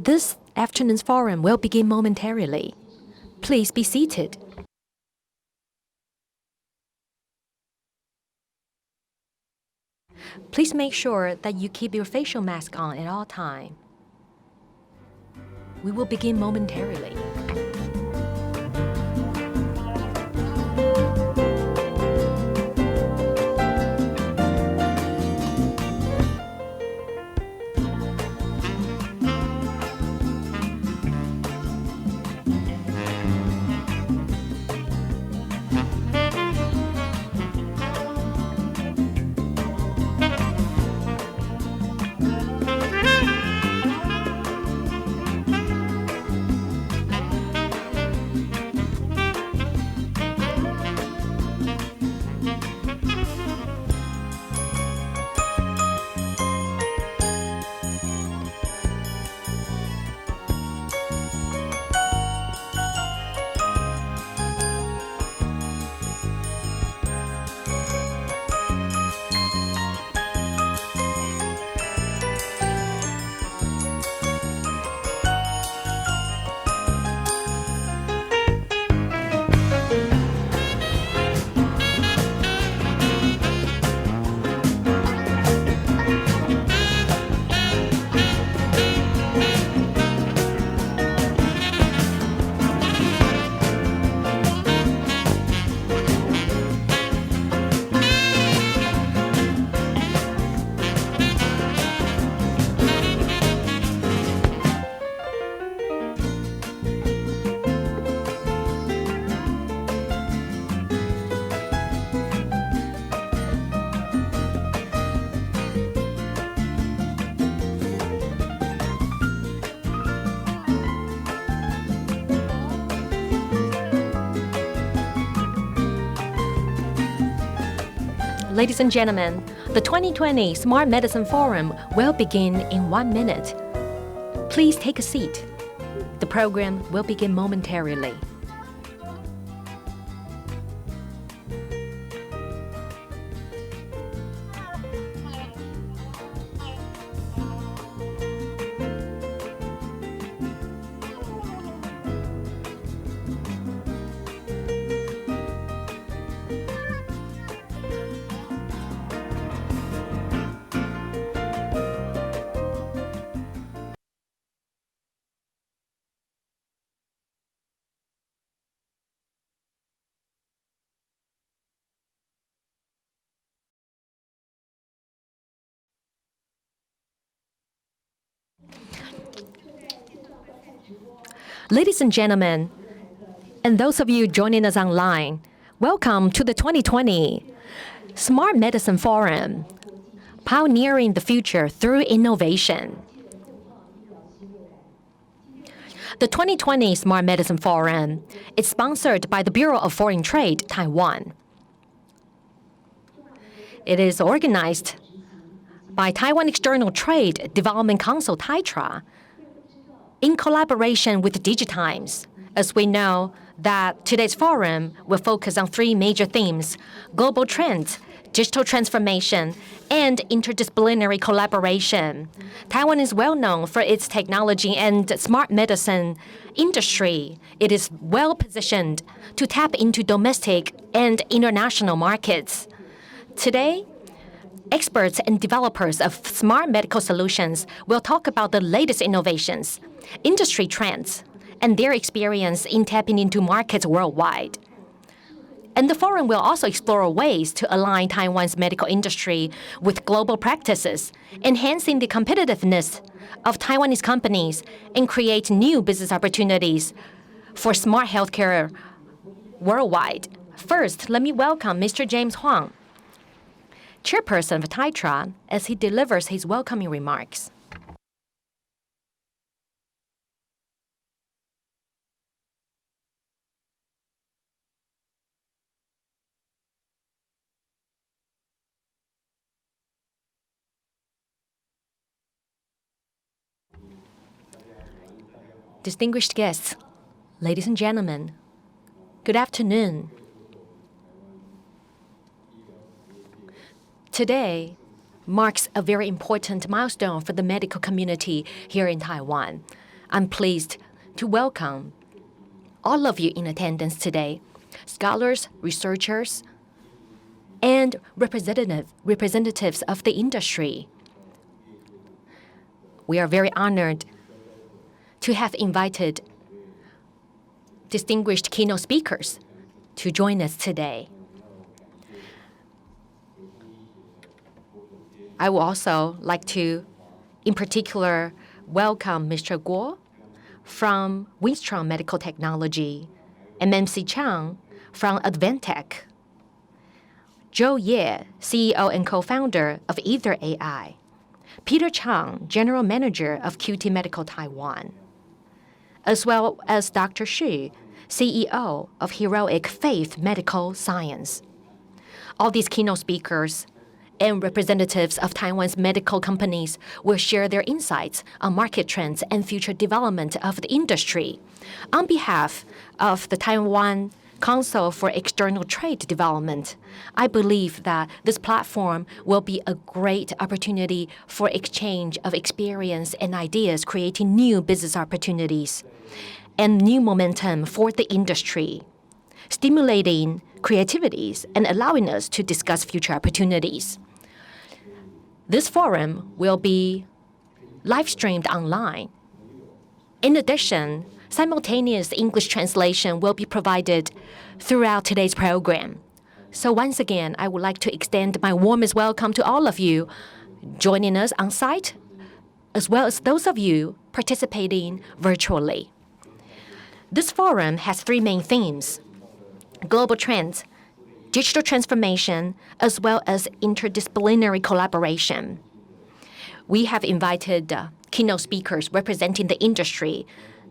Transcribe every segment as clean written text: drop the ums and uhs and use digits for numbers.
This afternoon's forum will begin momentarily. Please be seated. Please make sure that you keep your facial mask on at all times. We will begin momentarily. Ladies and gentlemen, the 2020 Smart Medicine Forum will begin in 1 minute. Please take a seat. The program will begin momentarily. Ladies and gentlemen, and those of you joining us online, welcome to the 2020 Smart Medicine Forum, Pioneering the Future Through Innovation. The 2020 Smart Medicine Forum is sponsored by the Bureau of Foreign Trade, Taiwan. It is organized by Taiwan External Trade Development Council, TAITRA, in collaboration with DigiTimes. As we know that today's forum will focus on 3 major themes: global trends, digital transformation, and interdisciplinary collaboration. Taiwan is well known for its technology and smart medicine industry. It is well positioned to tap into domestic and international markets. Today, experts and developers of smart medical solutions will talk about the latest innovations, industry trends, and their experience in tapping into markets worldwide. And the forum will also explore ways to align Taiwan's medical industry with global practices, enhancing the competitiveness of Taiwanese companies and create new business opportunities for smart healthcare worldwide. First, let me welcome Mr. James Huang, chairperson of TAITRA, as he delivers his welcoming remarks. Distinguished guests, ladies and gentlemen, good afternoon. Today marks a very important milestone for the medical community here in Taiwan. I'm pleased to welcome all of you in attendance today, scholars, researchers, and representatives of the industry. We are very honored to have invited distinguished keynote speakers to join us today. I would also like to, in particular, welcome Mr. Guo from Wingstrom Medical Technology, MMC Chang from Advantech, Joe Ye, CEO and co-founder of Ether AI, Peter Chang, General Manager of QT Medical Taiwan, as well as Dr. Xu, CEO of Heroic Faith Medical Science. All these keynote speakers and representatives of Taiwan's medical companies will share their insights on market trends and future development of the industry. On behalf of the Taiwan Council for External Trade Development, I believe that this platform will be a great opportunity for exchange of experience and ideas, creating new business opportunities and new momentum for the industry, stimulating creativities and allowing us to discuss future opportunities. This forum will be live-streamed online. In addition, simultaneous English translation will be provided throughout today's program. So once again, I would like to extend my warmest welcome to all of you joining us on site, as well as those of you participating virtually. This forum has three main themes: global trends, digital transformation, as well as interdisciplinary collaboration. We have invited keynote speakers representing the industry,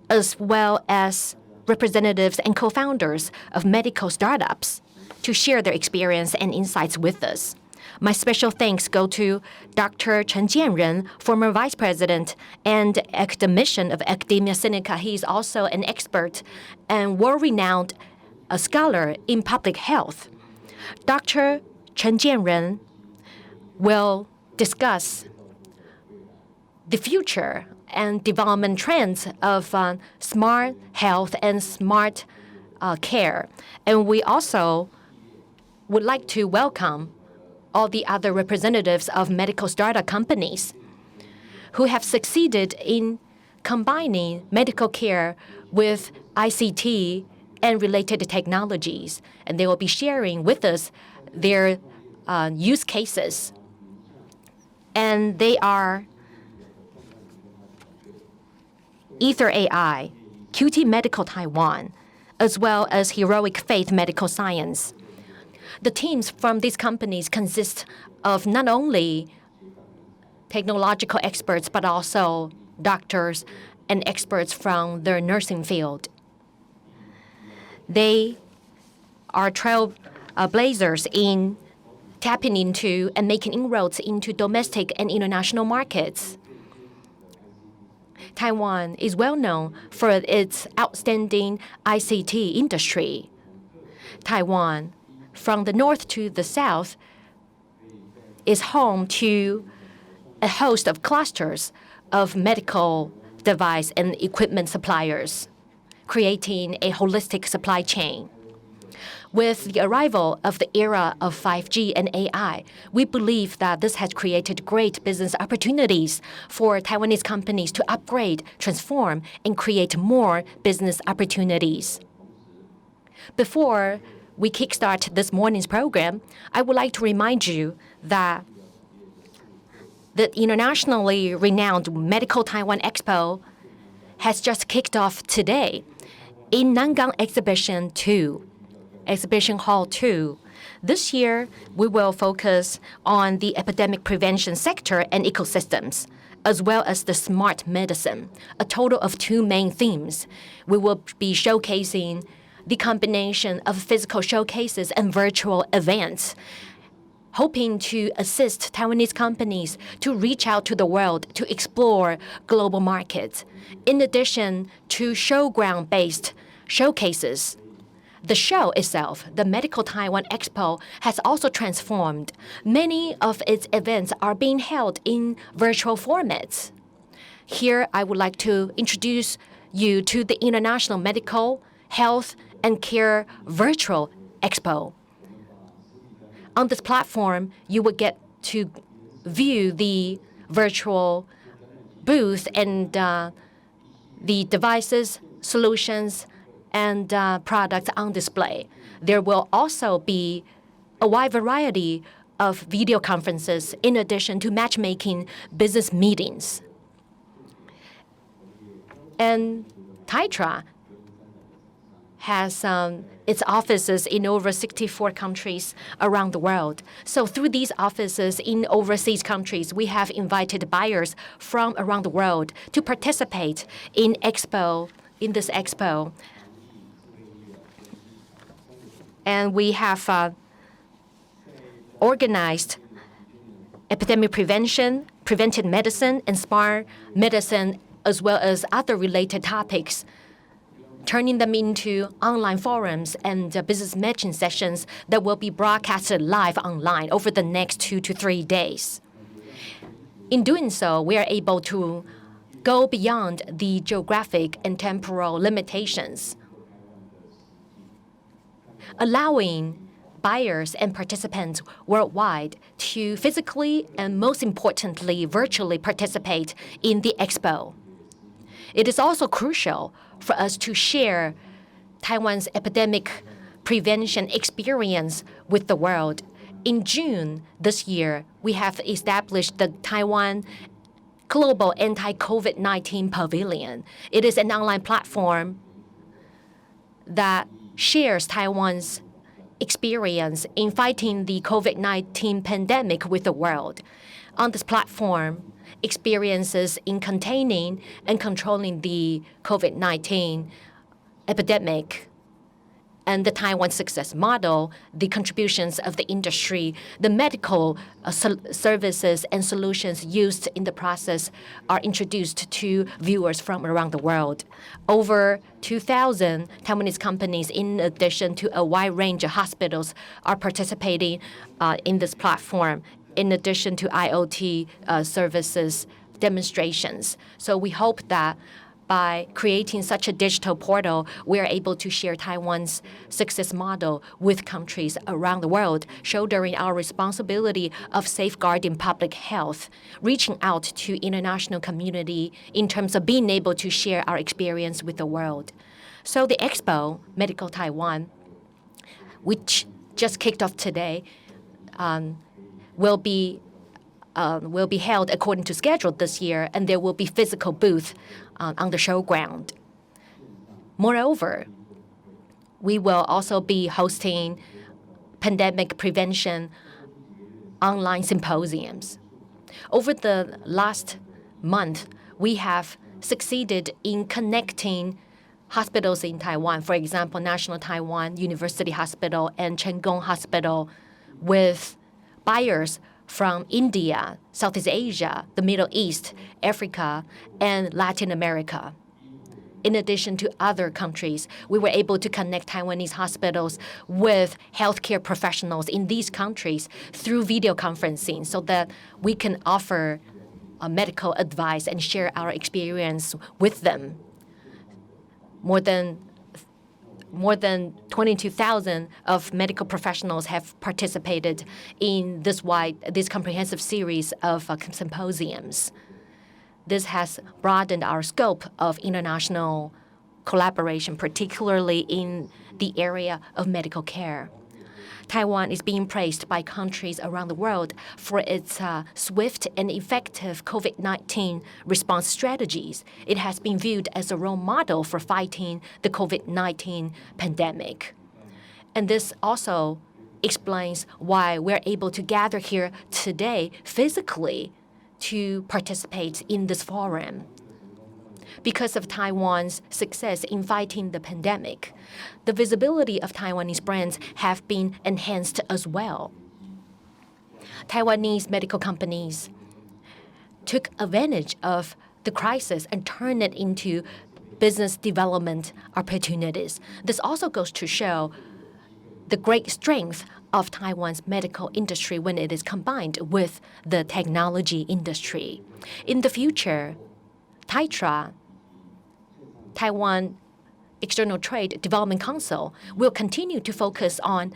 as well as representatives and co-founders of medical startups to share their experience and insights with us. My special thanks go to Dr. Chen Jianren, former vice president and academician of Academia Sinica. He is also an expert and world-renowned scholar in public health. Dr. Chen Jianren will discuss the future and development trends of smart health and smart care. And we also would like to welcome all the other representatives of medical startup companies who have succeeded in combining medical care with ICT and related technologies. And they will be sharing with us their use cases. And they are Ether AI, QT Medical Taiwan, as well as Heroic Faith Medical Science. The teams from these companies consist of not only technological experts, but also doctors and experts from the nursing field. They are trailblazers in tapping into and making inroads into domestic and international markets. Taiwan is well known for its outstanding ICT industry. Taiwan, from the north to the south, is home to a host of clusters of medical device and equipment suppliers, creating a holistic supply chain. With the arrival of the era of 5G and AI, we believe that this has created great business opportunities for Taiwanese companies to upgrade, transform, and create more business opportunities. Before we kickstart this morning's program, I would like to remind you that the internationally renowned Medical Taiwan Expo has just kicked off today in Nangang Exhibition Hall 2. This year, we will focus on the epidemic prevention sector and ecosystems, as well as the smart medicine, a total of two main themes. We will be showcasing the combination of physical showcases and virtual events, hoping to assist Taiwanese companies to reach out to the world to explore global markets. In addition to showground-based showcases, the show itself, the Medical Taiwan Expo, has also transformed. Many of its events are being held in virtual formats. Here, I would like to introduce you to the International Medical, Health, and Care Virtual Expo. On this platform, you will get to view the virtual booth and the devices, solutions, and products on display. There will also be a wide variety of video conferences in addition to matchmaking business meetings. And Taitra has its offices in over 64 countries around the world. So through these offices in overseas countries, we have invited buyers from around the world to participate in this expo. And we have organized epidemic prevention, preventive medicine, and smart medicine, as well as other related topics, turning them into online forums and business matching sessions that will be broadcasted live online over the next 2 to 3 days. In doing so, we are able to go beyond the geographic and temporal limitations, allowing buyers and participants worldwide to physically and, most importantly, virtually participate in the expo. It is also crucial for us to share Taiwan's epidemic prevention experience with the world. In June this year, we have established the Taiwan Global Anti-COVID-19 Pavilion. It is an online platform that shares Taiwan's experience in fighting the COVID-19 pandemic with the world. On this platform, experiences in containing and controlling the COVID-19 epidemic and the Taiwan success model, the contributions of the industry, the medical services and solutions used in the process are introduced to viewers from around the world. Over 2,000 Taiwanese companies, in addition to a wide range of hospitals, are participating in this platform, in addition to IoT services demonstrations. So we hope that by creating such a digital portal, we are able to share Taiwan's success model with countries around the world, shouldering our responsibility of safeguarding public health, reaching out to international community in terms of being able to share our experience with the world. So the Expo, Medical Taiwan, which just kicked off today, will be held according to schedule this year, and there will be physical booth on the showground. Moreover, we will also be hosting pandemic prevention online symposiums. Over the last month, we have succeeded in connecting hospitals in Taiwan, for example, National Taiwan University Hospital and Chen Gong Hospital, with buyers from India, Southeast Asia, the Middle East, Africa, and Latin America. In addition to other countries, we were able to connect Taiwanese hospitals with healthcare professionals in these countries through video conferencing so that we can offer medical advice and share our experience with them. More than 22,000 of medical professionals have participated in this comprehensive series of symposiums. This has broadened our scope of international collaboration, particularly in the area of medical care. Taiwan is being praised by countries around the world for its swift and effective COVID-19 response strategies. It has been viewed as a role model for fighting the COVID-19 pandemic. And this also explains why we're able to gather here today physically to participate in this forum. Because of Taiwan's success in fighting the pandemic, the visibility of Taiwanese brands have been enhanced as well. Taiwanese medical companies took advantage of the crisis and turned it into business development opportunities. This also goes to show the great strength of Taiwan's medical industry when it is combined with the technology industry. In the future, TITRA, Taiwan External Trade Development Council, will continue to focus on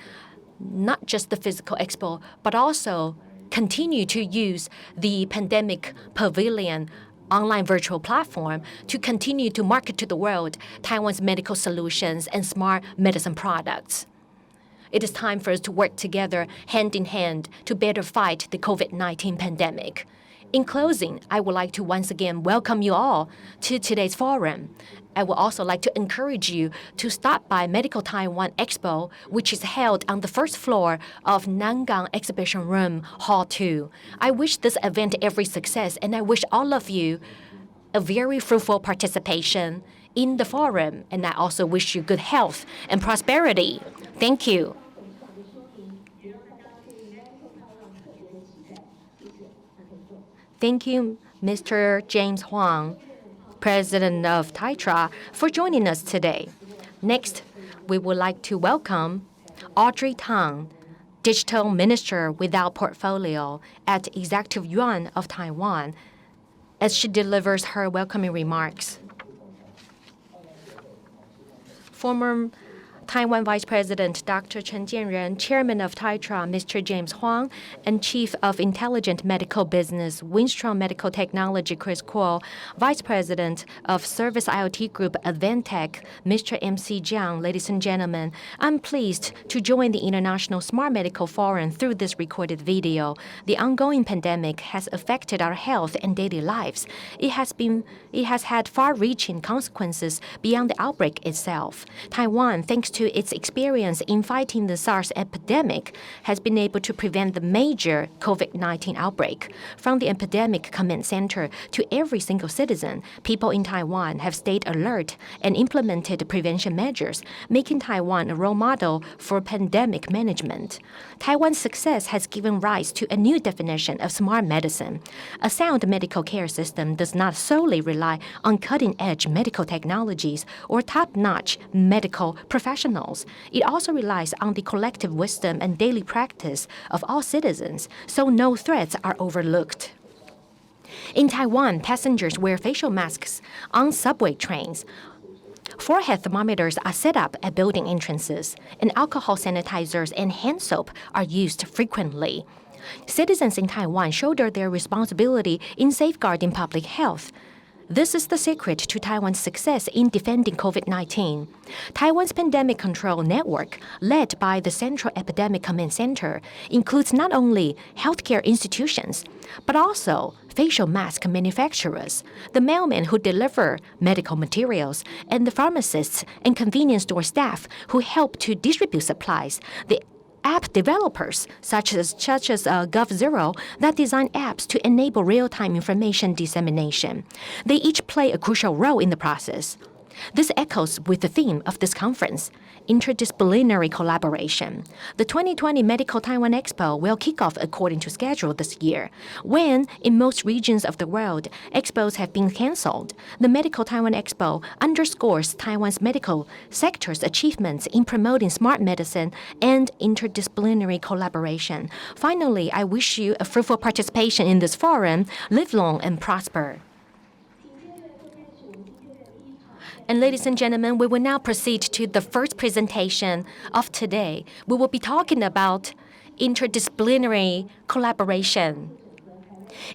not just the physical expo, but also continue to use the pandemic pavilion online virtual platform to continue to market to the world Taiwan's medical solutions and smart medicine products. It is time for us to work together hand in hand to better fight the COVID-19 pandemic. In closing, I would like to once again welcome you all to today's forum. I would also like to encourage you to stop by Medical Taiwan Expo, which is held on the first floor of Nangang Exhibition Room, Hall 2. I wish this event every success, and I wish all of you a very fruitful participation in the forum, and I also wish you good health and prosperity. Thank you. Thank you, Mr. James Huang, President of TITRA, for joining us today. Next, we would like to welcome Audrey Tang, Digital Minister without Portfolio at Executive Yuan of Taiwan, as she delivers her welcoming remarks. Former Taiwan Vice President Dr. Chen Jianren, Chairman of TITRA, Mr. James Huang, and Chief of Intelligent Medical Business, Winstrom Medical Technology, Chris Kuo, Vice President of Service IoT Group, Advantech, Mr. MC Jiang. Ladies and gentlemen, I'm pleased to join the International Smart Medical Forum through this recorded video. The ongoing pandemic has affected our health and daily lives. It has had far-reaching consequences beyond the outbreak itself. Taiwan, thanks to its experience in fighting the SARS epidemic, has been able to prevent the major COVID-19 outbreak. From the epidemic command center to every single citizen, people in Taiwan have stayed alert and implemented prevention measures, making Taiwan a role model for pandemic management. Taiwan's success has given rise to a new definition of smart medicine. A sound medical care system does not solely rely on cutting-edge medical technologies or top-notch medical professionals. It also relies on the collective wisdom and daily practice of all citizens, so no threats are overlooked. In Taiwan, passengers wear facial masks on subway trains. Forehead thermometers are set up at building entrances, and alcohol sanitizers and hand soap are used frequently. Citizens in Taiwan shoulder their responsibility in safeguarding public health. This is the secret to Taiwan's success in defending COVID-19. Taiwan's pandemic control network, led by the Central Epidemic Command Center, includes not only healthcare institutions, but also facial mask manufacturers, the mailmen who deliver medical materials, and the pharmacists and convenience store staff who help to distribute supplies, the app developers, such as GovZero, that design apps to enable real-time information dissemination. They each play a crucial role in the process. This echoes with the theme of this conference, interdisciplinary collaboration. The 2020 Medical Taiwan Expo will kick off according to schedule this year. When, in most regions of the world, expos have been canceled, the Medical Taiwan Expo underscores Taiwan's medical sector's achievements in promoting smart medicine and interdisciplinary collaboration. Finally, I wish you a fruitful participation in this forum. Live long and prosper. And ladies and gentlemen, we will now proceed to the first presentation of today. We will be talking about interdisciplinary collaboration,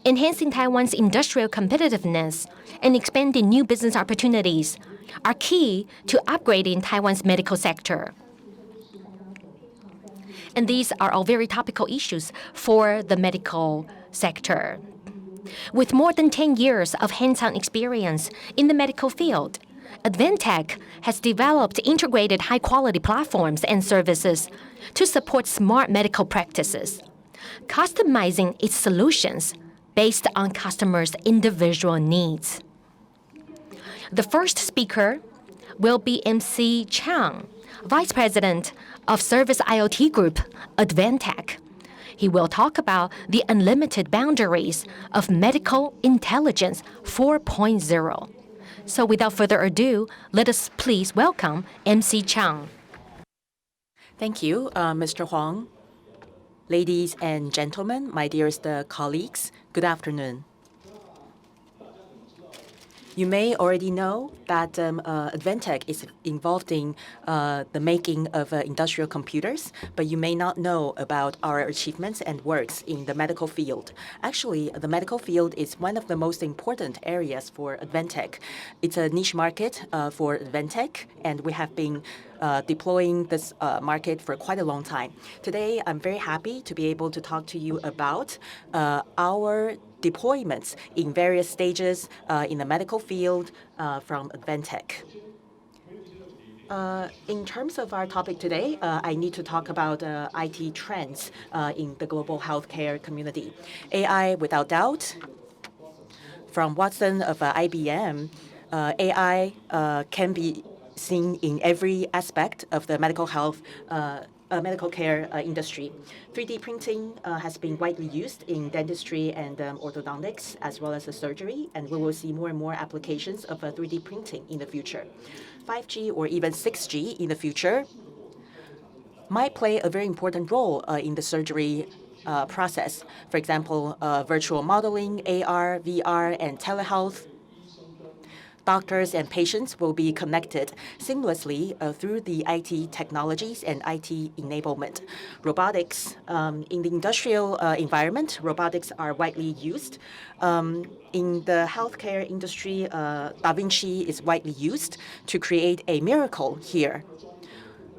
enhancing Taiwan's industrial competitiveness and expanding new business opportunities are key to upgrading Taiwan's medical sector. And these are all very topical issues for the medical sector. With more than 10 years of hands-on experience in the medical field, Advantech has developed integrated high-quality platforms and services to support smart medical practices, customizing its solutions based on customers' individual needs. The first speaker will be MC Chang, Vice President of Service IoT Group, Advantech. He will talk about the unlimited boundaries of medical intelligence 4.0. So without further ado, let us please welcome MC Chang. Thank you, Mr. Huang. Ladies and gentlemen, my dearest colleagues, good afternoon. You may already know that Advantech is involved in the making of industrial computers, but you may not know about our achievements and works in the medical field. Actually, the medical field is one of the most important areas for Advantech. It's a niche market for Advantech, and we have been deploying this market for quite a long time. Today, I'm very happy to be able to talk to you about our deployments in various stages in the medical field from Advantech. In terms of our topic today, I need to talk about IT trends in the global healthcare community. AI, without doubt, from Watson of IBM, AI can be seen in every aspect of the medical care industry. 3D printing has been widely used in dentistry and orthodontics, as well as surgery, and we will see more and more applications of 3D printing in the future. 5G or even 6G in the future might play a very important role in the surgery process. For example, virtual modeling, AR, VR, and telehealth. Doctors and patients will be connected seamlessly through the IT technologies and IT enablement. Robotics, in the industrial environment, robotics are widely used. In the healthcare industry, Da Vinci is widely used to create a miracle here.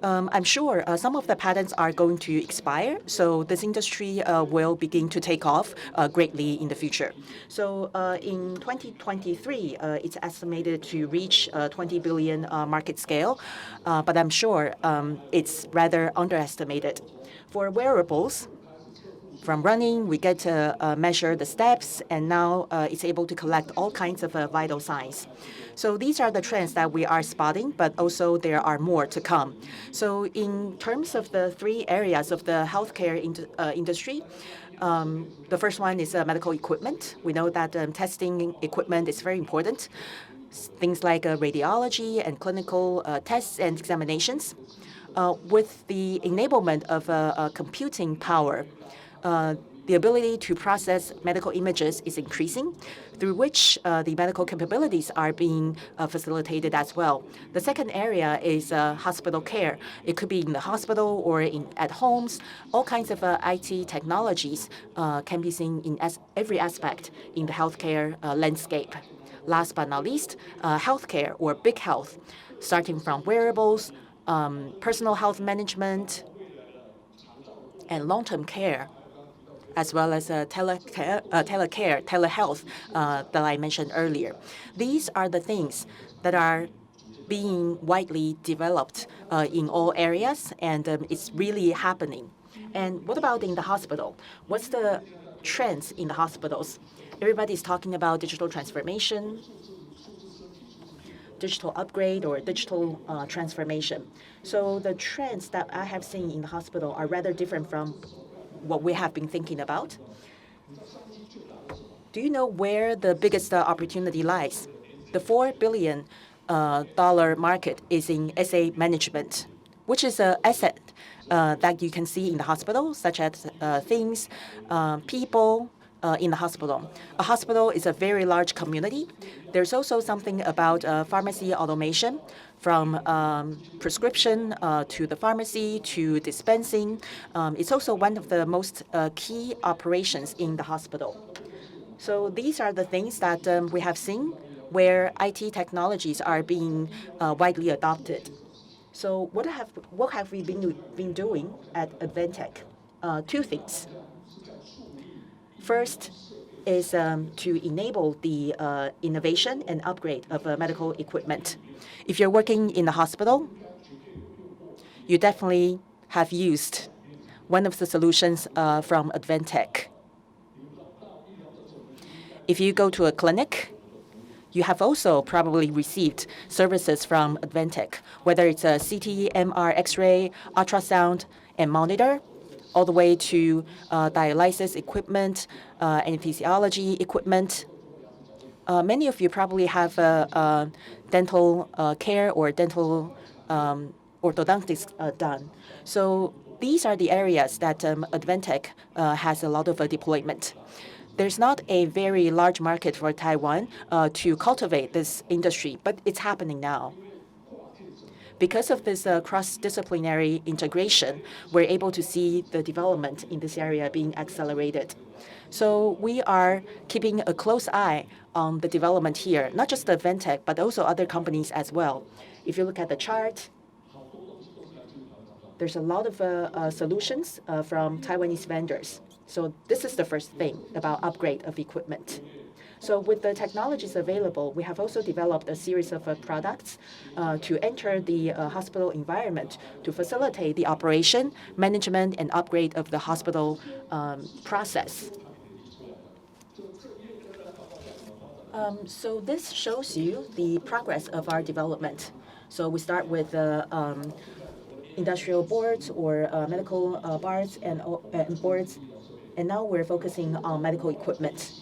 I'm sure some of the patents are going to expire, so this industry will begin to take off greatly in the future. So in 2023, it's estimated to reach 20 billion market scale, but I'm sure it's rather underestimated. For wearables, from running, we get to measure the steps, and now it's able to collect all kinds of vital signs. So these are the trends that we are spotting, but also there are more to come. So in terms of the three areas of the healthcare industry, the first one is medical equipment. We know that testing equipment is very important. Things like radiology and clinical tests and examinations. With the enablement of computing power, the ability to process medical images is increasing, through which the medical capabilities are being facilitated as well. The second area is hospital care. It could be in the hospital or at homes. All kinds of IT technologies can be seen in every aspect in the healthcare landscape. Last but not least, healthcare or big health, starting from wearables, personal health management, and long-term care, as well as telehealth that I mentioned earlier. These are the things that are being widely developed in all areas, and it's really happening. And what about in the hospital? What's the trends in the hospitals? Everybody's talking about digital transformation, digital upgrade, or digital transformation. So the trends that I have seen in the hospital are rather different from what we have been thinking about. Do you know where the biggest opportunity lies? The $4 billion market is in asset management, which is an asset that you can see in the hospital, such as things, people in the hospital. A hospital is a very large community. There's also something about pharmacy automation, from prescription to the pharmacy to dispensing. It's also one of the most key operations in the hospital. So these are the things that we have seen where IT technologies are being widely adopted. So what have we been doing at Advantech? Two things. First is to enable the innovation and upgrade of medical equipment. If you're working in the hospital, you definitely have used one of the solutions from Advantech. If you go to a clinic, you have also probably received services from Advantech, whether it's a CT, MR, X-ray, ultrasound, and monitor, all the way to dialysis equipment, anesthesiology equipment. Many of you probably have dental care or dental orthodontics done. So these are the areas that Advantech has a lot of deployment. there's not a very large market for Taiwan to cultivate this industry, but it's happening now. Because of this cross-disciplinary integration, we're able to see the development in this area being accelerated. So we are keeping a close eye on the development here, not just the Advantech, but also other companies as well. If you look at the chart, there's a lot of solutions from Taiwanese vendors. So this is the first thing about upgrade of equipment. So with the technologies available, we have also developed a series of products to enter the hospital environment to facilitate the operation, management, and upgrade of the hospital process. So this shows you the progress of our development. So we start with industrial boards or medical bars and boards, and now we're focusing on medical equipment.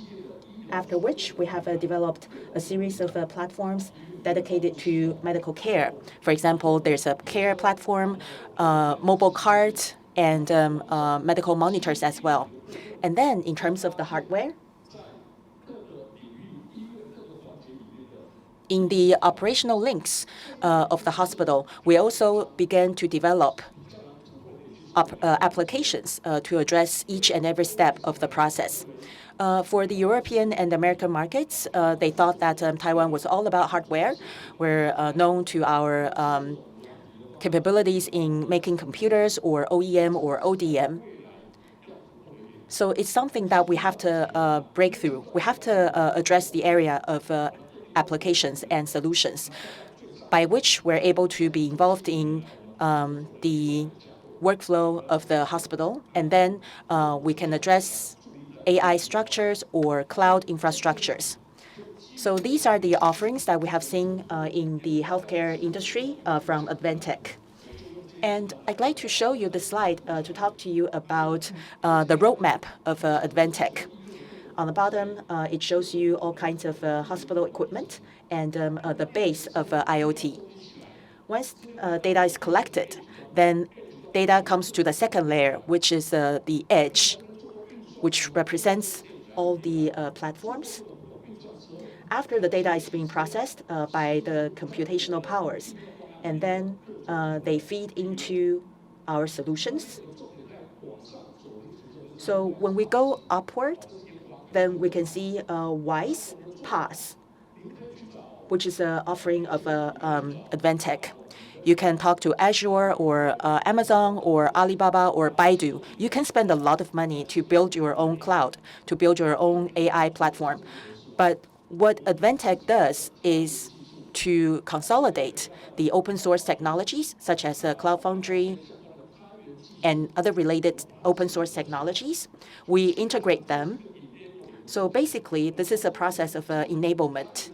After which, we have developed a series of platforms dedicated to medical care. For example, there's a care platform, mobile cards, and medical monitors as well. And then in terms of the hardware, in the operational links of the hospital, we also began to develop applications to address each and every step of the process. For the European and American markets, they thought that Taiwan was all about hardware. We're known to our capabilities in making computers or OEM or ODM. So it's something that we have to break through. We have to address the area of applications and solutions by which we're able to be involved in the workflow of the hospital, and then we can address AI structures or cloud infrastructures. So these are the offerings that we have seen in the healthcare industry from Advantech. And I'd like to show you the slide to talk to you about the roadmap of Advantech. On the bottom, it shows you all kinds of hospital equipment and the base of IoT. Once data is collected, then data comes to the second layer, which is the edge, which represents all the platforms. After the data is being processed by the computational powers, and then they feed into our solutions. So when we go upward, then we can see WISE PaaS, which is an offering of Advantech. You can talk to Azure or Amazon or Alibaba or Baidu. You can spend a lot of money to build your own cloud, to build your own AI platform. But what Advantech does is to consolidate the open source technologies, such as Cloud Foundry and other related open source technologies. We integrate them. So basically, this is a process of enablement.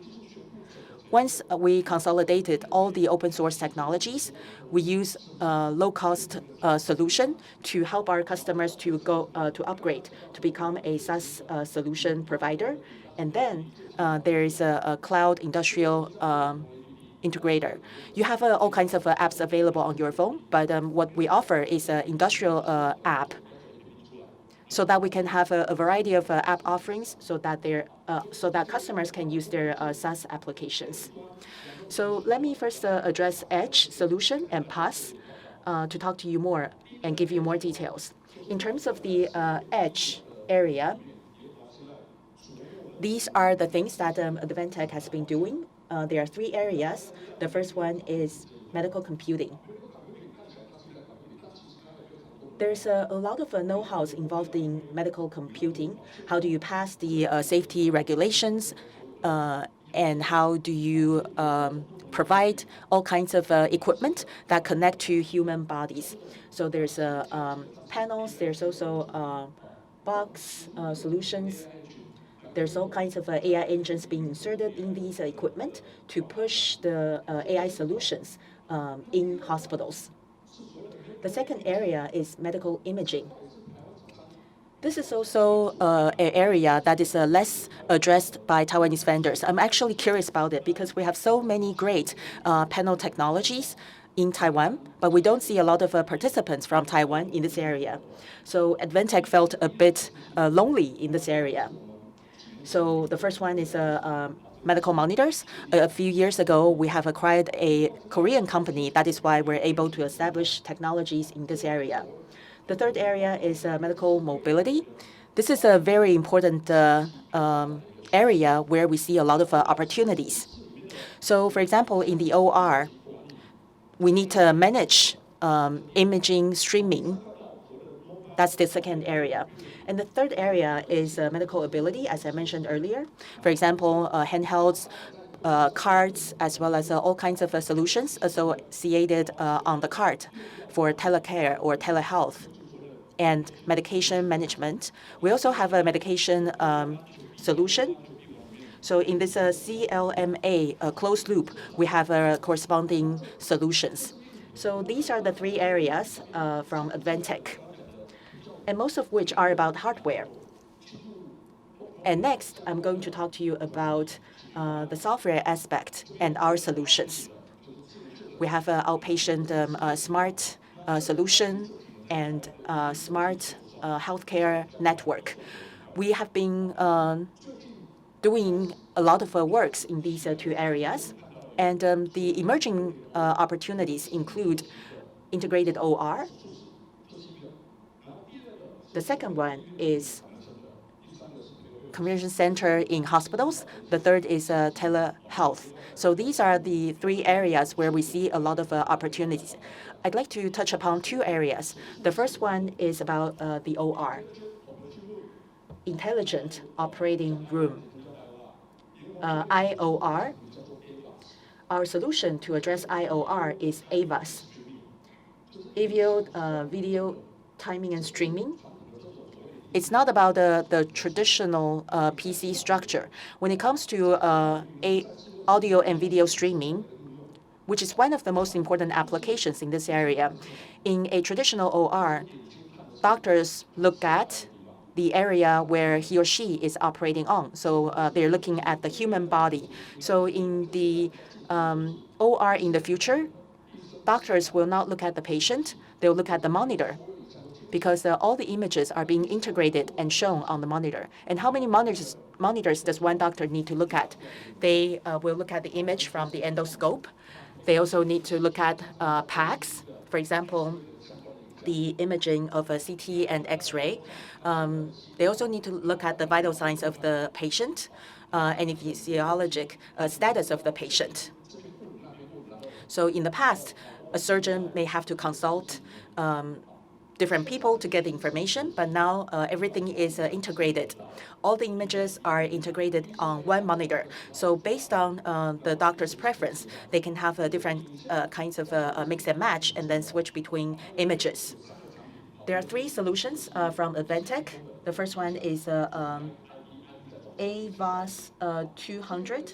Once we consolidated all the open source technologies, we use a low-cost solution to help our customers to go to upgrade to become a SaaS solution provider. And then there is a cloud industrial integrator. You have all kinds of apps available on your phone, but what we offer is an industrial app, so that we can have a variety of app offerings so that customers can use their SaaS applications. So let me first address Edge solution and PaaS to talk to you more and give you more details. In terms of the Edge area, these are the things that Advantech has been doing. There are three areas. The first one is medical computing. There's a lot of know-how involved in medical computing. How do you pass the safety regulations? And how do you provide all kinds of equipment that connect to human bodies? So there's panels. There's also box solutions. There's all kinds of AI engines being inserted in these equipment to push the AI solutions in hospitals. The second area is medical imaging. This is also an area that is less addressed by Taiwanese vendors. I'm actually curious about it because we have so many great panel technologies in Taiwan, but we don't see a lot of participants from Taiwan in this area. So Advantech felt a bit lonely in this area. So the first one is medical monitors. A few years ago, we have acquired a Korean company. That is why we're able to establish technologies in this area. The third area is medical mobility. This is a very important area where we see a lot of opportunities. So for example, in the OR, we need to manage imaging streaming. That's the second area. And the third area is medical ability, as I mentioned earlier. For example, handhelds, cards, as well as all kinds of solutions associated on the card for telecare or telehealth and medication management. We also have a medication solution. So in this CLMA closed loop, we have corresponding solutions. So these are the three areas from Advantech, and most of which are about hardware. And next, I'm going to talk to you about the software aspect and our solutions. We have an outpatient smart solution and smart healthcare network. We have been doing a lot of works in these two areas. And the emerging opportunities include integrated OR. The second one is convention center in hospitals. The third is telehealth. So these are the three areas where we see a lot of opportunities. I'd like to touch upon two areas. The first one is about the OR, intelligent operating room, IOR. Our solution to address IOR is AVAS, video timing and streaming. It's not about the traditional PC structure. When it comes to audio and video streaming, which is one of the most important applications in this area, in a traditional OR, doctors look at the area where he or she is operating on. So they're looking at the human body. So in the OR in the future, doctors will not look at the patient, they'll look at the monitor, because all the images are being integrated and shown on the monitor. And how many monitors does one doctor need to look at? They will look at the image from the endoscope. They also need to look at PACS, for example, the imaging of a CT and X-ray. They also need to look at the vital signs of the patient and the physiologic status of the patient. So in the past, a surgeon may have to consult different people to get information, but now everything is integrated. All the images are integrated on one monitor. So based on the doctor's preference, they can have different kinds of mix and match and then switch between images. There are three solutions from Advantech. The first one is AVAS 200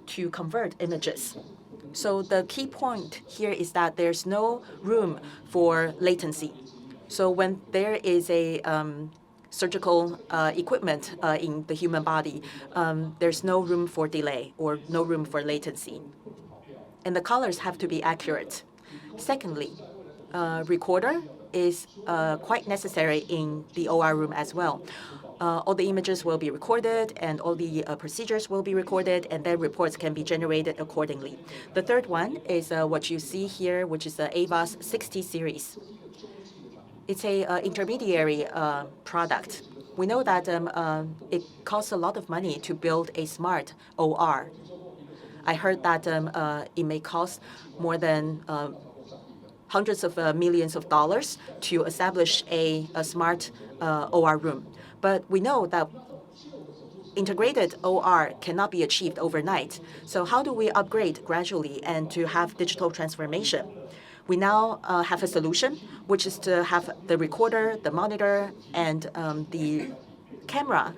to convert images. So the key point here is that there's no room for latency. So when there is a surgical equipment in the human body, there's no room for delay or no room for latency. And the colors have to be accurate. Secondly, recorder is quite necessary in the OR room as well. All the images will be recorded and all the procedures will be recorded, and then reports can be generated accordingly. The third one is what you see here, which is the AVAS 60 series. It's a intermediary product. We know that it costs a lot of money to build a smart OR. I heard that it may cost more than hundreds of millions of dollars to establish a smart OR room. But we know that integrated OR cannot be achieved overnight. So how do we upgrade gradually and to have digital transformation? We now have a solution, which is to have the recorder, the monitor, and the camera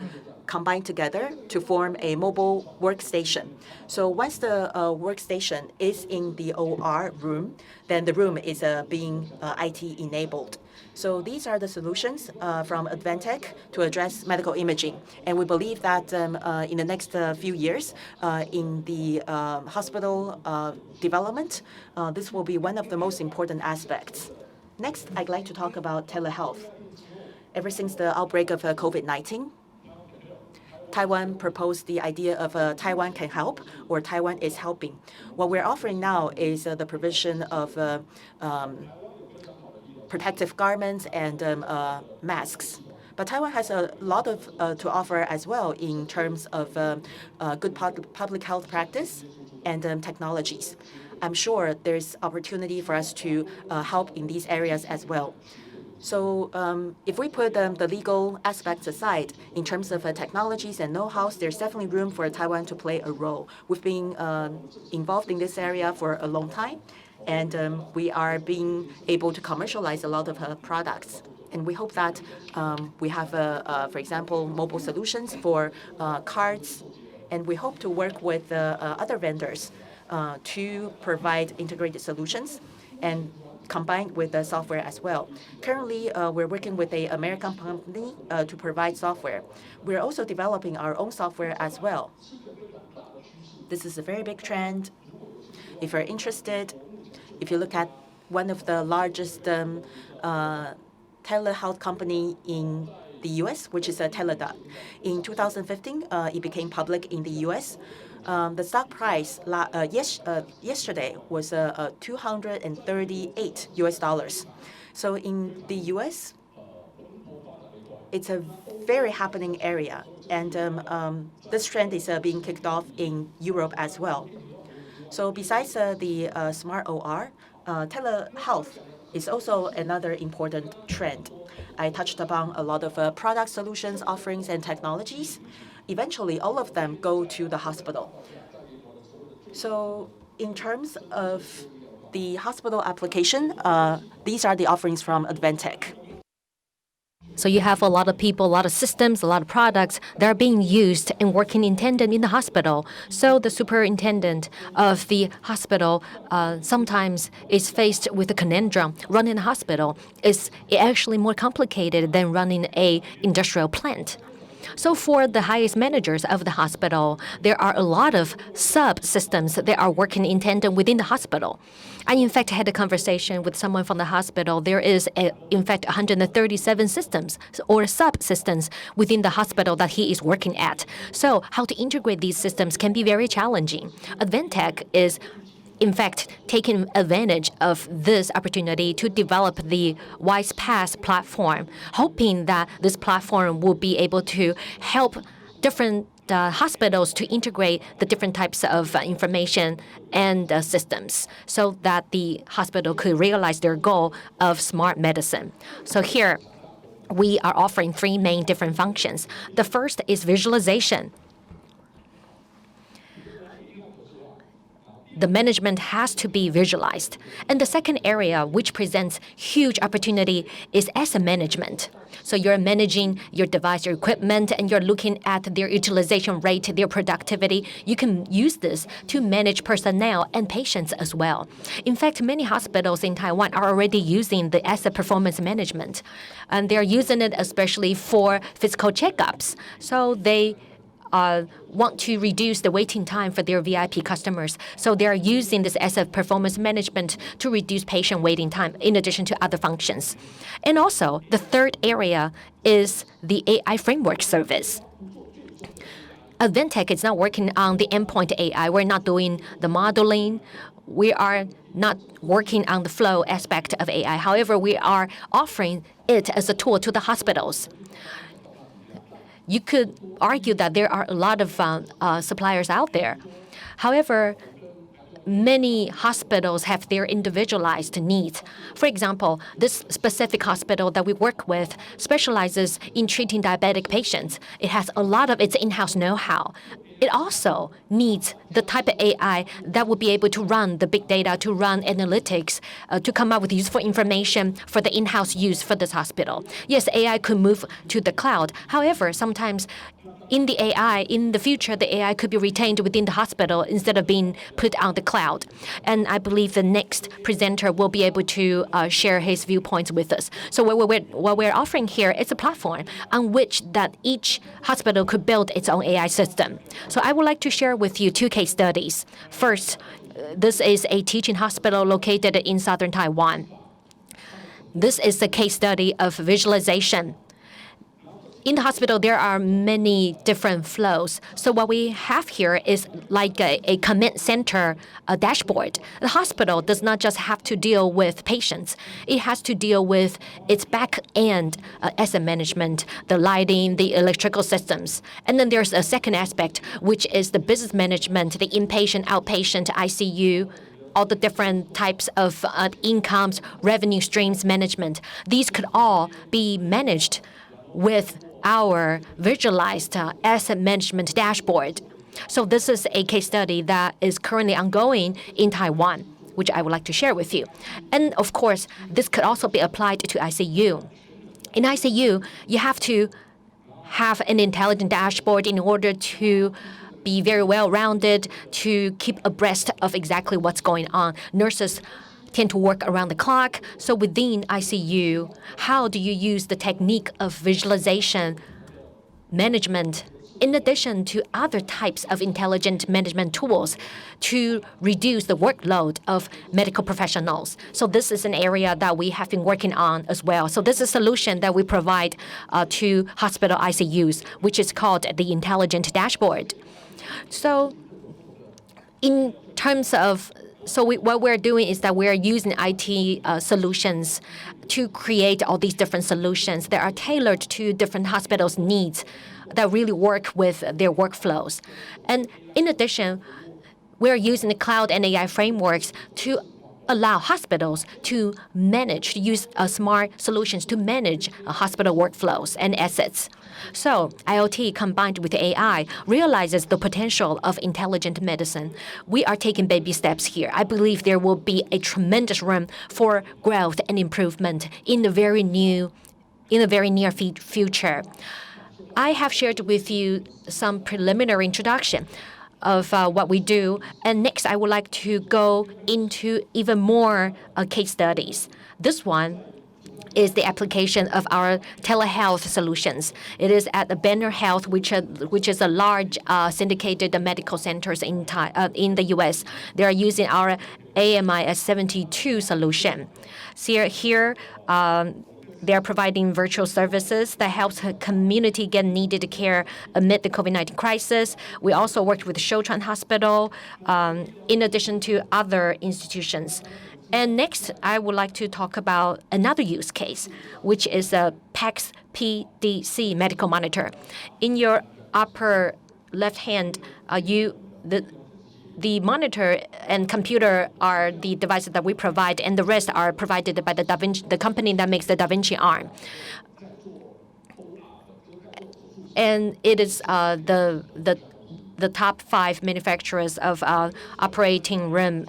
combined together to form a mobile workstation. So once the workstation is in the OR room, then the room is being IT enabled. So these are the solutions from Advantech to address medical imaging. And we believe that in the next few years, in the hospital development, this will be one of the most important aspects. Next, I'd like to talk about telehealth. Ever since the outbreak of COVID-19, Taiwan proposed the idea of Taiwan can help or Taiwan is helping. What we're offering now is the provision of protective garments and masks. But Taiwan has a lot to offer as well in terms of good public health practice and technologies. I'm sure there's opportunity for us to help in these areas as well. So if we put the legal aspects aside, in terms of technologies and know-hows, there's definitely room for Taiwan to play a role. We've been involved in this area for a long time, and we are being able to commercialize a lot of products. And we hope that we have, for example, mobile solutions for cards, and we hope to work with other vendors to provide integrated solutions and combined with the software as well. Currently, we're working with an American company to provide software. We're also developing our own software as well. This is a very big trend. If you're interested, if you look at one of the largest telehealth company in the US, which is Teladoc. In 2015, it became public in the US. The stock price yesterday was $238 US. So in the US, it's a very happening area, and this trend is being kicked off in Europe as well. So besides the smart OR, telehealth is also another important trend. I touched upon a lot of product solutions, offerings, and technologies. Eventually, all of them go to the hospital. So in terms of the hospital application, these are the offerings from Advantech. So you have a lot of people, a lot of systems, a lot of products that are being used and working in tandem in the hospital. So the superintendent of the hospital sometimes is faced with a conundrum. Running a hospital is actually more complicated than running an industrial plant. So for the highest managers of the hospital, there are a lot of subsystems that are working in tandem within the hospital. I, in fact, had a conversation with someone from the hospital. There is, in fact, 137 systems or subsystems within the hospital that he is working at. So how to integrate these systems can be very challenging. Advantech is in fact, taking advantage of this opportunity to develop the WisePass platform, hoping that this platform will be able to help different hospitals to integrate the different types of information and systems so that the hospital could realize their goal of smart medicine. So here, we are offering three main different functions. The first is visualization. The management has to be visualized. And the second area, which presents huge opportunity, is asset management. So you're managing your device, your equipment, and you're looking at their utilization rate, their productivity. You can use this to manage personnel and patients as well. In fact, many hospitals in Taiwan are already using the asset performance management. And they're using it especially for physical checkups. So they want to reduce the waiting time for their VIP customers. So they are using this asset performance management to reduce patient waiting time in addition to other functions. And also, the third area is the AI framework service. Advantech is not working on the endpoint AI. We're not doing the modeling. We are not working on the flow aspect of AI. However, we are offering it as a tool to the hospitals. You could argue that there are a lot of suppliers out there. However, many hospitals have their individualized needs. For example, this specific hospital that we work with specializes in treating diabetic patients. It has a lot of its in-house know-how. It also needs the type of AI that will be able to run the big data, to run analytics, to come up with useful information for the in-house use for this hospital. Yes, AI could move to the cloud. However, sometimes in the future, the AI could be retained within the hospital instead of being put on the cloud. And I believe the next presenter will be able to share his viewpoints with us. So what we're offering here is a platform on which that each hospital could build its own AI system. So I would like to share with you two case studies. First, this is a teaching hospital located in southern Taiwan. This is a case study of visualization. in the hospital, there are many different flows. So what we have here is like a command center dashboard. The hospital does not just have to deal with patients. It has to deal with its back end asset management, the lighting, the electrical systems. And then there's a second aspect, which is the business management, the inpatient, outpatient, ICU, all the different types of incomes, revenue streams management. These could all be managed with our visualized asset management dashboard. So this is a case study that is currently ongoing in Taiwan, which I would like to share with you. And of course, this could also be applied to ICU. In ICU, you have to have an intelligent dashboard in order to be very well-rounded, to keep abreast of exactly what's going on. Nurses tend to work around the clock. So within ICU, how do you use the technique of visualization management in addition to other types of intelligent management tools to reduce the workload of medical professionals? So this is an area that we have been working on as well. So this is a solution that we provide to hospital ICUs, which is called the Intelligent Dashboard. So in terms of what we're doing is that we're using IT solutions to create all these different solutions that are tailored to different hospitals' needs that really work with their workflows. And in addition, we're using the cloud and AI frameworks to allow hospitals to manage, to use smart solutions to manage hospital workflows and assets. So IoT combined with AI realizes the potential of intelligent medicine. We are taking baby steps here. I believe there will be a tremendous room for growth and improvement in the very near future. I have shared with you some preliminary introduction of what we do. And next, I would like to go into even more case studies. This one is the application of our telehealth solutions. It is at the Banner Health, which is a large syndicated medical centers in the U.S. They are using our AMIS 72 solution. So here they are providing virtual services that helps the community get needed care amid the COVID-19 crisis. We also worked with Shouchuan Hospital, in addition to other institutions. And next, I would like to talk about another use case, which is a PACS PDC medical monitor. In your upper left hand, the monitor and computer are the devices that we provide, and the rest are provided by the company that makes the Da Vinci arm. And it is the top 5 manufacturers of operating room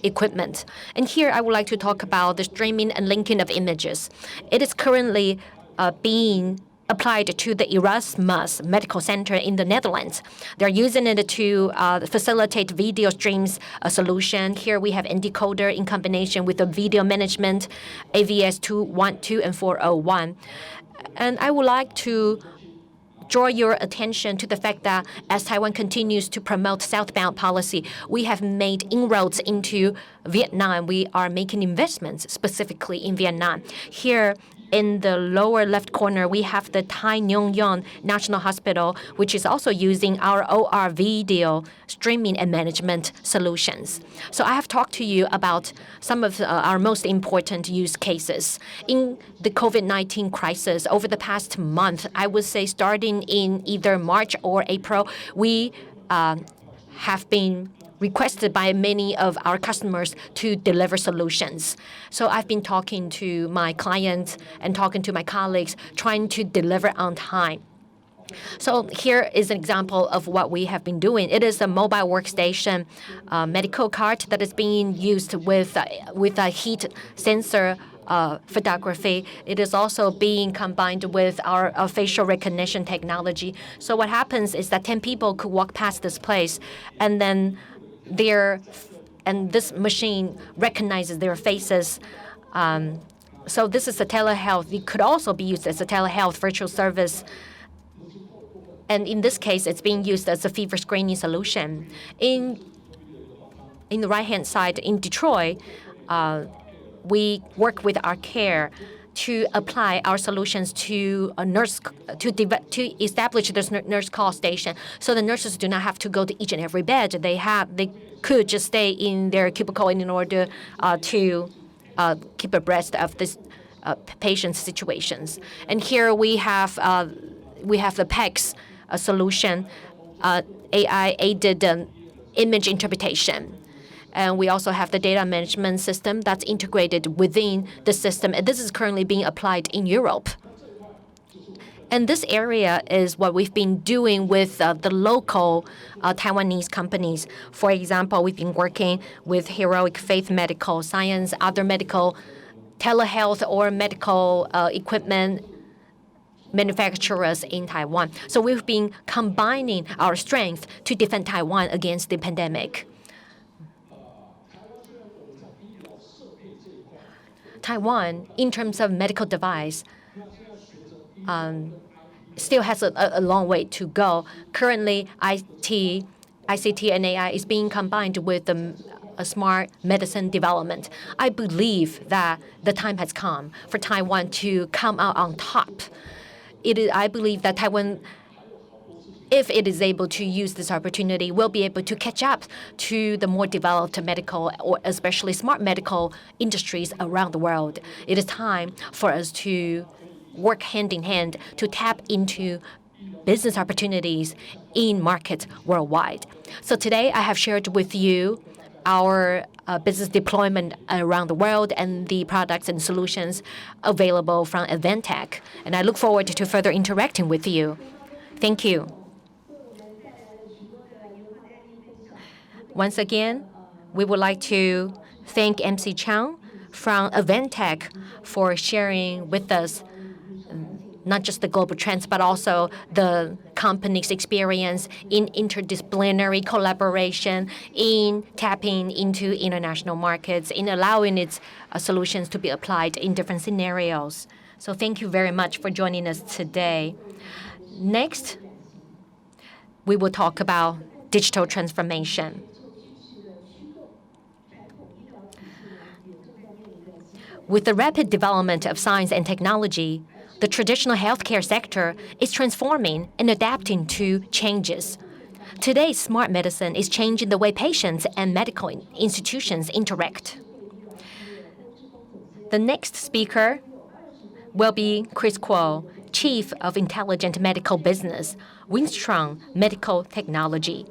equipment. And here I would like to talk about the streaming and linking of images. It is currently being applied to the Erasmus Medical Center in the Netherlands. They're using it to facilitate video streams solution. Here we have encoder in combination with the video management, AVS 212 and 401. And I would like to draw your attention to the fact that as Taiwan continues to promote southbound policy, we have made inroads into Vietnam. We are making investments specifically in Vietnam. Here in the lower left corner, we have the Tai Nguyen Yon National Hospital, which is also using our OR video streaming and management solutions. So I have talked to you about some of our most important use cases. In the COVID-19 crisis, over the past month, I would say starting in either March or April, we have been requested by many of our customers to deliver solutions. So I've been talking to my clients and talking to my colleagues, trying to deliver on time. So here is an example of what we have been doing. It is a mobile workstation medical cart that is being used with a heat sensor photography. It is also being combined with our facial recognition technology. So what happens is that 10 people could walk past this place, and then this machine recognizes their faces. So this is a telehealth. It could also be used as a telehealth virtual service. And in this case, it's being used as a fever screening solution. In the right-hand side, in Detroit, we work with our care to apply our solutions to a nurse to establish this nurse call station, so the nurses do not have to go to each and every bed. They could just stay in their cubicle in order to keep abreast of this patient's situations. And here we have the PECS solution, AI-aided image interpretation. And we also have the data management system that's integrated within the system. And this is currently being applied in Europe. And this area is what we've been doing with the local Taiwanese companies. For example, we've been working with Heroic Faith Medical Science, other medical telehealth or medical equipment manufacturers in Taiwan. So we've been combining our strength to defend Taiwan against the pandemic. Taiwan, in terms of medical device, still has a long way to go. Currently, ICT and AI is being combined with a smart medicine development. I believe that the time has come for Taiwan to come out on top. I believe that Taiwan, if it is able to use this opportunity, will be able to catch up to the more developed medical or especially smart medical industries around the world. It is time for us to work hand in hand to tap into business opportunities in markets worldwide. So today I have shared with you our business deployment around the world and the products and solutions available from Advantech. And I look forward to further interacting with you. Thank you. Once again, we would like to thank MC Chang from Advantech for sharing with us not just the global trends, but also the company's experience in interdisciplinary collaboration, in tapping into international markets, in allowing its solutions to be applied in different scenarios. So thank you very much for joining us today. Next, we will talk about digital transformation. With the rapid development of science and technology, the traditional healthcare sector is transforming and adapting to changes. Today's smart medicine is changing the way patients and medical institutions interact. The next speaker will be Chris Kuo, Chief of Intelligent Medical Business, Wingstrong Medical Technology.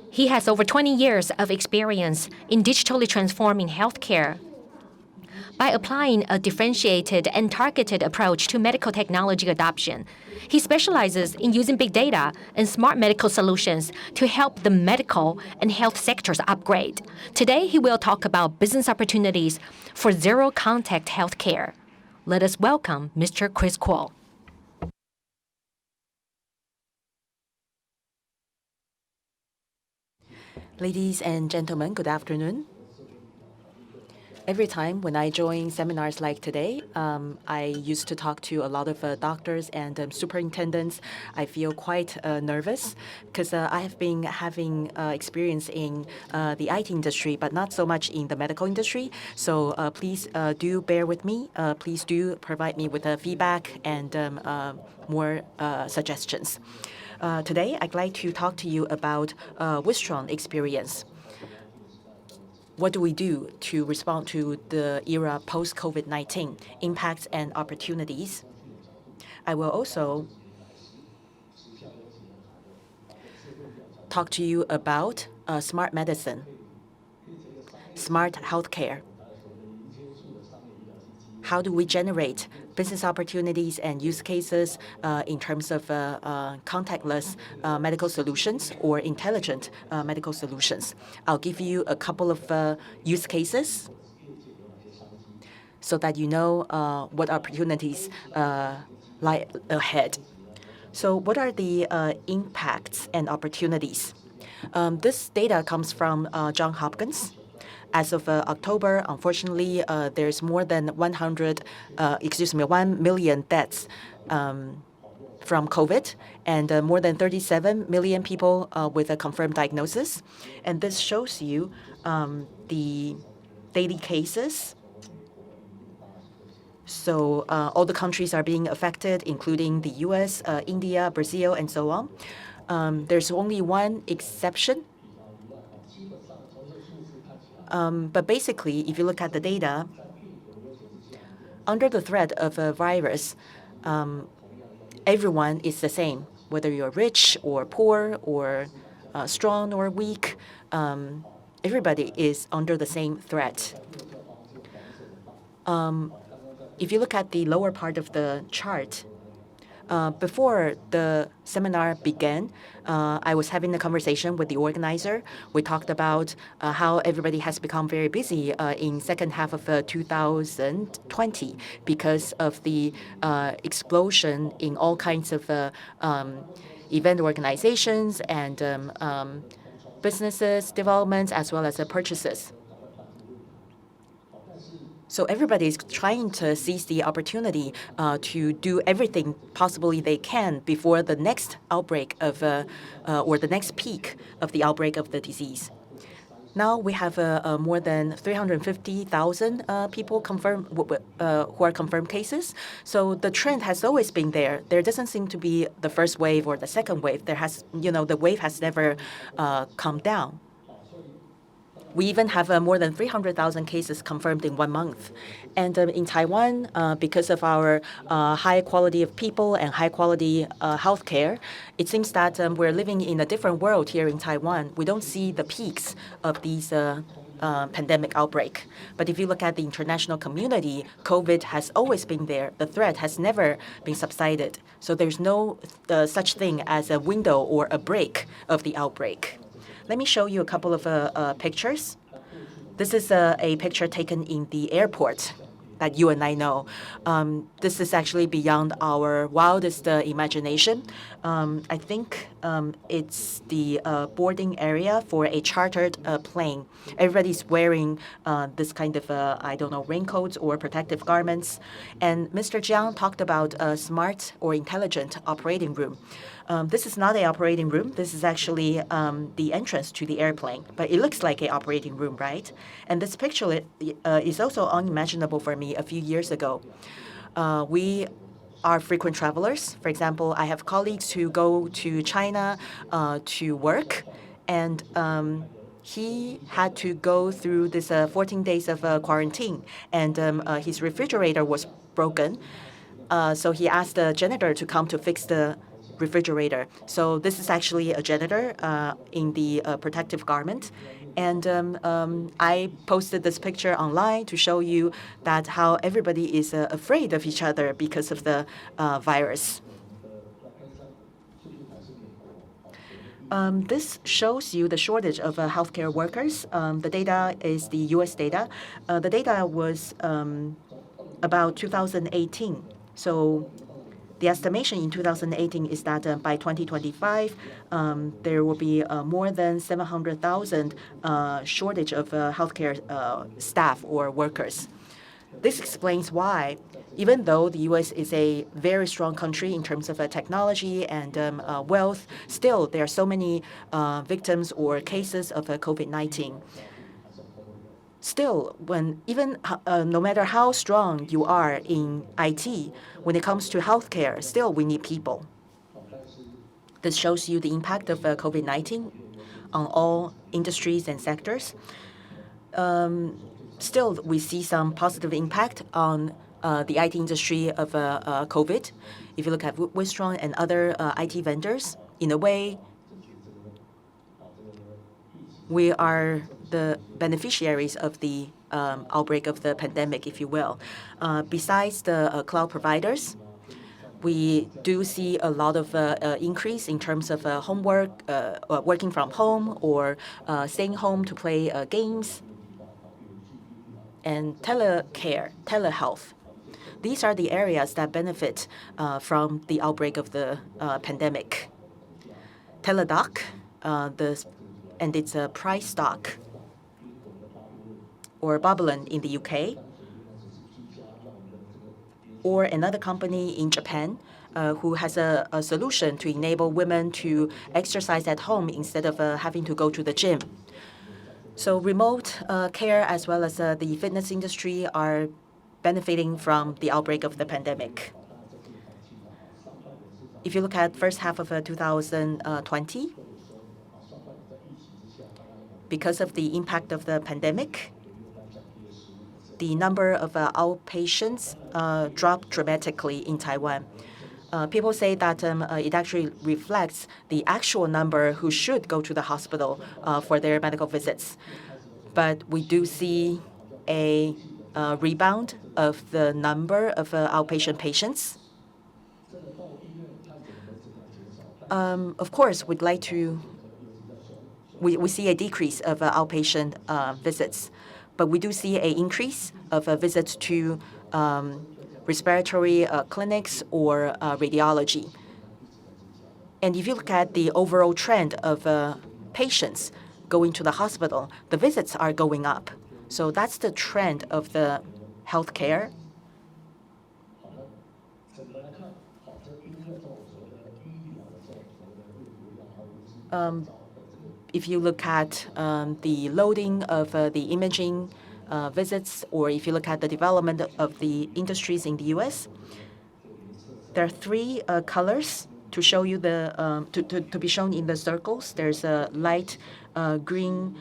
He has over 20 years of experience in digitally transforming healthcare. By applying a differentiated and targeted approach to medical technology adoption, he specializes in using big data and smart medical solutions to help the medical and health sectors upgrade. Today, he will talk about business opportunities for zero-contact healthcare. Let us welcome Mr. Chris Kuo. Ladies and gentlemen, good afternoon. Every time when I join seminars like today, I used to talk to a lot of doctors and superintendents. I feel quite nervous because I have been having experience in the IT industry, but not so much in the medical industry. So please do bear with me. Please do provide me with feedback and more suggestions. Today, I'd like to talk to you about Wistron experience. What do we do to respond to the era post-COVID-19 impacts and opportunities? I will also talk to you about smart medicine, smart healthcare. How do we generate business opportunities and use cases in terms of contactless medical solutions or intelligent medical solutions? I'll give you a couple of use cases so that you know what opportunities lie ahead. So what are the impacts and opportunities? This data comes from Johns Hopkins. As of October, unfortunately, there's more than 1 million deaths from COVID, and more than 37 million people with a confirmed diagnosis. And this shows you the daily cases So all the countries are being affected, including the US, India, Brazil, and so on. There's only one exception. But basically, if you look at the data, under the threat of a virus, everyone is the same, whether you're rich or poor or strong or weak. Everybody is under the same threat. If you look at the lower part of the chart, before the seminar began, I was having a conversation with the organizer. We talked about how everybody has become very busy in second half of 2020 because of the explosion in all kinds of event organizations and businesses, developments, as well as purchases. So everybody is trying to seize the opportunity to do everything possibly they can before the next outbreak of, or the next peak of the outbreak of the disease. Now we have more than 350,000 people confirmed who are confirmed cases. So the trend has always been there. There doesn't seem to be the first wave or the second wave. There has, the wave has never come down. We even have more than 300,000 cases confirmed in 1 month. And in Taiwan, because of our high quality of people and high quality healthcare, it seems that we're living in a different world here in Taiwan. We don't see the peaks of these pandemic outbreak. But if you look at the international community, COVID has always been there. The threat has never been subsided. So there's no such thing as a window or a break of the outbreak. Let me show you a couple of pictures. This is a picture taken in the airport that you and I know. This is actually beyond our wildest imagination. I think it's the boarding area for a chartered plane. Everybody's wearing this kind of, I don't know, raincoats or protective garments. And Mr. Jiang talked about a smart or intelligent operating room. This is not an operating room. This is actually the entrance to the airplane. But it looks like an operating room, right? And this picture is also unimaginable for me a few years ago. We are frequent travelers. For example, I have colleagues who go to China to work, and he had to go through this 14 days of quarantine, and his refrigerator was broken. So he asked the janitor to come to fix the refrigerator. So this is actually a janitor in the protective garment. And I posted this picture online to show you that how everybody is afraid of each other because of the virus. This shows you the shortage of healthcare workers. The data is the US data. The data was about 2018. So the estimation in 2018 is that by 2025, there will be more than 700,000 shortage of healthcare staff or workers. This explains why, even though the U.S. is a very strong country in terms of technology and wealth, still there are so many victims or cases of COVID-19. Still, no matter how strong you are in IT, when it comes to healthcare, still we need people. This shows you the impact of COVID-19 on all industries and sectors. Still, we see some positive impact on the IT industry of COVID. If you look at Wistron and other IT vendors, in a way, we are the beneficiaries of the outbreak of the pandemic, if you will. Besides the cloud providers, we do see a lot of increase in terms of homework, working from home, or staying home to play games, and telecare, telehealth. These are the areas that benefit from the outbreak of the pandemic. Teladoc, and its price stock, or Babylon in the UK, or another company in Japan who has a solution to enable women to exercise at home instead of having to go to the gym. So remote care as well as the fitness industry are benefiting from the outbreak of the pandemic. If you look at first half of 2020, because of the impact of the pandemic, the number of outpatients dropped dramatically in Taiwan. People say that it actually reflects the actual number who should go to the hospital for their medical visits. But we do see a rebound of the number of outpatient patients. Of course, we'd like to. We see a decrease of outpatient visits, but we do see an increase of visits to respiratory clinics or radiology. And if you look at the overall trend of patients going to the hospital, the visits are going up. So that's the trend of the healthcare. If you look at the loading of the imaging visits, or if you look at the development of the industries in the U.S., there are three colors to show you the to be shown in the circles. There's a light green,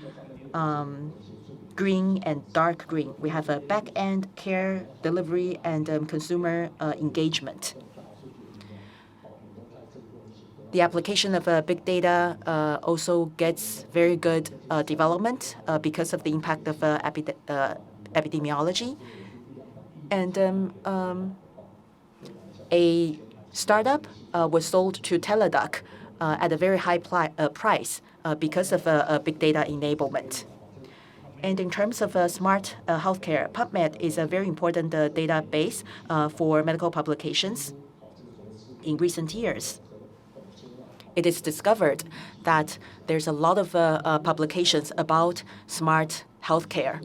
green and dark green. We have a back-end care, delivery, and consumer engagement. The application of big data also gets very good development because of the impact of epidemiology. And a startup was sold to Teladoc at a very high price because of big data enablement. And in terms of smart healthcare, PubMed is a very important database for medical publications in recent years. It is discovered that there's a lot of publications about smart healthcare.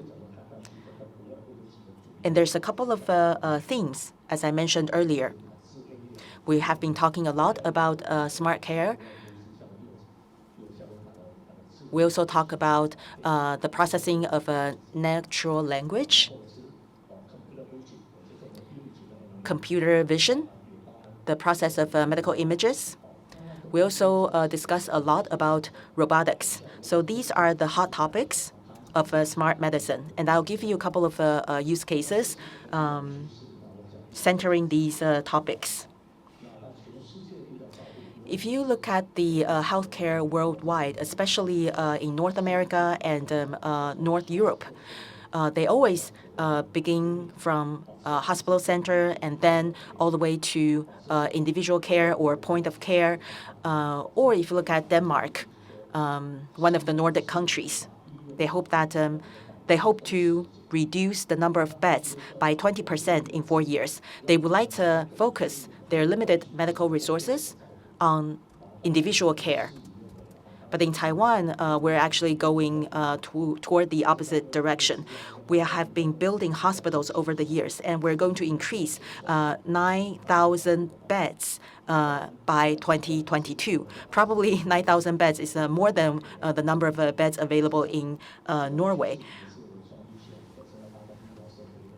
And there's a couple of themes, as I mentioned earlier. We have been talking a lot about smart care. We also talk about the processing of natural language, computer vision, the process of medical images. We also discuss a lot about robotics. So these are the hot topics of smart medicine. And I'll give you a couple of use cases centering these topics. If you look at the healthcare worldwide, especially in North America and North Europe, they always begin from hospital center and then all the way to individual care or point of care. Or if you look at Denmark, one of the Nordic countries, they hope to reduce the number of beds by 20% in 4 years. They would like to focus their limited medical resources on individual care. But in Taiwan, we're actually going toward the opposite direction. We have been building hospitals over the years, and we're going to increase 9,000 beds by 2022. Probably 9,000 beds is more than the number of beds available in Norway.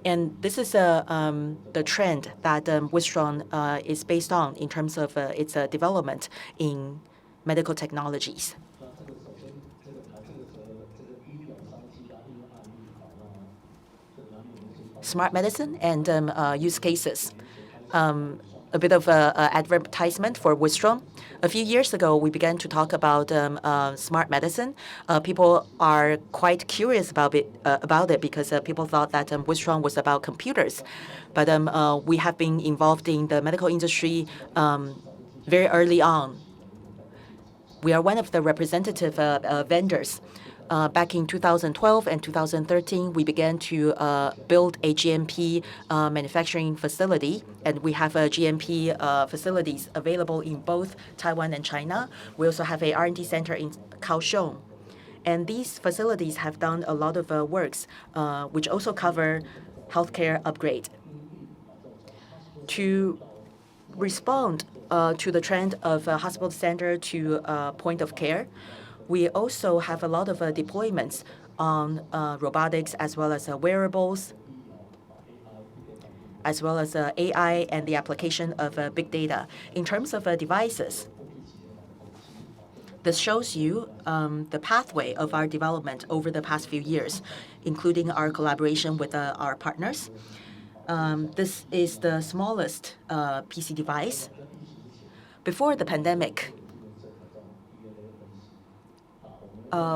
And this is the trend that Wistron is based on in terms of its development in medical technologies. Smart medicine and use cases. A bit of advertisement for Wistron. A few years ago, we began to talk about smart medicine. People are quite curious about it because people thought that Wistron was about computers. But we have been involved in the medical industry very early on. We are one of the representative vendors. Back in 2012 and 2013, we began to build a GMP manufacturing facility, and we have GMP facilities available in both Taiwan and China. We also have a R&D center in Kaohsiung. And these facilities have done a lot of works, which also cover healthcare upgrade. To respond to the trend of hospital center to point of care, we also have a lot of deployments on robotics as well as wearables. as well as AI and the application of big data. In terms of devices, this shows you the pathway of our development over the past few years, including our collaboration with our partners. This is the smallest PC device. Before the pandemic,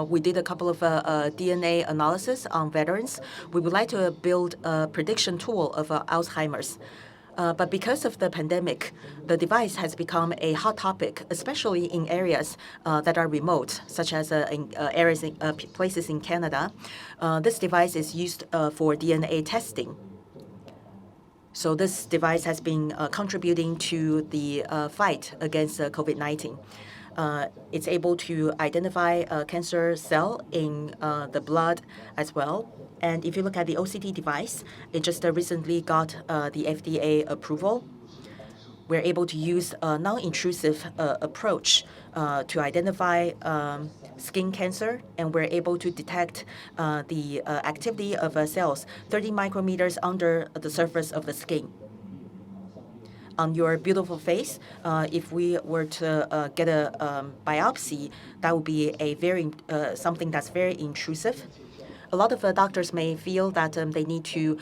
we did a couple of DNA analysis on veterans. We would like to build a prediction tool of Alzheimer's. But because of the pandemic, the device has become a hot topic, especially in areas that are remote, such as in places in Canada. This device is used for DNA testing. So this device has been contributing to the fight against COVID-19. It's able to identify a cancer cell in the blood as well. And if you look at the OCT device, it just recently got the FDA approval. We're able to use a non-intrusive approach to identify skin cancer, and we're able to detect the activity of cells 30 micrometers under the surface of the skin. On your beautiful face, if we were to get a biopsy, that would be a something that's very intrusive. A lot of doctors may feel that they need to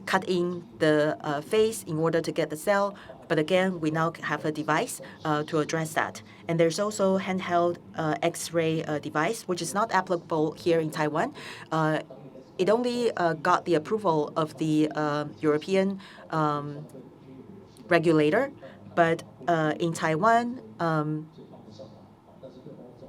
cut in the face in order to get the cell. But again, we now have a device to address that. And there's also handheld X-ray device, which is not applicable here in Taiwan. It only got the approval of the European regulator. But in Taiwan,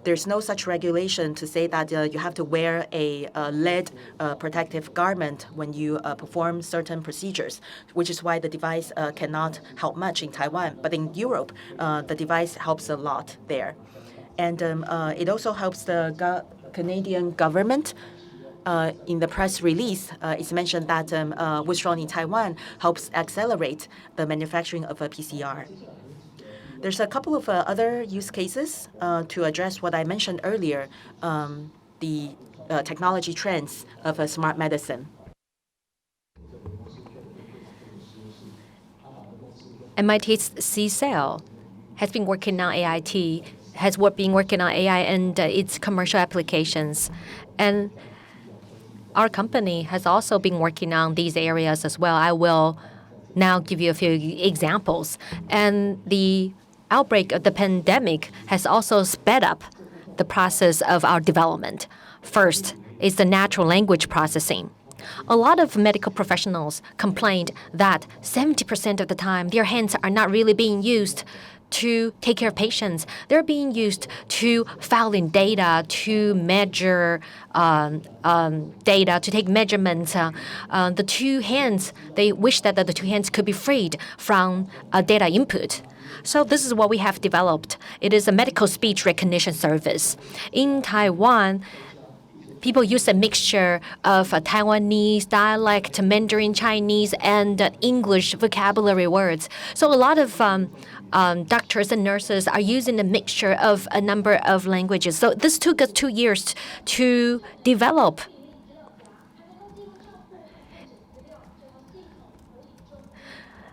there's no such regulation to say that you have to wear a lead protective garment when you perform certain procedures, which is why the device cannot help much in Taiwan. But in Europe, the device helps a lot there. And it also helps the Canadian government. In the press release, it's mentioned that Withdrawn in Taiwan helps accelerate the manufacturing of a PCR. There's a couple of other use cases to address what I mentioned earlier, the technology trends of smart medicine. MIT's CSAIL has been working on AIT, been working on AI and its commercial applications. And our company has also been working on these areas as well. I will now give you a few examples. And the outbreak of the pandemic has also sped up the process of our development. First is the natural language processing. A lot of medical professionals complained that 70% of the time their hands are not really being used to take care of patients. They're being used to file in data, to measure data, to take measurements. The two hands, they wish that the two hands could be freed from data input. So this is what we have developed. It is a medical speech recognition service. In Taiwan, people use a mixture of Taiwanese dialect, Mandarin Chinese, and English vocabulary words. So a lot of doctors and nurses are using a mixture of a number of languages. So this took us 2 years to develop.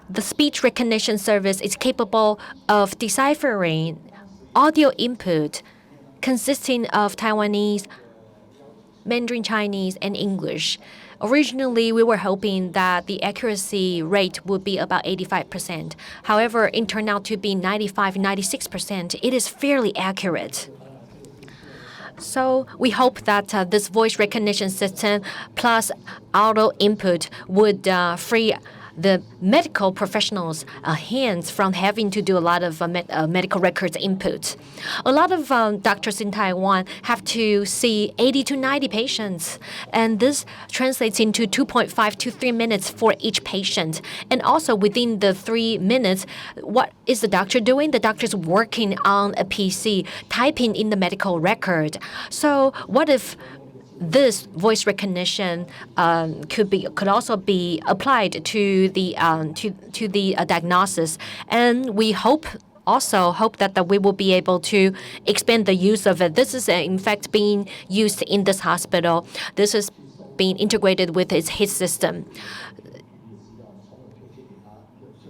The speech recognition service is capable of deciphering audio input consisting of Taiwanese, Mandarin Chinese, and English. Originally, we were hoping that the accuracy rate would be about 85%. However, it turned out to be 95, 96%. It is fairly accurate. So we hope that this voice recognition system plus audio input would free the medical professionals' hands from having to do a lot of medical records input. A lot of doctors in Taiwan have to see 80 to 90 patients, and this translates into 2.5 to 3 minutes for each patient. And also within the 3 minutes, what is the doctor doing? The doctor is working on a PC, typing in the medical record. So what if this voice recognition could also be applied to the diagnosis, and we hope that we will be able to expand the use of it. This is in fact being used in this hospital. This is being integrated with its HIS system.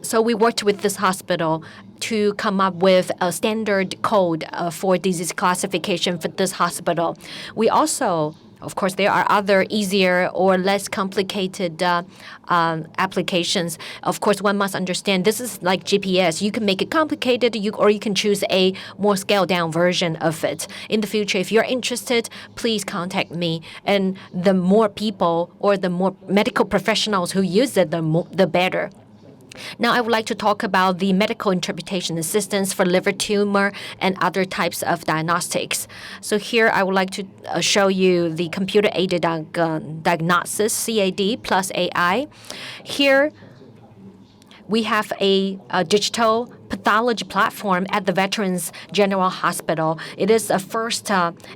So we worked with this hospital to come up with a standard code for disease classification for this hospital. We also, of course, there are other easier or less complicated applications. Of course, one must understand this is like GPS. You can make it complicated, or you can choose a more scaled-down version of it. In the future, if you're interested, please contact me. And the more people or the more medical professionals who use it, the better. Now, I would like to talk about the medical interpretation assistance for liver tumor and other types of diagnostics. So here, I would like to show you the computer-aided diagnosis, CAD, plus AI. Here, we have a digital pathology platform at the Veterans General Hospital. It is a first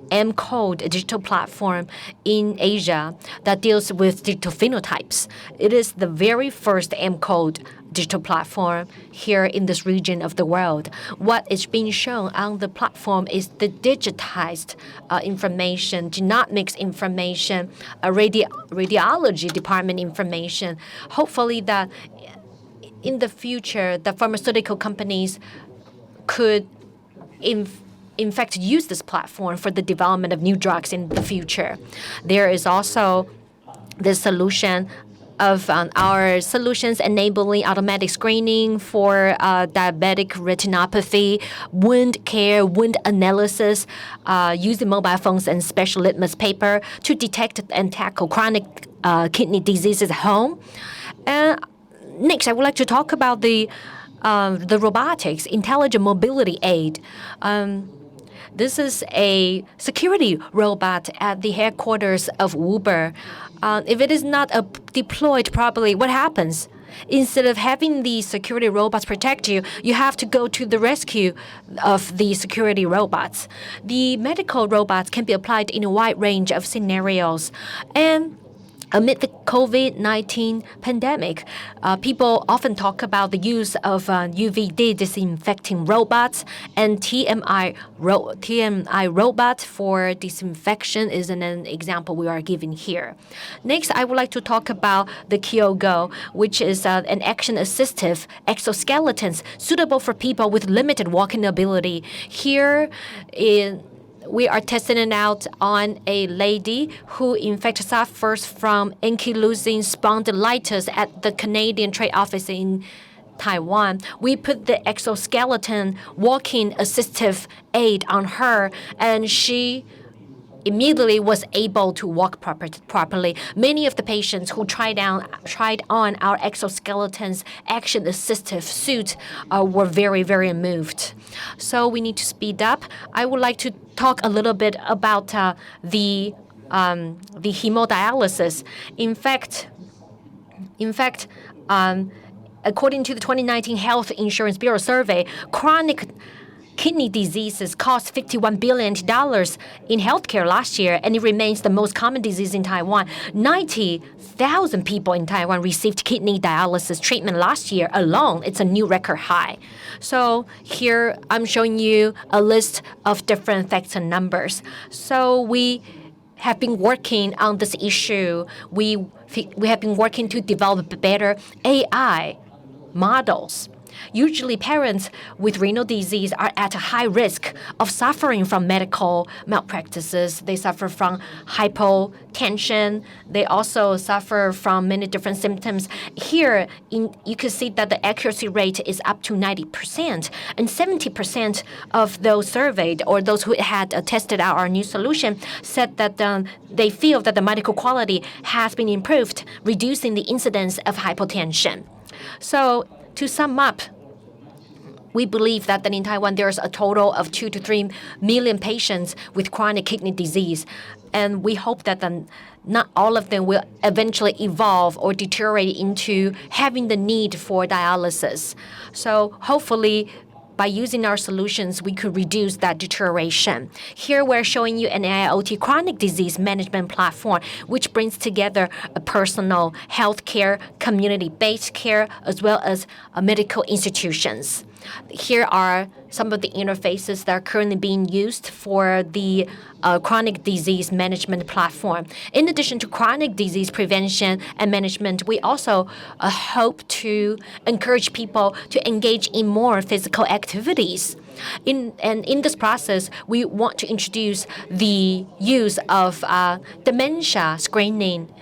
M-code digital platform in Asia that deals with digital phenotypes. It is the very first M-code digital platform here in this region of the world. What is being shown on the platform is the digitized information, genomics information, radiology department information. Hopefully that in the future, the pharmaceutical companies could in fact use this platform for the development of new drugs in the future. There is also the solution of our solutions enabling automatic screening for diabetic retinopathy, wound care, wound analysis, using mobile phones and special litmus paper to detect and tackle chronic kidney diseases at home. And next, I would like to talk about the robotics, intelligent mobility aid. This is a security robot at the headquarters of Uber. If it is not deployed properly, what happens? Instead of having the security robots protect you, you have to go to the rescue of the security robots. The medical robots can be applied in a wide range of scenarios. And amid the COVID-19 pandemic, people often talk about the use of UVD disinfecting robots, and TMI robot for disinfection is an example we are giving here. Next, I would like to talk about the Kyogo, which is an action-assistive exoskeletons suitable for people with limited walking ability. Here we are testing it out on a lady who in fact suffers from ankylosing spondylitis at the Canadian Trade Office in Taiwan. We put the exoskeleton walking assistive aid on her, and she immediately was able to walk properly. Many of the patients who tried on our exoskeletons action assistive suit were very, very moved. So we need to speed up. I would like to talk a little bit about the hemodialysis. In fact, according to the 2019 Health Insurance Bureau survey, chronic kidney diseases cost $51 billion in healthcare last year, and it remains the most common disease in Taiwan. 90,000 people in Taiwan received kidney dialysis treatment last year alone. It's a new record high. So here I'm showing you a list of different facts and numbers. So we have been working on this issue. We have been working to develop better AI models. Usually, parents with renal disease are at a high risk of suffering from medical malpractices. They suffer from hypotension. They also suffer from many different symptoms. Here, you can see that the accuracy rate is up to 90%. And 70% of those surveyed, or those who had tested out our new solution, said that they feel that the medical quality has been improved, reducing the incidence of hypotension. So, to sum up, we believe that in Taiwan there's a total of 2 to 3 million patients with chronic kidney disease, and we hope that not all of them will eventually evolve or deteriorate into having the need for dialysis. So hopefully, by using our solutions, we could reduce that deterioration. Here we're showing you an IoT chronic disease management platform, which brings together a personal healthcare, community-based care, as well as medical institutions. Here are some of the interfaces that are currently being used for the chronic disease management platform. In addition to chronic disease prevention and management, we also hope to encourage people to engage in more physical activities. In this process, we want to introduce the use of dementia screening.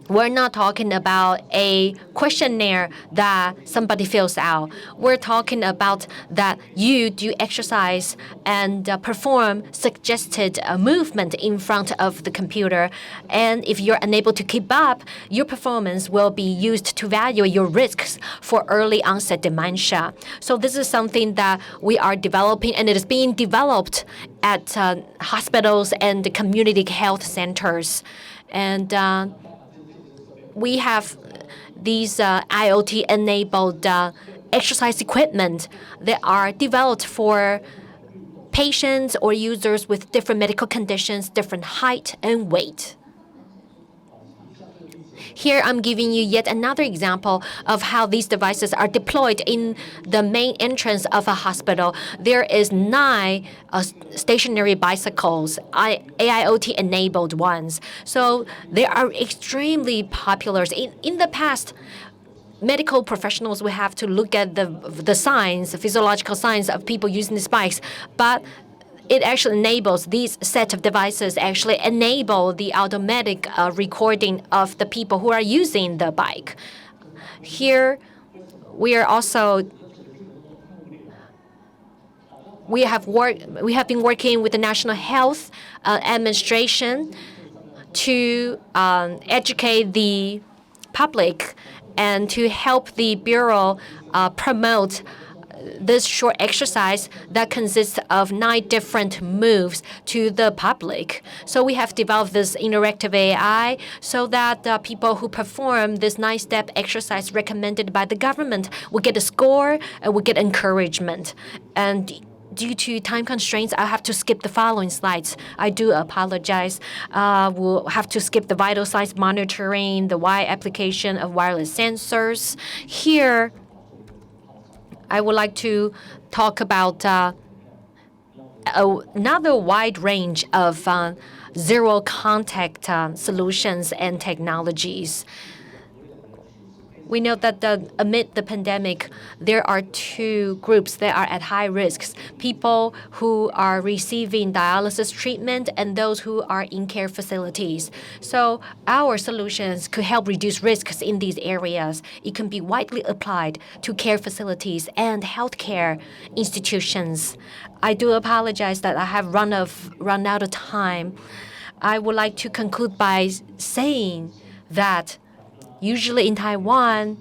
We're not talking about a questionnaire that somebody fills out. We're talking about that you do exercise and perform suggested movement in front of the computer. And if you're unable to keep up, your performance will be used to evaluate your risks for early onset dementia. So this is something that we are developing, and it is being developed at hospitals and community health centers. And we have these IoT-enabled exercise equipment that are developed for patients or users with different medical conditions, different height and weight. Here I'm giving you yet another example of how these devices are deployed in the main entrance of a hospital. There is 9 stationary bicycles, AIoT-enabled ones. So they are extremely popular. In the past, medical professionals will have to look at the signs, the physiological signs of people using these bikes, but it actually enables these set of devices actually enable the automatic recording of the people who are using the bike. Here, we have been working with the National Health Administration to educate the public and to help the Bureau promote this short exercise that consists of 9 different moves to the public. So we have developed this interactive AI so that people who perform this 9-step exercise recommended by the government will get a score and will get encouragement. And due to time constraints, I have to skip the following slides. I do apologize. We'll have to skip the vital signs monitoring, the wide application of wireless sensors. Here, I would like to talk about another wide range of zero contact solutions and technologies. We know that amid the pandemic, there are 2 groups that are at high risks: people who are receiving dialysis treatment and those who are in care facilities. So our solutions could help reduce risks in these areas. It can be widely applied to care facilities and healthcare institutions. I do apologize that I have run out of time. I would like to conclude by saying that usually in Taiwan,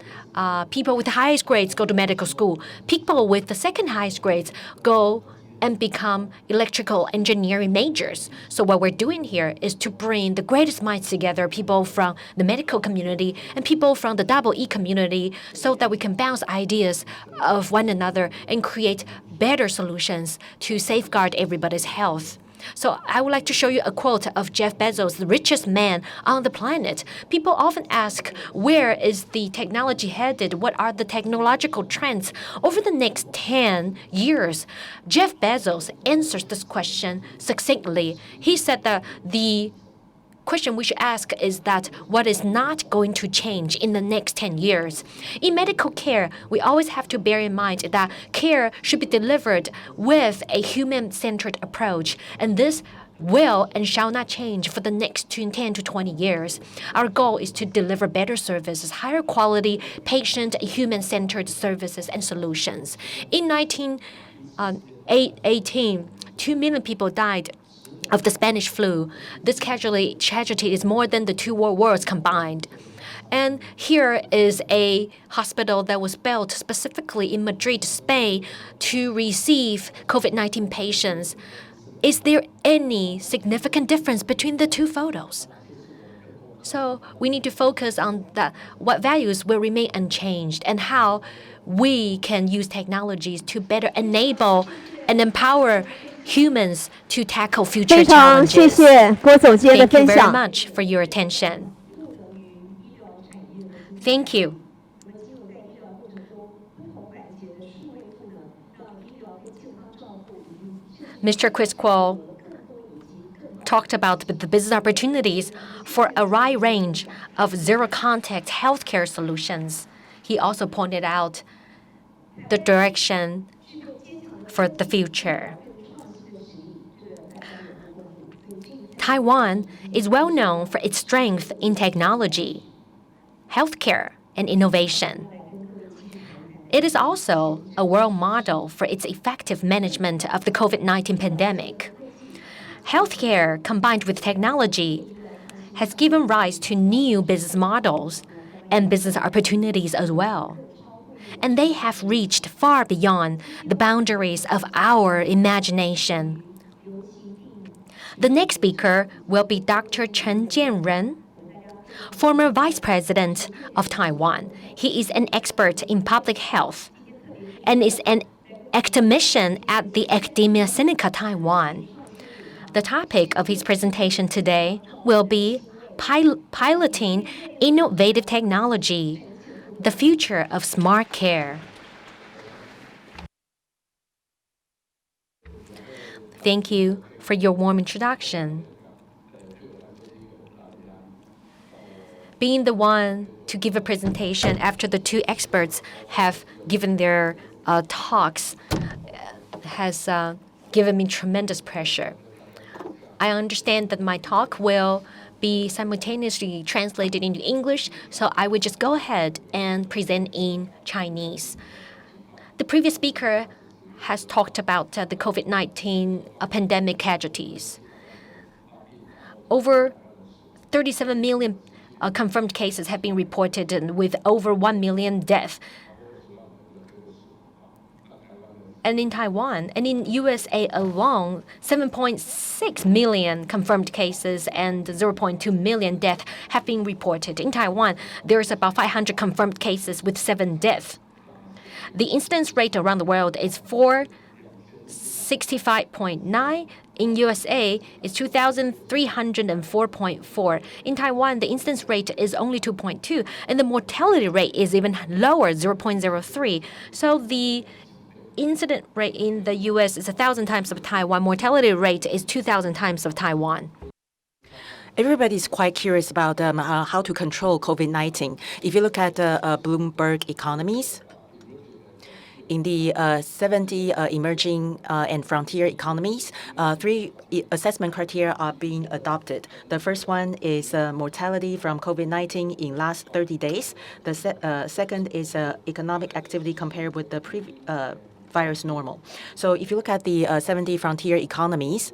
people with the highest grades go to medical school. People with the second highest grades go and become electrical engineering majors. So what we're doing here is to bring the greatest minds together, people from the medical community and people from the EE community, so that we can bounce ideas of one another and create better solutions to safeguard everybody's health. So I would like to show you a quote of Jeff Bezos, the richest man on the planet. People often ask, where is the technology headed? What are the technological trends over the next 10 years? Jeff Bezos answers this question succinctly. He said that the question we should ask is that what is not going to change in the next 10 years. In medical care, we always have to bear in mind that care should be delivered with a human-centered approach, and this will and shall not change for the next 10 to 20 years. Our goal is to deliver better services, higher quality, patient, human-centered services and solutions. In 1918, 2 million people died of the Spanish flu. This tragedy is more than the 2 world wars combined. And here is a hospital that was built specifically in Madrid, Spain, to receive COVID-19 patients. Is there any significant difference between the 2 photos? So we need to focus on that, what values will remain unchanged and how we can use technologies to better enable and empower humans to tackle future challenges. Thank you very much for your attention. Thank you. Mr. Chris Kuo talked about the business opportunities for a wide range of zero-contact healthcare solutions. He also pointed out the direction for the future. Taiwan is well known for its strength in technology, healthcare, and innovation. It is also a world model for its effective management of the COVID-19 pandemic. Healthcare combined with technology has given rise to new business models and business opportunities as well. And they have reached far beyond the boundaries of our imagination. The next speaker will be Dr. Chen Jianren, former Vice President of Taiwan. He is an expert in public health and is an academician at the Academia Sinica Taiwan. The topic of his presentation today will be piloting innovative technology, the future of smart care. Thank you for your warm introduction. Being the one to give a presentation after the two experts have given their talks has given me tremendous pressure. I understand that my talk will be simultaneously translated into English, so I would just go ahead and present in Chinese. The previous speaker has talked about the COVID-19 pandemic casualties. Over 37 million confirmed cases have been reported with over 1 million deaths. And in Taiwan and in USA alone, 7.6 million confirmed cases and 0.2 million deaths have been reported. In Taiwan, there's about 500 confirmed cases with 7 deaths. The incidence rate around the world is 465.9. In USA, it's 2,304.4. In Taiwan, the incidence rate is only 2.2, and the mortality rate is even lower, 0.03. So the incident rate in the U.S. is 1,000 times of Taiwan. Mortality rate is 2,000 times of Taiwan. Everybody's quite curious about how to control COVID-19. If you look at Bloomberg economies, in the 70 emerging and frontier economies, 3 assessment criteria are being adopted. The first one is mortality from COVID-19 in last 30 days. The second is economic activity compared with the virus normal. So if you look at the 70 frontier economies,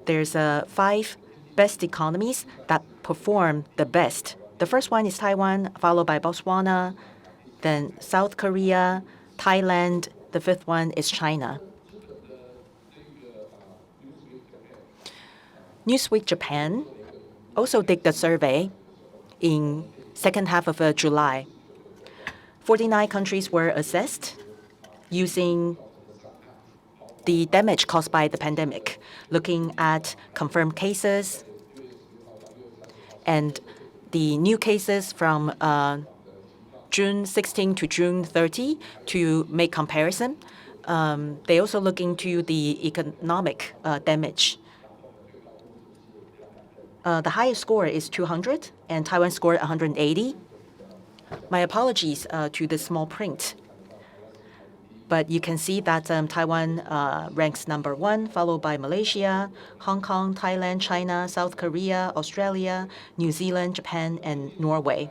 there's 5 best economies that perform the best. The first one is Taiwan, followed by Botswana, then South Korea, Thailand. The 5th one is China. Newsweek Japan also did the survey in second half of July. 49 countries were assessed using the damage caused by the pandemic, looking at confirmed cases and the new cases from June 16 to June 30 to make comparison. They also look into the economic damage. The highest score is 200, and Taiwan scored 180. My apologies to the small print. But you can see that Taiwan ranks number 1, followed by Malaysia, Hong Kong, Thailand, China, South Korea, Australia, New Zealand, Japan, and Norway.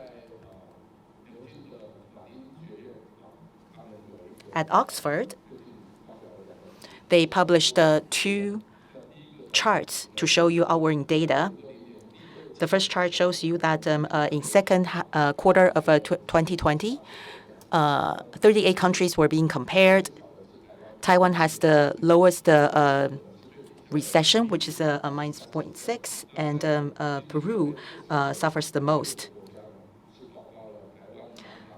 At Oxford, they published 2 charts to show you our data. The first chart shows you that in second quarter of 2020, 38 countries were being compared. Taiwan has the lowest recession, which is a -0.6, and Peru suffers the most.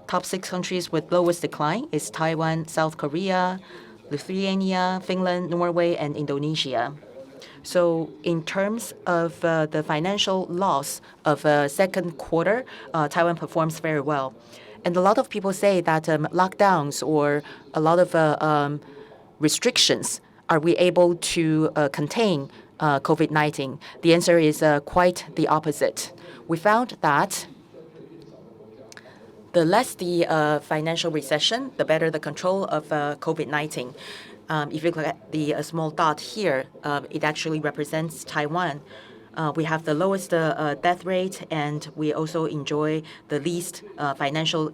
Top 6 countries with lowest decline is Taiwan, South Korea, Lithuania, Finland, Norway, and Indonesia. So in terms of the financial loss of second quarter, Taiwan performs very well. And a lot of people say that lockdowns or a lot of restrictions are we able to contain COVID-19? The answer is quite the opposite. We found that the less the financial recession, the better the control of COVID-19. If you look at the small dot here, it actually represents Taiwan. We have the lowest death rate, and we also enjoy the least financial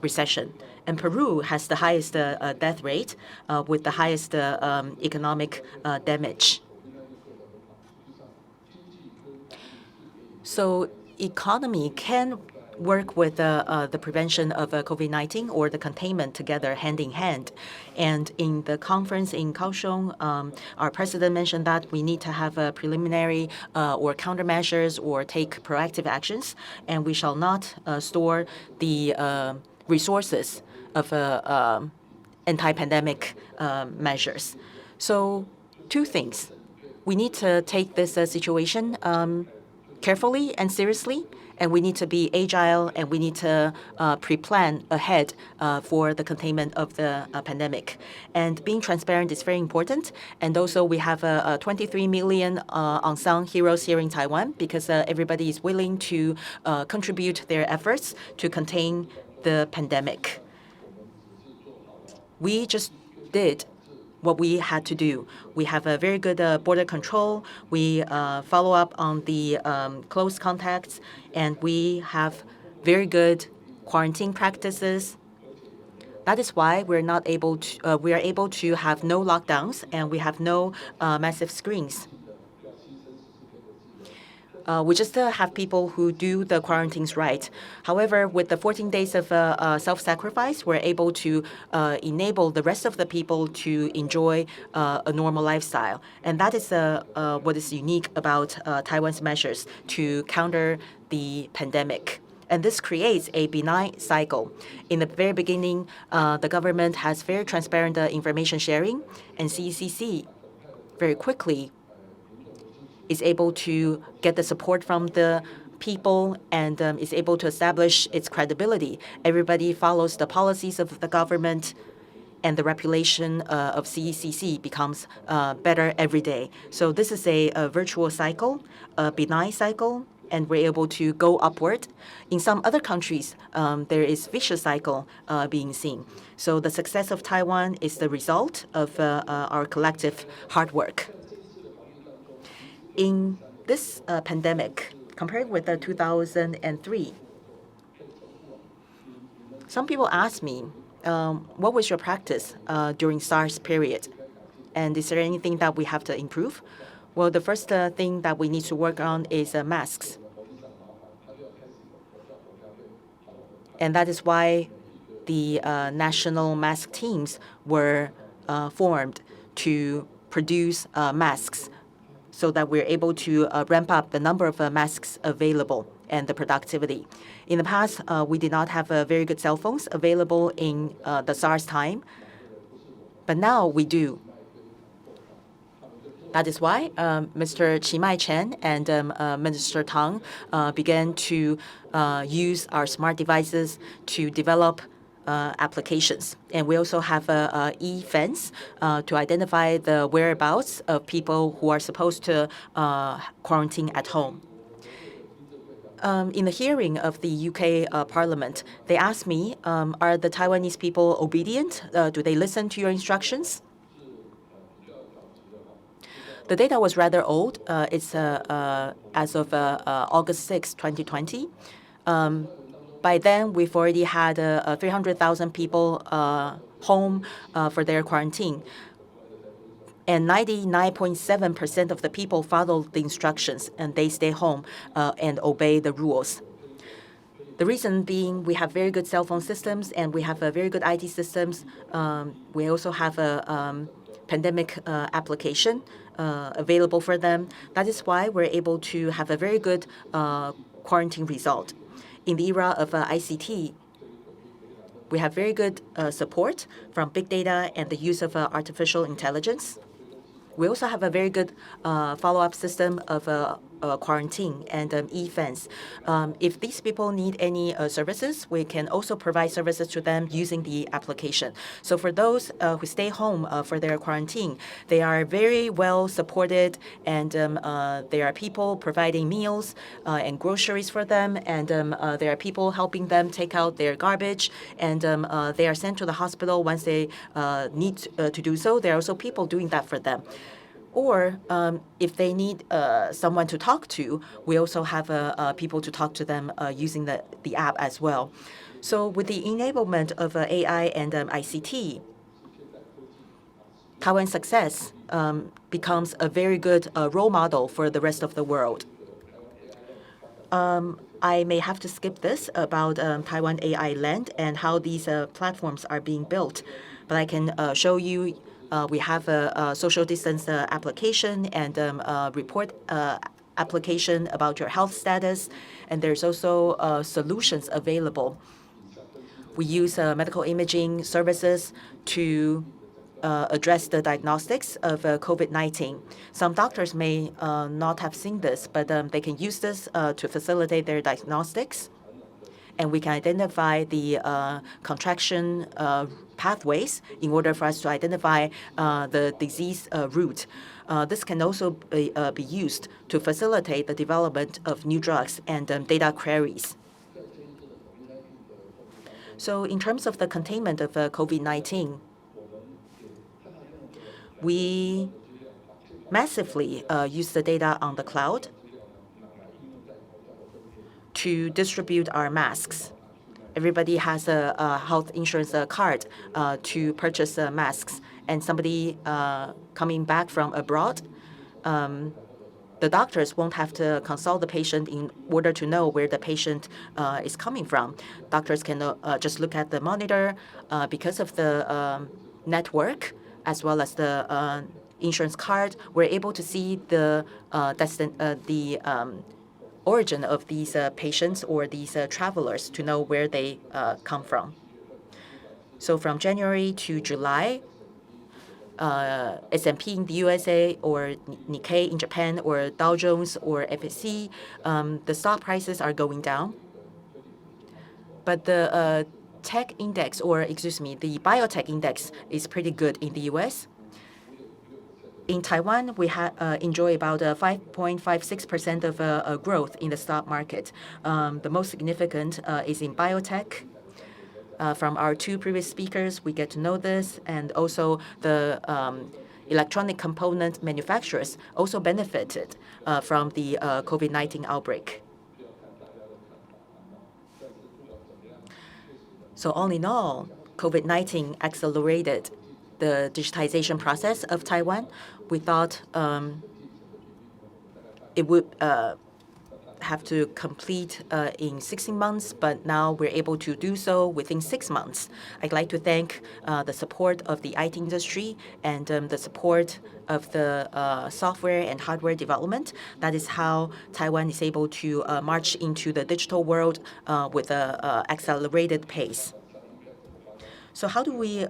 recession. And Peru has the highest death rate with the highest economic damage. So economy can work with the prevention of COVID-19 or the containment together hand in hand. And in the conference in Kaohsiung, our president mentioned that we need to have preliminary or countermeasures or take proactive actions, and we shall not store the resources of anti-pandemic measures. So 2 things. We need to take this situation carefully and seriously, and we need to be agile, and we need to pre-plan ahead for the containment of the pandemic. And being transparent is very important. And also we have 23 million unsung heroes here in Taiwan because everybody is willing to contribute their efforts to contain the pandemic. We just did what we had to do. We have a very good border control. We follow up on the close contacts, and we have very good quarantine practices. That is why we are able to have no lockdowns, and we have no massive screenings. We just have people who do the quarantines right. However, with the 14 days of self-sacrifice, we're able to enable the rest of the people to enjoy a normal lifestyle. And that is what is unique about Taiwan's measures to counter the pandemic. And this creates a benign cycle. In the very beginning, the government has very transparent information sharing, and CECC very quickly is able to get the support from the people and is able to establish its credibility. Everybody follows the policies of the government, and the reputation of CECC becomes better every day. So this is a virtual cycle, a benign cycle, and we're able to go upward. In some other countries, there is vicious cycle being seen. So the success of Taiwan is the result of our collective hard work. In this pandemic, compared with 2003, some people ask me, what was your practice during SARS period? And is there anything that we have to improve? Well, the first thing that we need to work on is masks. And that is why the national mask teams were formed to produce masks, so that we're able to ramp up the number of masks available and the productivity. In the past, we did not have very good cell phones available in the SARS time, but now we do. That is why Mr. Chi-Mai Chen and Minister Tang began to use our smart devices to develop applications. And we also have e-fence to identify the whereabouts of people who are supposed to quarantine at home. In the hearing of the UK Parliament, they asked me, are the Taiwanese people obedient? Do they listen to your instructions? The data was rather old. It's as of August 6, 2020. By then, we've already had 300,000 people home for their quarantine. And 99.7% of the people followed the instructions, and they stay home and obey the rules. The reason being, we have very good cell phone systems, and we have very good IT systems. We also have a pandemic application available for them. That is why we're able to have a very good quarantine result. In the era of ICT, we have very good support from big data and the use of artificial intelligence. We also have a very good follow-up system of quarantine and e-fence. If these people need any services, we can also provide services to them using the application. So for those who stay home for their quarantine, they are very well supported, and there are people providing meals and groceries for them, and there are people helping them take out their garbage, and they are sent to the hospital once they need to do so. There are also people doing that for them. Or if they need someone to talk to, we also have people to talk to them using the app as well. So with the enablement of AI and ICT, Taiwan's success becomes a very good role model for the rest of the world. I may have to skip this about Taiwan AI Land and how these platforms are being built, but I can show you we have a social distance application and report application about your health status, and there's also solutions available. We use medical imaging services to address the diagnostics of COVID-19. Some doctors may not have seen this, but they can use this to facilitate their diagnostics. And we can identify the contraction pathways in order for us to identify the disease route. This can also be used to facilitate the development of new drugs and data queries. So in terms of the containment of COVID-19, we massively use the data on the cloud to distribute our masks. Everybody has a health insurance card to purchase masks, and somebody coming back from abroad, the doctors won't have to consult the patient in order to know where the patient is coming from. Doctors can just look at the monitor because of the network as well as the insurance card. We're able to see the origin of these patients or these travelers to know where they come from. So from January to July, S&P in the USA or Nikkei in Japan or Dow Jones or FTSE, the stock prices are going down. But the tech index, or excuse me, the biotech index is pretty good in the US. In Taiwan, we enjoy about 5.56% of growth in the stock market. The most significant is in biotech. From our two previous speakers, we get to know this, and also the electronic component manufacturers also benefited from the COVID-19 outbreak. So all in all, COVID-19 accelerated the digitization process of Taiwan. We thought it would have to complete in 16 months, but now we're able to do so within 6 months. I'd like to thank the support of the IT industry and the support of the software and hardware development. That is how Taiwan is able to march into the digital world with an accelerated pace. So how do we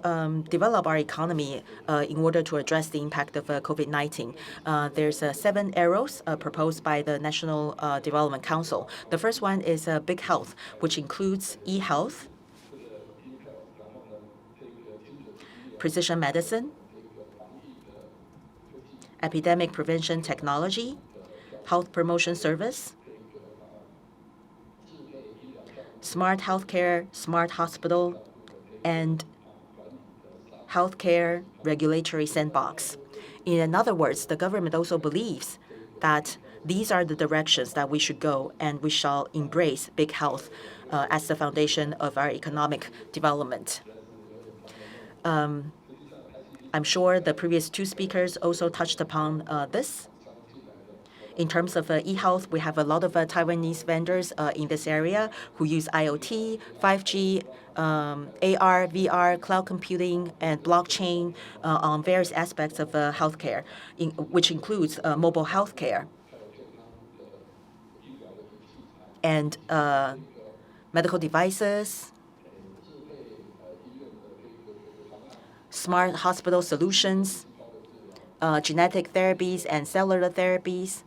develop our economy in order to address the impact of COVID-19? There's 7 arrows proposed by the National Development Council. The first one is Big Health, which includes e-health, precision medicine, epidemic prevention technology, health promotion service, smart healthcare, smart hospital, and healthcare regulatory sandbox. In other words, the government also believes that these are the directions that we should go, and we shall embrace big health as the foundation of our economic development. I'm sure the previous 2 speakers also touched upon this. In terms of e-health, we have a lot of Taiwanese vendors in this area who use IoT, 5G, AR, VR, cloud computing, and blockchain on various aspects of healthcare, which includes mobile healthcare and medical devices, smart hospital solutions, genetic therapies and cellular therapies,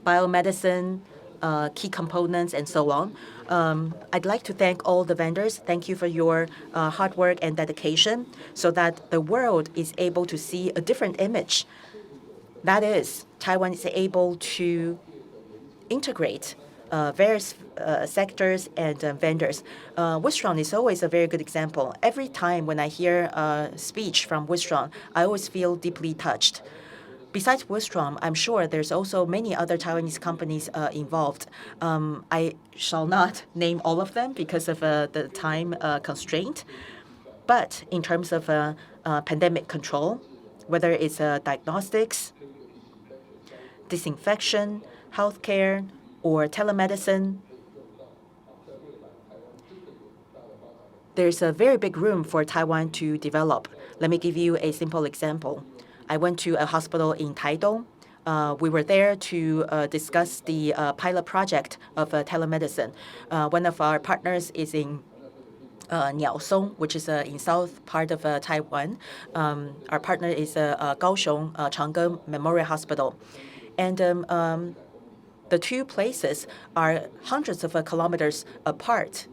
biomedicine, key components, and so on. I'd like to thank all the vendors. Thank you for your hard work and dedication so that the world is able to see a different image. That is, Taiwan is able to integrate various sectors and vendors. Wistron is always a very good example. Every time when I hear a speech from Wistron, I always feel deeply touched. Besides Wistron, I'm sure there's also many other Taiwanese companies involved. I shall not name all of them because of the time constraint. But in terms of pandemic control, whether it's diagnostics, disinfection, healthcare, or telemedicine, there's a very big room for Taiwan to develop. Let me give you a simple example. I went to a hospital in Taidong. We were there to discuss the pilot project of telemedicine. One of our partners is in Niaosong, which is in south part of Taiwan. Our partner is Kaohsiung Changge Memorial Hospital. And the two places are hundreds of kilometers apart.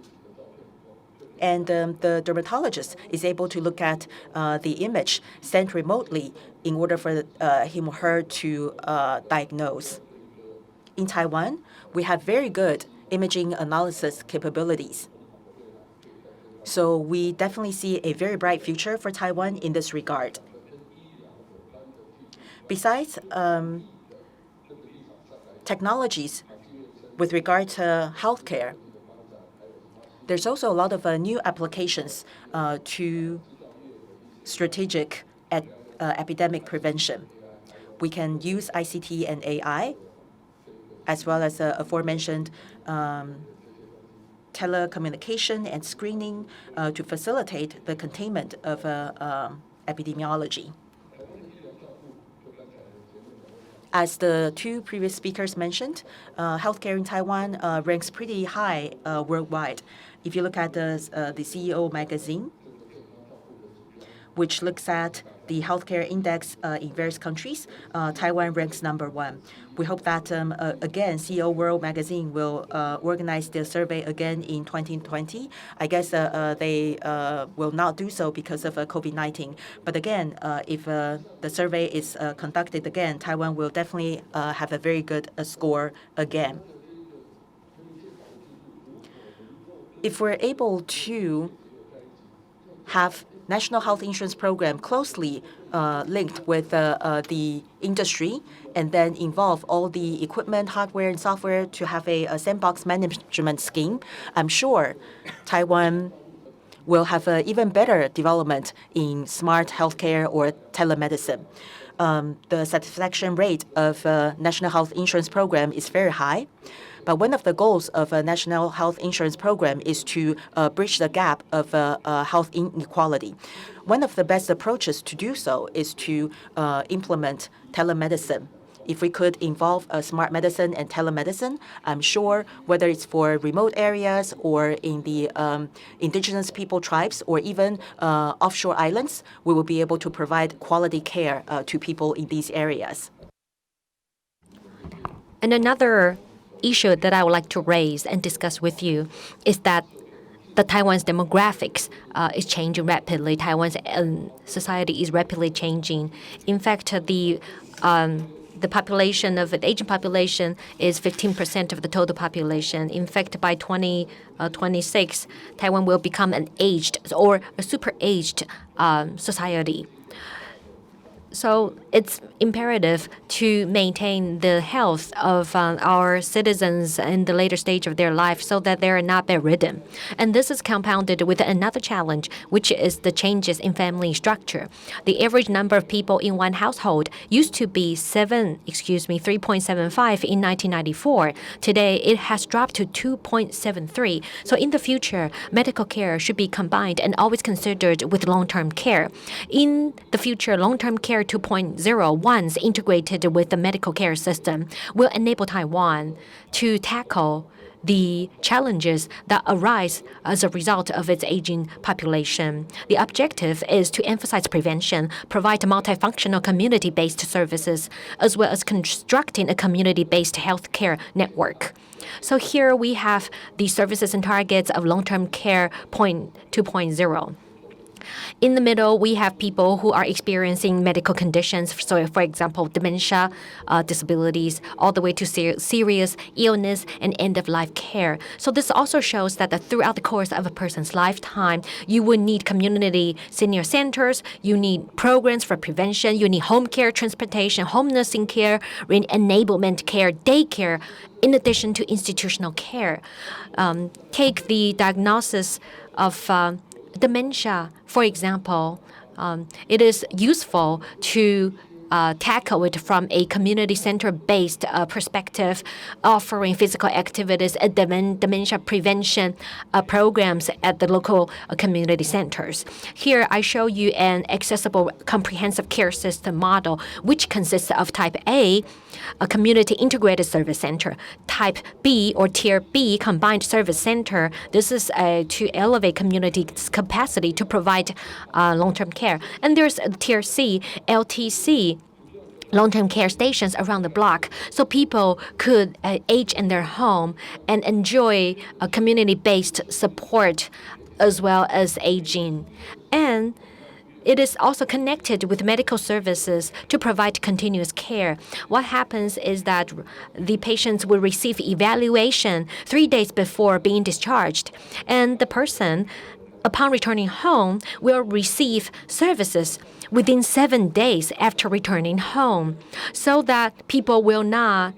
And the dermatologist is able to look at the image sent remotely in order for him or her to diagnose. In Taiwan, we have very good imaging analysis capabilities. So we definitely see a very bright future for Taiwan in this regard. Besides technologies with regard to healthcare, there's also a lot of new applications to strategic epidemic prevention. We can use ICT and AI, as well as aforementioned telecommunication and screening to facilitate the containment of epidemiology. As the two previous speakers mentioned, healthcare in Taiwan ranks pretty high worldwide. If you look at the CEO magazine, which looks at the healthcare index in various countries, Taiwan ranks #1. We hope that, again, CEO World Magazine will organize the survey again in 2020. I guess they will not do so because of COVID-19. But again, if the survey is conducted again, Taiwan will definitely have a very good score again. If we're able to have National Health Insurance Program closely linked with the industry and then involve all the equipment, hardware, and software to have a sandbox management scheme, I'm sure Taiwan will have an even better development in smart healthcare or telemedicine. The satisfaction rate of National Health Insurance Program is very high. But one of the goals of a National Health Insurance Program is to bridge the gap of health inequality. One of the best approaches to do so is to implement telemedicine. If we could involve smart medicine and telemedicine, I'm sure whether it's for remote areas or in the indigenous people tribes or even offshore islands, we will be able to provide quality care to people in these areas. And another issue that I would like to raise and discuss with you is that the Taiwan's demographics is changing rapidly. Taiwan's society is rapidly changing. In fact, the population of the Asian population is 15% of the total population. In fact, by 2026, Taiwan will become an aged or a super aged society. So it's imperative to maintain the health of our citizens in the later stage of their life so that they are not bedridden. And this is compounded with another challenge, which is the changes in family structure. The average number of people in one household used to be 3.75 in 1994. Today, it has dropped to 2.73. So in the future, medical care should be combined and always considered with long-term care. In the future, long-term care 2.0, once integrated with the medical care system, will enable Taiwan to tackle the challenges that arise as a result of its aging population. The objective is to emphasize prevention, provide multifunctional community-based services, as well as constructing a community-based healthcare network. So here we have the services and targets of long-term care 2.0. In the middle, we have people who are experiencing medical conditions, so for example, dementia, disabilities, all the way to serious illness and end-of-life care. So this also shows that throughout the course of a person's lifetime, you would need community senior centers, you need programs for prevention, you need home care, transportation, home nursing care, enablement care, daycare, in addition to institutional care. Take the diagnosis of dementia, for example. It is useful to tackle it from a community center-based perspective, offering physical activities and dementia prevention programs at the local community centers. Here, I show you an accessible comprehensive care system model, which consists of Type A, a community integrated service center, Type B or Tier B combined service center. This is to elevate community's capacity to provide long-term care. And there's Tier C, LTC, long-term care stations around the block, so people could age in their home and enjoy a community-based support as well as aging. And it is also connected with medical services to provide continuous care. What happens is that the patients will receive evaluation 3 days before being discharged, and the person, upon returning home, will receive services within 7 days after returning home, so that people wouldn't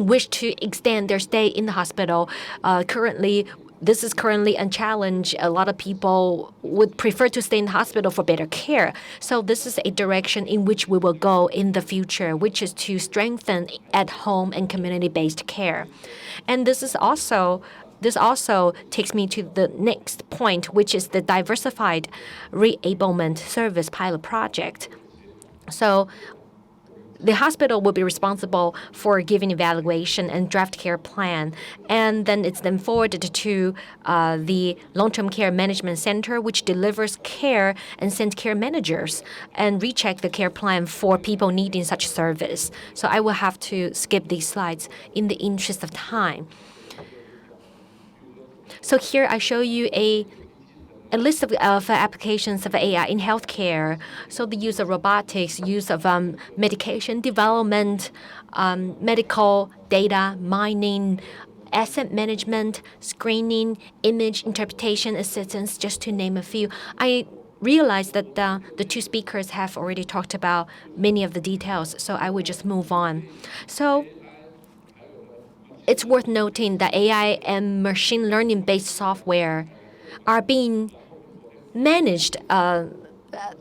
wish to extend their stay in the hospital. This is currently a challenge. A lot of people would prefer to stay in the hospital for better care. So this is a direction in which we will go in the future, which is to strengthen at-home and community-based care. And this also takes me to the next point, which is the diversified reablement service pilot project. So the hospital will be responsible for giving evaluation and draft care plan, and then it's then forwarded to the long-term care management center, which delivers care and sends care managers and recheck the care plan for people needing such service. So I will have to skip these slides in the interest of time. So here I show you a list of applications of AI in healthcare. So the use of robotics, use of medication development, medical data mining, asset management, screening, image interpretation assistance, just to name a few. I realize that the two speakers have already talked about many of the details, so I would just move on. So it's worth noting that AI and machine learning-based software are being managed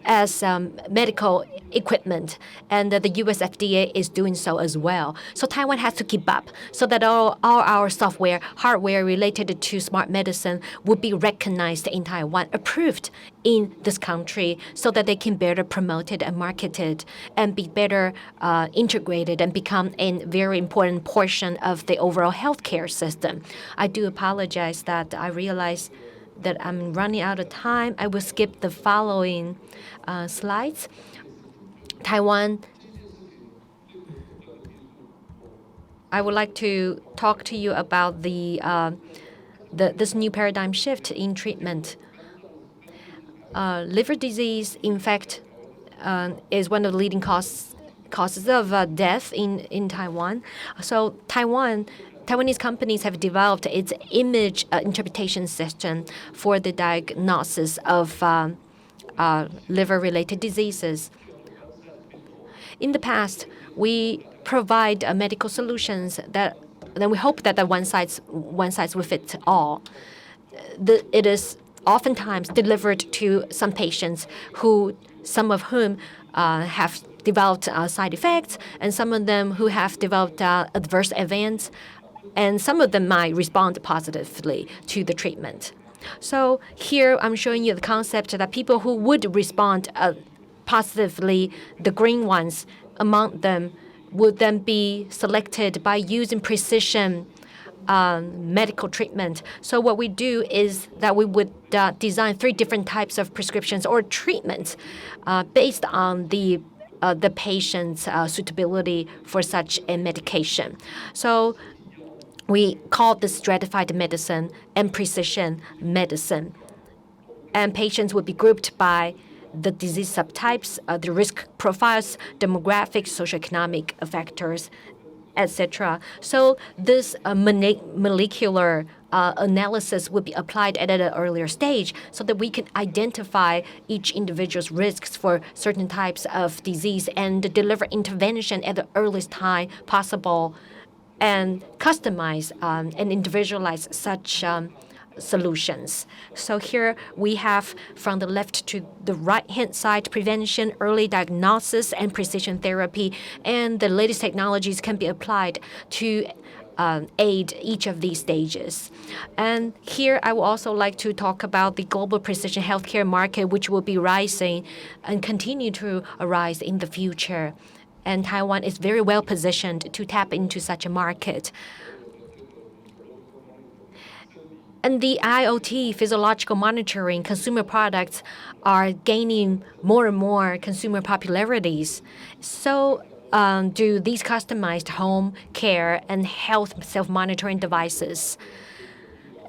as medical equipment, and the US FDA is doing so as well. So Taiwan has to keep up so that all our software, hardware related to smart medicine will be recognized in Taiwan, approved in this country, so that they can better promote it and market it and be better integrated and become a very important portion of the overall healthcare system. I do apologize that I realize that I'm running out of time. I will skip the following slides. Taiwan, I would like to talk to you about this new paradigm shift in treatment. Liver disease, in fact, is one of the leading causes of death in Taiwan. So Taiwanese companies have developed its image interpretation system for the diagnosis of liver-related diseases. In the past, we provide medical solutions that then we hope that the one size will fit all. It is oftentimes delivered to some patients some of whom have developed side effects, and some of them who have developed adverse events, and some of them might respond positively to the treatment. So here I'm showing you the concept that people who would respond positively, the green ones among them would then be selected by using precision medical treatment. So what we do is that we would design 3 different types of prescriptions or treatments based on the patient's suitability for such a medication. So we call this stratified medicine and precision medicine. And patients would be grouped by the disease subtypes, the risk profiles, demographics, socioeconomic factors, etc. So this molecular analysis would be applied at an earlier stage so that we can identify each individual's risks for certain types of disease and deliver intervention at the earliest time possible and customize and individualize such solutions. So here we have from the left to the right-hand side prevention, early diagnosis, and precision therapy. And the latest technologies can be applied to aid each of these stages. And here I would also like to talk about the global precision healthcare market, which will be rising and continue to arise in the future. And Taiwan is very well positioned to tap into such a market. And the IoT, physiological monitoring, consumer products are gaining more and more consumer popularities. So do these customized home care and health self-monitoring devices.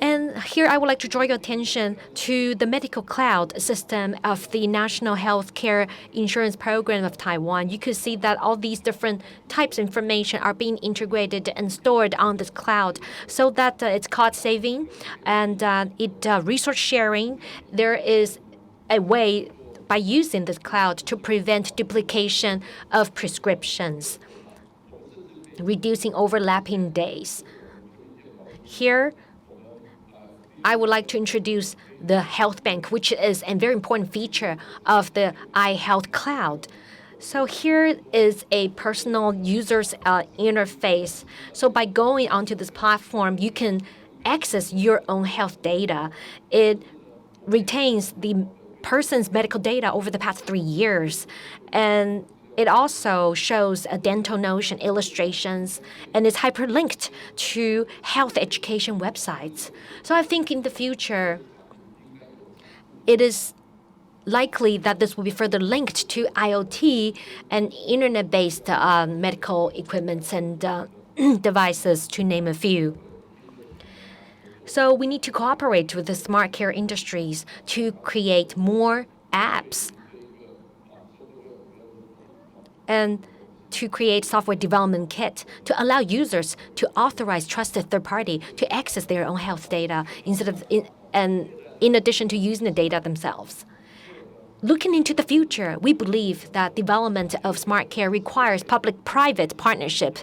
And here I would like to draw your attention to the medical cloud system of the National Healthcare Insurance Program of Taiwan. You could see that all these different types of information are being integrated and stored on this cloud so that it's cost saving and resource sharing. There is a way by using this cloud to prevent duplication of prescriptions, reducing overlapping days. Here, I would like to introduce the Health Bank, which is a very important feature of the iHealth Cloud. So here is a personal user's interface. So by going onto this platform, you can access your own health data. It retains the person's medical data over the past 3 years. And it also shows a dental notion illustrations and is hyperlinked to health education websites. So I think in the future, it is likely that this will be further linked to IoT and internet-based medical equipments and devices, to name a few. So we need to cooperate with the smart care industries to create more apps and to create software development kit to allow users to authorize trusted third party to access their own health data in addition to using the data themselves. Looking into the future, we believe that development of smart care requires public-private partnership.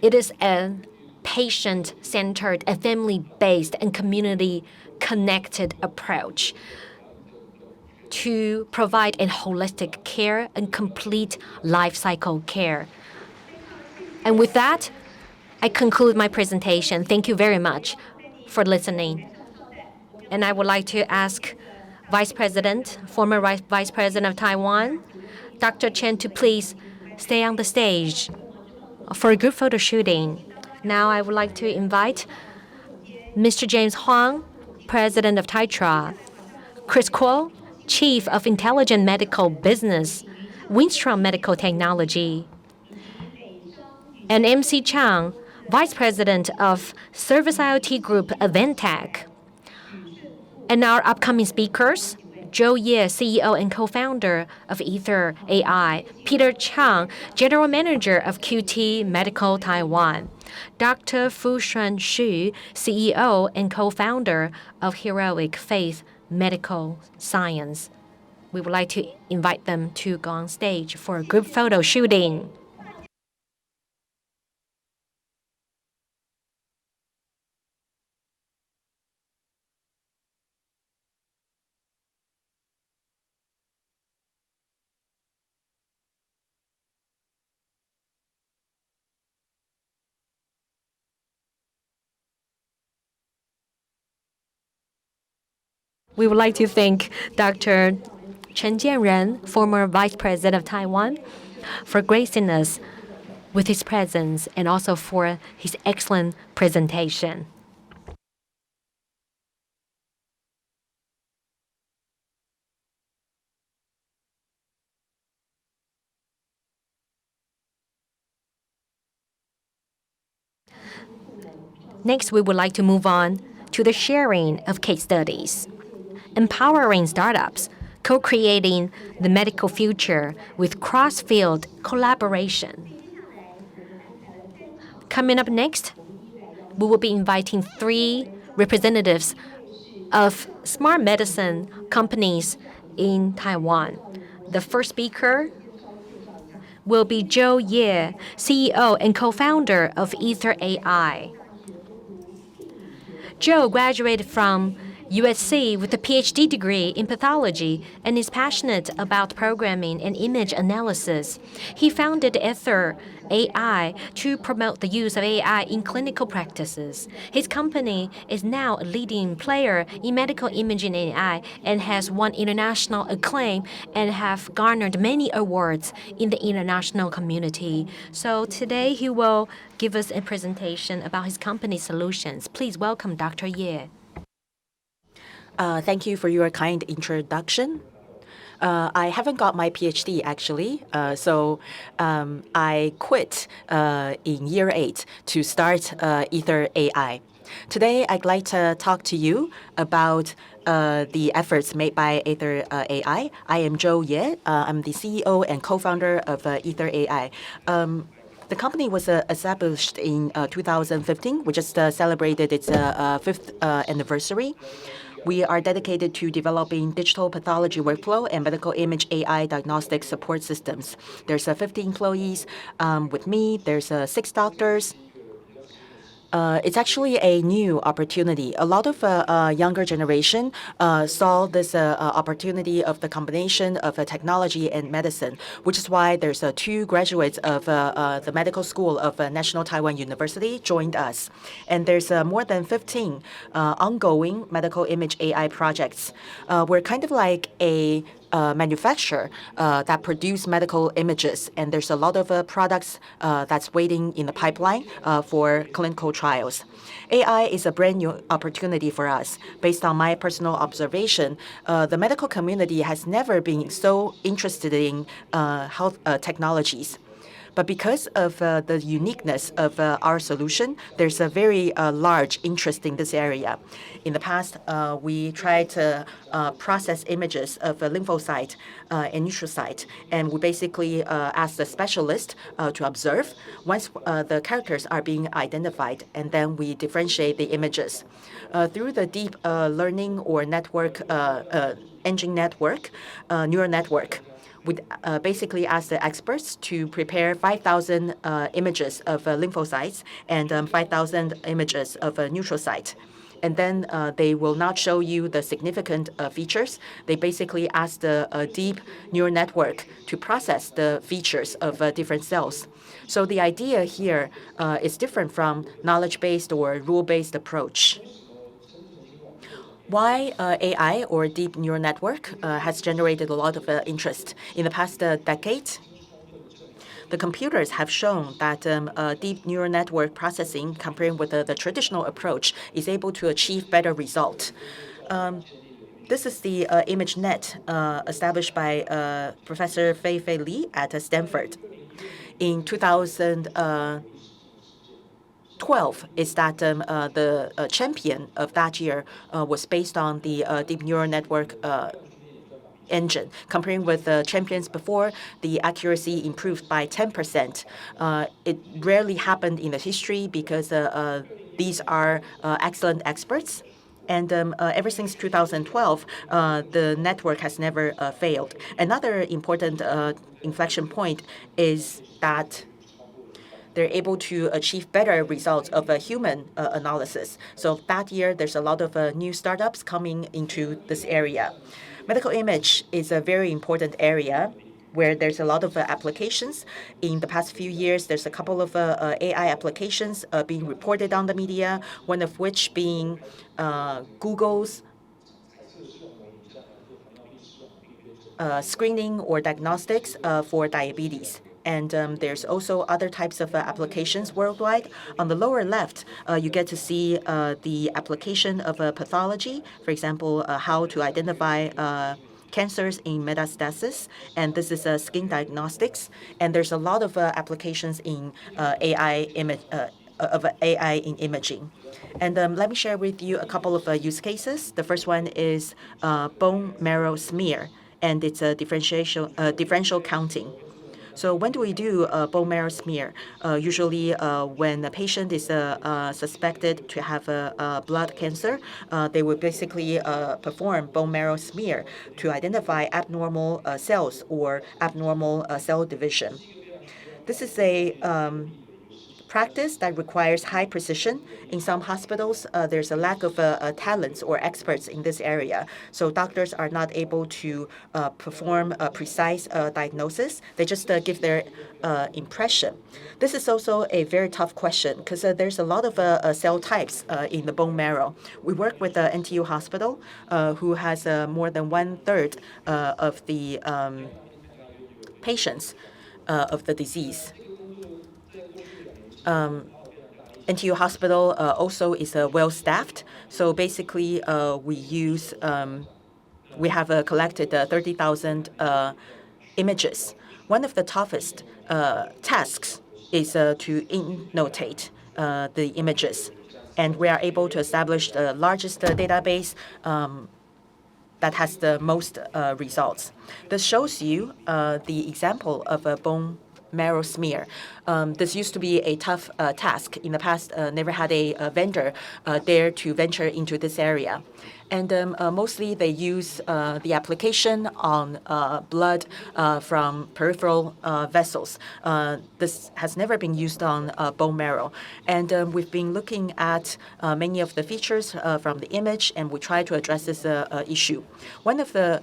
It is a patient-centered, a family-based, and community-connected approach to provide a holistic care and complete life cycle care. And with that, I conclude my presentation. Thank you very much for listening. And I would like to ask former Vice President of Taiwan, Dr. Chen, to please stay on the stage for a group photo shooting. Now I would like to invite Mr. James Huang, President of Taitra, Chris Kuo, Chief of Intelligent Medical Business, Winstrom Medical Technology, and MC Chang, Vice President of Service IoT Group Aventec. And our upcoming speakers, Joe Ye, CEO and co-founder of Ether AI, Peter Chang, General Manager of QT Medical Taiwan, Dr. Fushuan Xu, CEO and co-founder of Heroic Faith Medical Science. We would like to invite them to go on stage for a group photo shooting. We would like to thank Dr. Chen Jianren, former Vice President of Taiwan, for gracing us with his presence and also for his excellent presentation. Next, we would like to move on to the sharing of case studies, empowering startups, co-creating the medical future with cross-field collaboration. Coming up next, we will be inviting 3 representatives of smart medicine companies in Taiwan. The first speaker will be Joe Ye, CEO and co-founder of Ether AI. Joe graduated from USC with a PhD degree in pathology and is passionate about programming and image analysis. He founded Ether AI to promote the use of AI in clinical practices. His company is now a leading player in medical imaging AI and has won international acclaim and have garnered many awards in the international community. So today he will give us a presentation about his company's solutions. Please welcome Dr. Ye. Thank you for your kind introduction. I haven't got my PhD actually, so I quit in year 8 to start Ether AI. Today, I'd like to talk to you about the efforts made by Ether AI. I am Joe Ye. I'm the CEO and co-founder of Ether AI. The company was established in 2015. We just celebrated its 5th anniversary. We are dedicated to developing digital pathology workflow and medical image AI diagnostic support systems. There's 50 employees. With me, there's 6 doctors. It's actually a new opportunity. A lot of younger generation saw this opportunity of the combination of technology and medicine, which is why there's 2 graduates of the medical school of National Taiwan University joined us. And there's more than 15 ongoing medical image AI projects. We're kind of like a manufacturer that produce medical images, and there's a lot of products that's waiting in the pipeline for clinical trials. AI is a brand new opportunity for us. Based on my personal observation, the medical community has never been so interested in health technologies. But because of the uniqueness of our solution, there's a very large interest in this area. In the past, we tried to process images of a lymphocyte and neutrocyte, and we basically asked the specialist to observe once the characters are being identified, and then we differentiate the images. Through the deep learning or network, engine network, neural network, we basically ask the experts to prepare 5,000 images of lymphocytes and 5,000 images of neutrocyte. And then they will not show you the significant features. They basically ask the deep neural network to process the features of different cells. So the idea here is different from knowledge-based or rule-based approach. Why AI or deep neural network has generated a lot of interest in the past decade? The computers have shown that deep neural network processing, comparing with the traditional approach, is able to achieve better results. This is the ImageNet established by Professor Fei Li at Stanford. In 2012 is that the champion of that year was based on the deep neural network engine. Comparing with the champions before, the accuracy improved by 10%. It rarely happened in the history because these are excellent experts. And ever since 2012, the network has never failed. Another important inflection point is that they're able to achieve better results of a human analysis. So that year, there's a lot of new startups coming into this area. Medical image is a very important area where there's a lot of applications. In the past few years, there's a couple of AI applications being reported on the media, one of which being Google's screening or diagnostics for diabetes. And there's also other types of applications worldwide. On the lower left, you get to see the application of pathology, for example, how to identify cancers in metastasis, and this is skin diagnostics. And there's a lot of applications in AI in imaging. And let me share with you a couple of use cases. The first one is bone marrow smear, and it's a differential counting. So when do we do a bone marrow smear? Usually when a patient is suspected to have a blood cancer, they will basically perform bone marrow smear to identify abnormal cells or abnormal cell division. This is a practice that requires high precision. In some hospitals, there's a lack of talents or experts in this area. So doctors are not able to perform a precise diagnosis. They just give their impression. This is also a very tough question because there's a lot of cell types in the bone marrow. We work with the NTU hospital who has more than 1/3 of the patients of the disease. NTU Hospital also is well-staffed. So basically, we have collected 30,000 images. One of the toughest tasks is to annotate the images. And we are able to establish the largest database that has the most results. This shows you the example of a bone marrow smear. This used to be a tough task. In the past, never had a vendor dare to venture into this area. And mostly they use the application on blood from peripheral vessels. This has never been used on bone marrow. And we've been looking at many of the features from the image, and we try to address this issue. One of the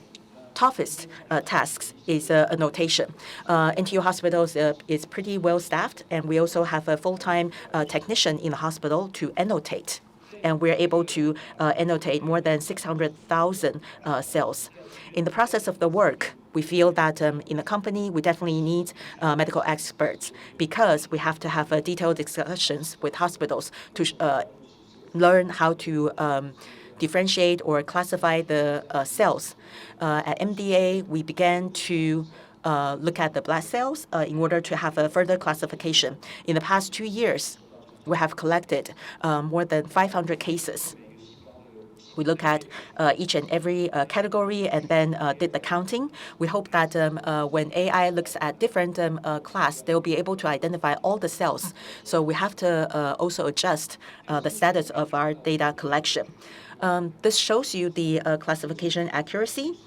toughest tasks is annotation. NTU Hospitals is pretty well staffed, and we also have a full-time technician in the hospital to annotate. And we're able to annotate more than 600,000 cells. In the process of the work, we feel that in the company, we definitely need medical experts because we have to have detailed discussions with hospitals to learn how to differentiate or classify the cells. At MDA, we began to look at the blood cells in order to have a further classification. In the past 2 years, we have collected more than 500 cases. We look at each and every category and then did the counting. We hope that when AI looks at different class, they'll be able to identify all the cells. So we have to also adjust the status of our data collection. This shows you the classification accuracy.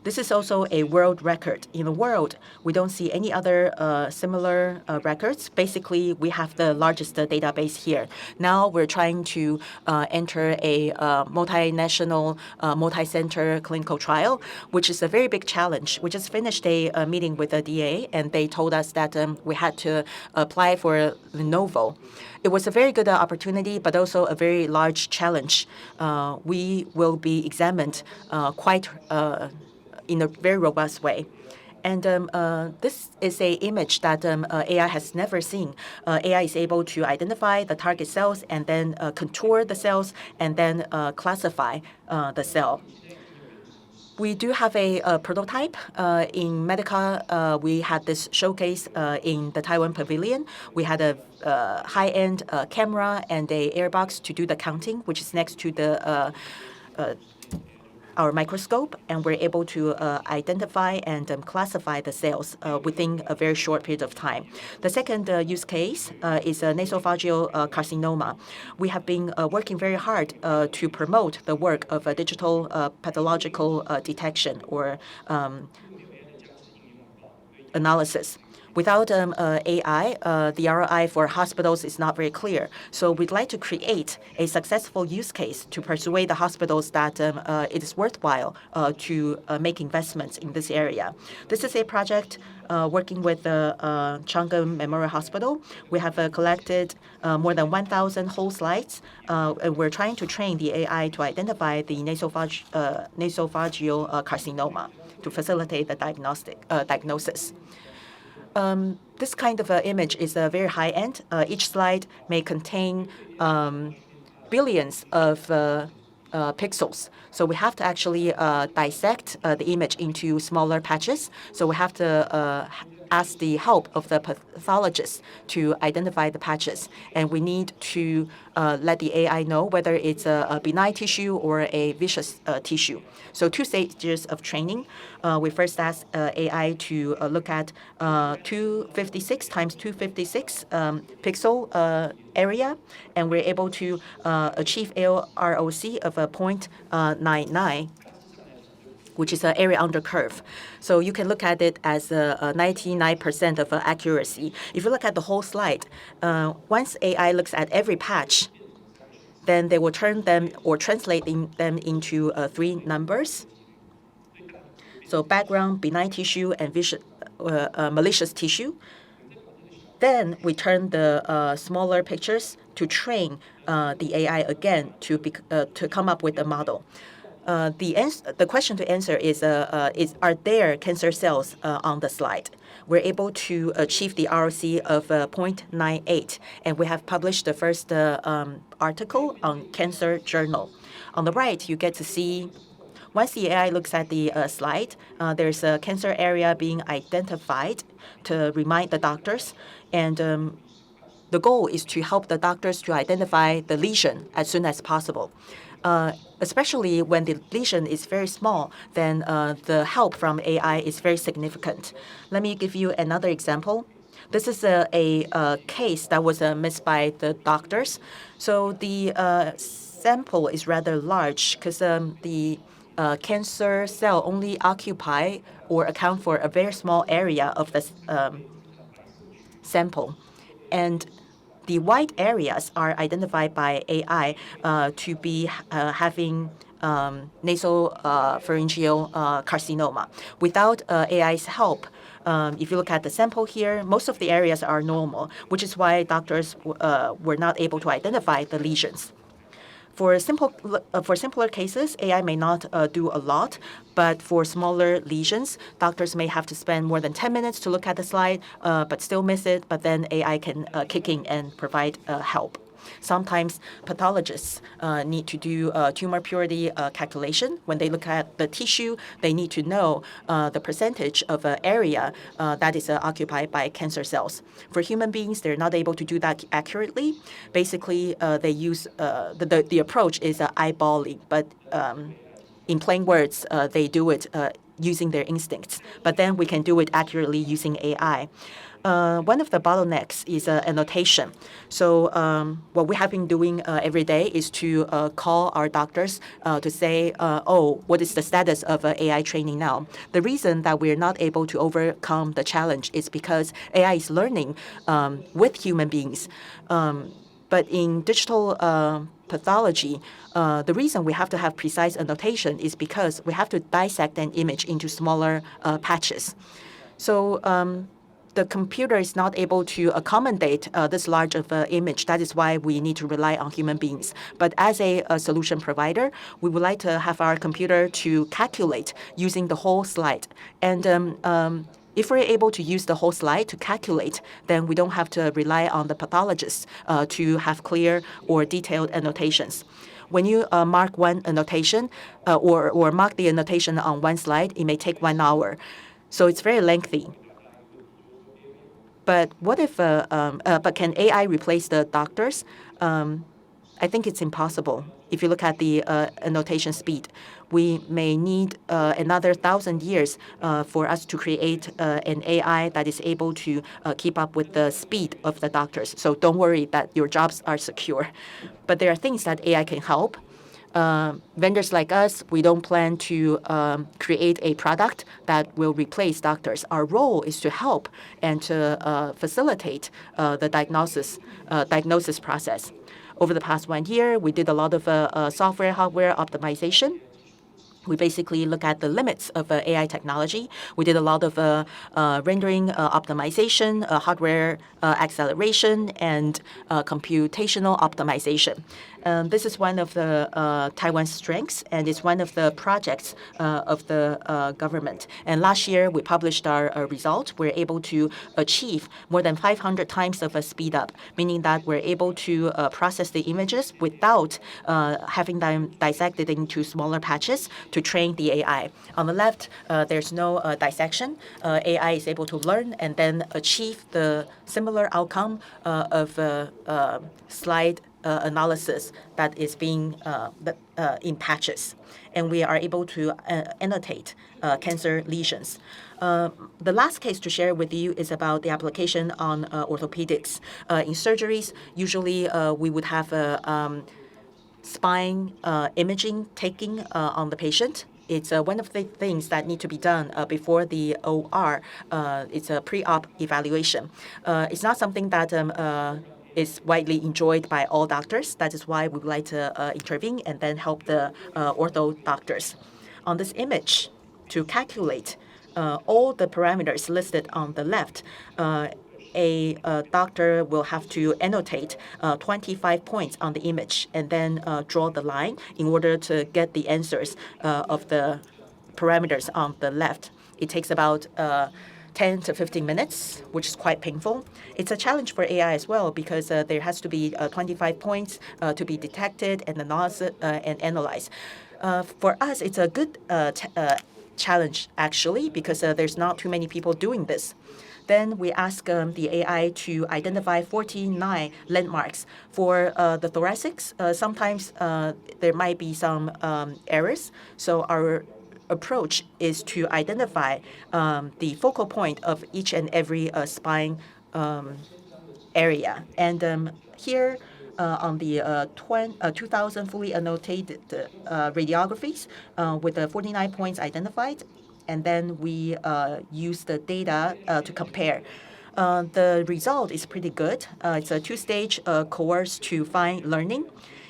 This is also a world record. In the world, we don't see any other similar records. Basically, we have the largest database here. Now we're trying to enter a multinational, multi-center clinical trial, which is a very big challenge. We just finished a meeting with the DA, and they told us that we had to apply for Lenovo. It was a very good opportunity, but also a very large challenge. We will be examined quite in a very robust way. And this is an image that AI has never seen. AI is able to identify the target cells and then contour the cells and then classify the cell. We do have a prototype. In Medica, we had this showcase in the Taiwan Pavilion. We had a high-end camera and a airbox to do the counting, which is next to the our microscope, and we're able to identify and classify the cells within a very short period of time. The second use case is nasopharyngeal carcinoma. We have been working very hard to promote the work of digital pathological detection or analysis. Without AI, the ROI for hospitals is not very clear. So we'd like to create a successful use case to persuade the hospitals that it is worthwhile to make investments in this area. This is a project working with the Chang'an Memorial Hospital. We have collected more than 1,000 whole slides. And we're trying to train the AI to identify the nasopharyngeal carcinoma to facilitate the diagnosis. This kind of image is very high-end. Each slide may contain billions of pixels. So we have to actually dissect the image into smaller patches. So we have to ask the help of the pathologist to identify the patches. And we need to let the AI know whether it's a benign tissue or a vicious tissue. So 2 stages of training. We first asked AI to look at 256 times 256 pixel area, and we're able to achieve AROC of 0.99, which is an area under curve. So you can look at it as 99% of accuracy. If you look at the whole slide, once AI looks at every patch, then they will turn them or translate them into 3 numbers. So background, benign tissue, and malicious tissue. Then we turn the smaller pictures to train the AI again to come up with a model. The question to answer is are there cancer cells on the slide? We're able to achieve the ROC of 0.98, and we have published the first article on Cancer Journal. On the right, you get to see, once the AI looks at the slide, there's a cancer area being identified to remind the doctors, and the goal is to help the doctors to identify the lesion as soon as possible. Especially when the lesion is very small, then the help from AI is very significant. Let me give you another example. This is a case that was missed by the doctors. So the sample is rather large because the cancer cell only occupy or account for a very small area of the sample. And the white areas are identified by AI to be having nasopharyngeal carcinoma. Without AI's help, if you look at the sample here, most of the areas are normal, which is why doctors were not able to identify the lesions. For simpler cases, AI may not do a lot, but for smaller lesions, doctors may have to spend more than 10 minutes to look at the slide, but still miss it, but then AI can kick in and provide help. Sometimes pathologists need to do tumor purity calculation. When they look at the tissue, they need to know the percentage of area that is occupied by cancer cells. For human beings, they're not able to do that accurately. Basically, they use the approach is eyeballing, but in plain words, they do it using their instincts. But then we can do it accurately using AI. One of the bottlenecks is annotation. So what we have been doing every day is to call our doctors to say, oh, what is the status of AI training now? The reason that we're not able to overcome the challenge is because AI is learning with human beings. But in digital pathology, the reason we have to have precise annotation is because we have to dissect an image into smaller patches. So the computer is not able to accommodate this large of an image. That is why we need to rely on human beings. But as a solution provider, we would like to have our computer to calculate using the whole slide. And if we're able to use the whole slide to calculate, then we don't have to rely on the pathologists to have clear or detailed annotations. When you mark one annotation or mark the annotation on one slide, it may take 1 hour. So it's very lengthy. But what if? But can AI replace the doctors? I think it's impossible. If you look at the annotation speed, we may need another 1,000 years for us to create an AI that is able to keep up with the speed of the doctors. So don't worry that your jobs are secure. But there are things that AI can help. vendors like us, we don't plan to create a product that will replace doctors. Our role is to help and to facilitate the diagnosis process. Over the past 1 year, we did a lot of software, hardware optimization. We basically look at the limits of AI technology. We did a lot of rendering optimization, hardware acceleration, and computational optimization. This is one of the Taiwan's strengths, and it's one of the projects of the government. And last year, we published our result. We're able to achieve more than 500 times of a speed up, meaning that we're able to process the images without having them dissected into smaller patches to train the AI. On the left, there's no dissection. AI is able to learn and then achieve the similar outcome of slide analysis that is being in patches. And we are able to annotate cancer lesions. The last case to share with you is about the application on orthopedics. In surgeries, usually we would have spine imaging taking on the patient. It's one of the things that need to be done before the OR. It's a pre-op evaluation. It's not something that is widely enjoyed by all doctors. That is why we would like to intervene and then help the ortho doctors. On this image, to calculate all the parameters listed on the left, a doctor will have to annotate 25 points on the image and then draw the line in order to get the answers of the parameters on the left. It takes about 10 to 15 minutes, which is quite painful. It's a challenge for AI as well because there has to be 25 points to be detected and analyzed. For us, it's a good challenge, actually, because there's not too many people doing this. Then we ask the AI to identify 49 landmarks. For the thoracics, sometimes there might be some errors. So our approach is to identify the focal point of each and every spine area. And here on the 2,000 fully annotated radiographies with the 49 points identified, and then we use the data to compare. The result is pretty good. It's a two-stage coerce to fine learning.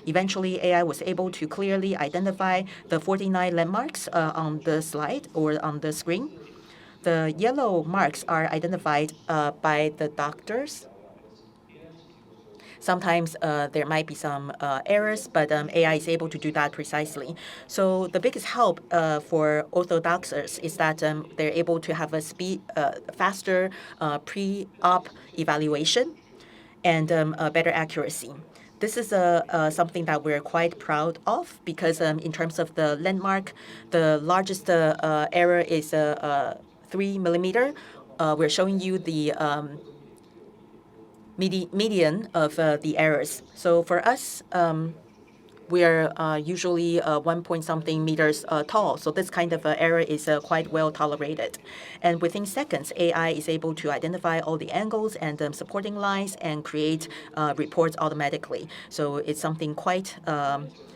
Eventually, AI was able to clearly identify the 49 landmarks on the slide or on the screen. The yellow marks are identified by the doctors. Sometimes there might be some errors, but AI is able to do that precisely. So the biggest help for orthodontists is that they're able to have a faster pre-op evaluation and better accuracy. This is something that we're quite proud of because in terms of the landmark, the largest error is 3 millimeter. We're showing you the median of the errors. So for us, we are usually 1 point something meters tall. So this kind of error is quite well tolerated. And within seconds, AI is able to identify all the angles and supporting lines and create reports automatically. So it's something quite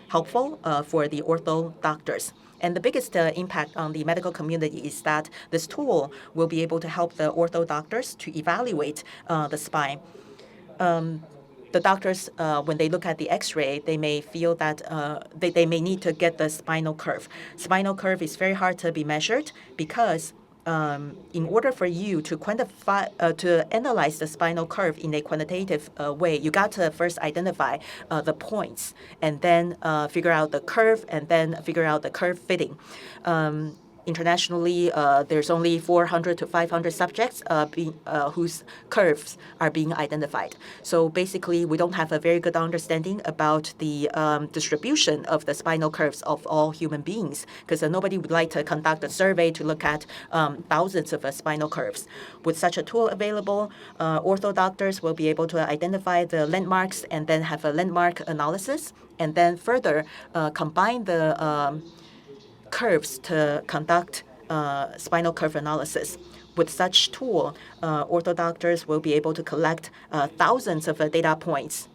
helpful for the ortho doctors. And the biggest impact on the medical community is that this tool will be able to help the ortho doctors to evaluate the spine. The doctors, when they look at the X-ray, they may feel that they may need to get the spinal curve. Spinal curve is very hard to be measured because in order for you to quantify, to analyze the spinal curve in a quantitative way, you got to first identify the points and then figure out the curve and then figure out the curve fitting. Internationally, there's only 400 to 500 subjects whose curves are being identified. So basically, we don't have a very good understanding about the distribution of the spinal curves of all human beings, because nobody would like to conduct a survey to look at thousands of spinal curves. With such a tool available, ortho doctors will be able to identify the landmarks and then have a landmark analysis, and then further combine the curves to conduct spinal curve analysis. With such tool, ortho doctors will be able to collect thousands of data points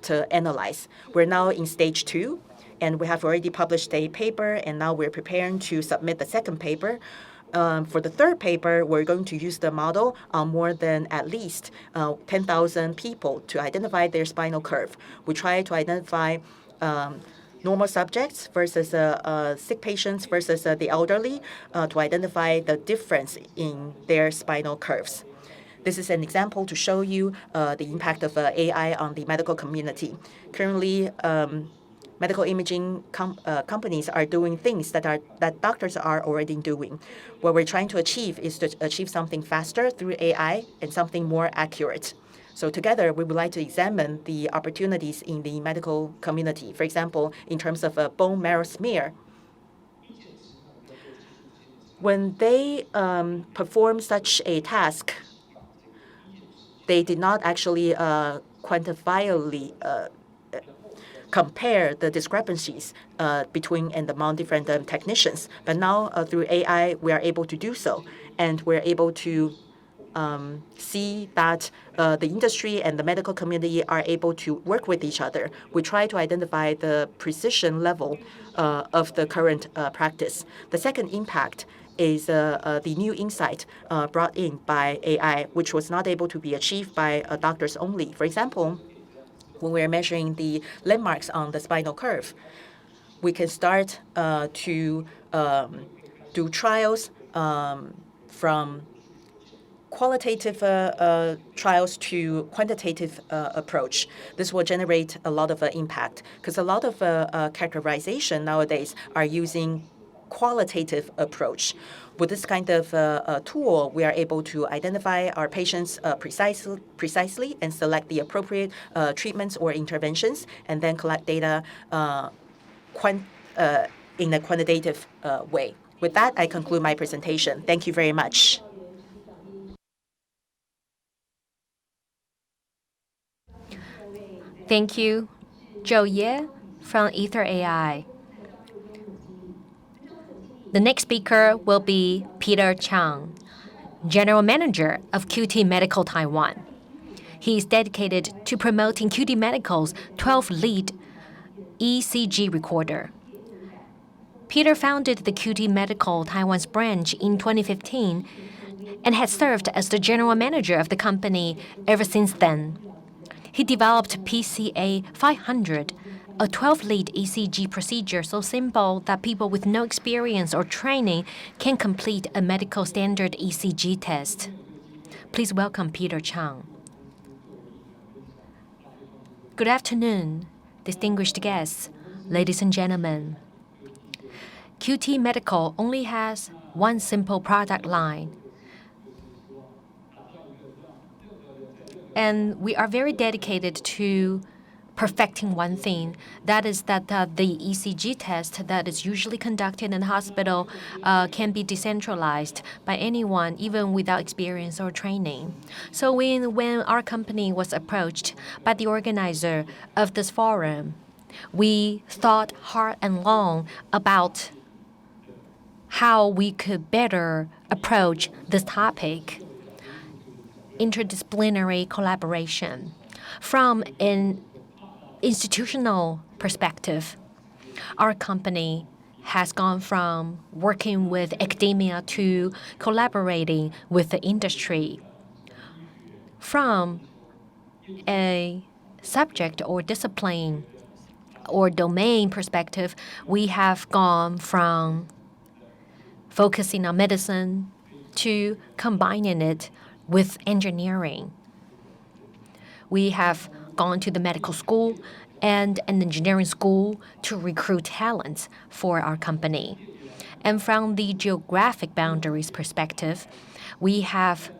to analyze. We're now in stage 2, And we have already published a paper, and now we're preparing to submit the second paper. For the third paper, we're going to use the model on more than at least 10,000 people to identify their spinal curve. We try to identify normal subjects versus sick patients versus the elderly to identify the difference in their spinal curves. This is an example to show you the impact of AI on the medical community. Currently, medical imaging companies are doing things that doctors are already doing. What we're trying to achieve is to achieve something faster through AI and something more accurate. So together, we would like to examine the opportunities in the medical community. For example, in terms of a bone marrow smear, when they perform such a task, they did not actually quantifiably compare the discrepancies between and among different technicians. But now, through AI, we are able to do so. And we're able to see that the industry and the medical community are able to work with each other. We try to identify the precision level of the current practice. The second impact is the new insight brought in by AI, which was not able to be achieved by doctors only. For example, when we're measuring the landmarks on the spinal curve, we can start to do trials from qualitative trials to quantitative approach. This will generate a lot of impact because a lot of characterization nowadays are using qualitative approach. With this kind of tool, we are able to identify our patients precisely and select the appropriate treatments or interventions, and then collect data in a quantitative way. With that, I conclude my presentation. Thank you very much. Thank you, Zhou Ye from Ether AI. The next speaker will be Peter Chang, General Manager of QT Medical Taiwan. He is dedicated to promoting QT Medical's 12-lead ECG recorder. Peter founded the QT Medical Taiwan's branch in 2015 and has served as the general manager of the company ever since then. He developed PCA 500, a 12-lead ECG procedure so simple that people with no experience or training can complete a medical standard ECG test. Please welcome Peter Chang. Good afternoon, distinguished guests, ladies and gentlemen. QT Medical only has one simple product line, and we are very dedicated to perfecting one thing. That is that the ECG test that is usually conducted in the hospital can be decentralized by anyone, even without experience or training. So when our company was approached by the organizer of this forum, we thought hard and long about how we could better approach this topic. Interdisciplinary collaboration. From an institutional perspective, our company has gone from working with academia to collaborating with the industry. From a subject or discipline or domain perspective, we have gone from focusing on medicine to combining it with engineering. We have gone to the medical school and an engineering school to recruit talents for our company. And from the geographic boundaries perspective, we have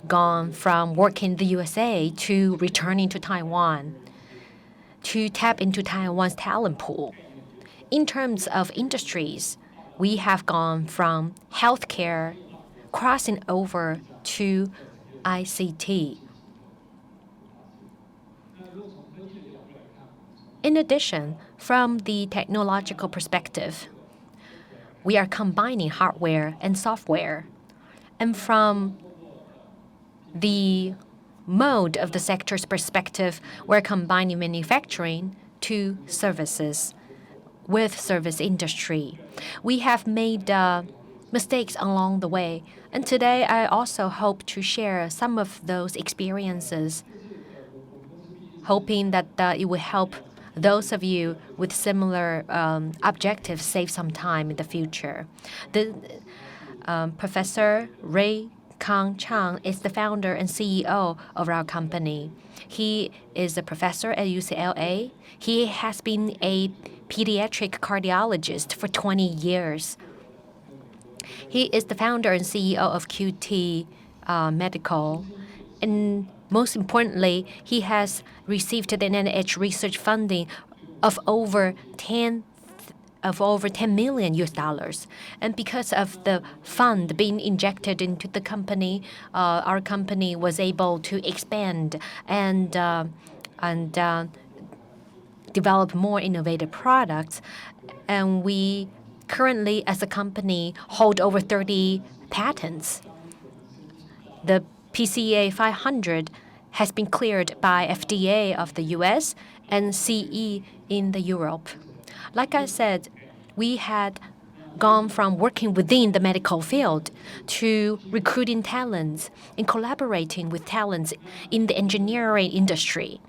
gone from working in the USA to returning to Taiwan to tap into Taiwan's talent pool. In terms of industries, we have gone from healthcare crossing over to ICT. In addition, from the technological perspective, we are combining hardware and software. And from the mode of the sector's perspective, we're combining manufacturing to services. with service industry. We have made mistakes along the way, and today I also hope to share some of those experiences, hoping that it will help those of you with similar objectives save some time in the future. Professor Ray Kang Chang is the founder and CEO of our company. He is a professor at UCLA. He has been a pediatric cardiologist for 20 years. He is the founder and CEO of QT Medical. And most importantly, he has received the NIH research funding of over $10 million US. And because of the fund being injected into the company, our company was able to expand and develop more innovative products. And we currently, as a company, hold over 30 patents. The PCA 500 has been cleared by FDA of the US and CE in the Europe. Like I said, we had gone from working within the medical field to recruiting talents and collaborating with talents in the engineering industry.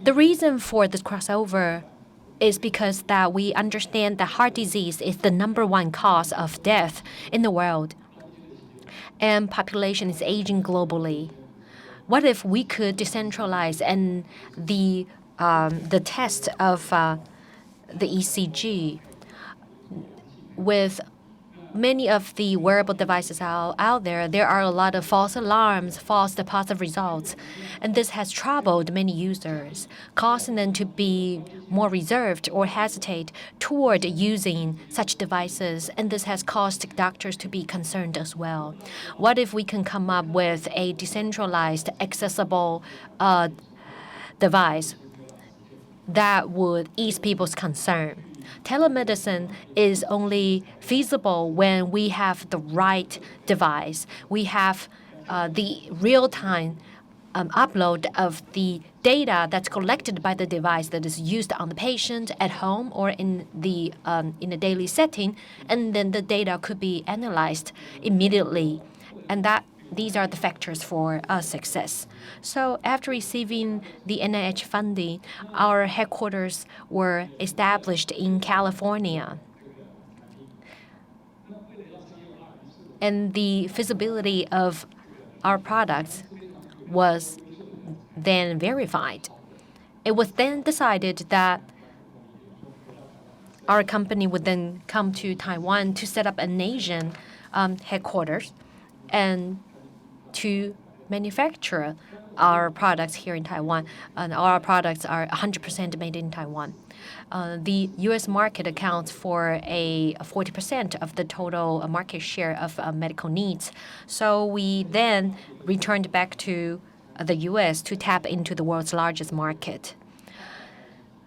The reason for this crossover is because that we understand that heart disease is the #1 cause of death in the world, and population is aging globally. What if we could decentralize and the test of the ECG with many of the wearable devices out there? There are a lot of false alarms, false positive results, and this has troubled many users, causing them to be more reserved or hesitate toward using such devices, and this has caused doctors to be concerned as well. What if we can come up with a decentralized, accessible device that would ease people's concern? Telemedicine is only feasible when we have the right device. We have the real-time upload of the data that's collected by the device that is used on the patient at home or in a daily setting, and then the data could be analyzed immediately, and these are the factors for success. So after receiving the NIH funding, our headquarters were established in California. And the feasibility of our products was then verified. It was then decided that our company would then come to Taiwan to set up an Asian headquarters and to manufacture our products here in Taiwan. And our products are 100% made in Taiwan. The U.S. market accounts for 40% of the total market share of medical needs. So we then returned back to the U.S. to tap into the world's largest market.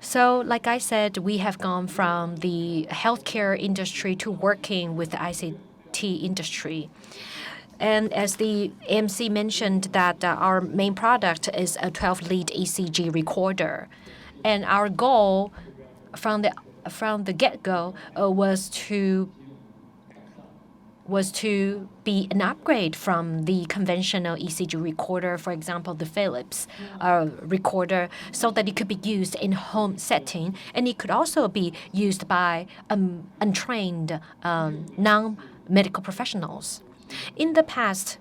So, like I said, we have gone from the healthcare industry to working with the ICT industry. And as the MC mentioned, that our main product is a 12-lead ECG recorder, and our goal from the get-go was to be an upgrade from the conventional ECG recorder, for example, the Philips recorder, so that it could be used in home setting, and it could also be used by untrained non-medical professionals. In the past,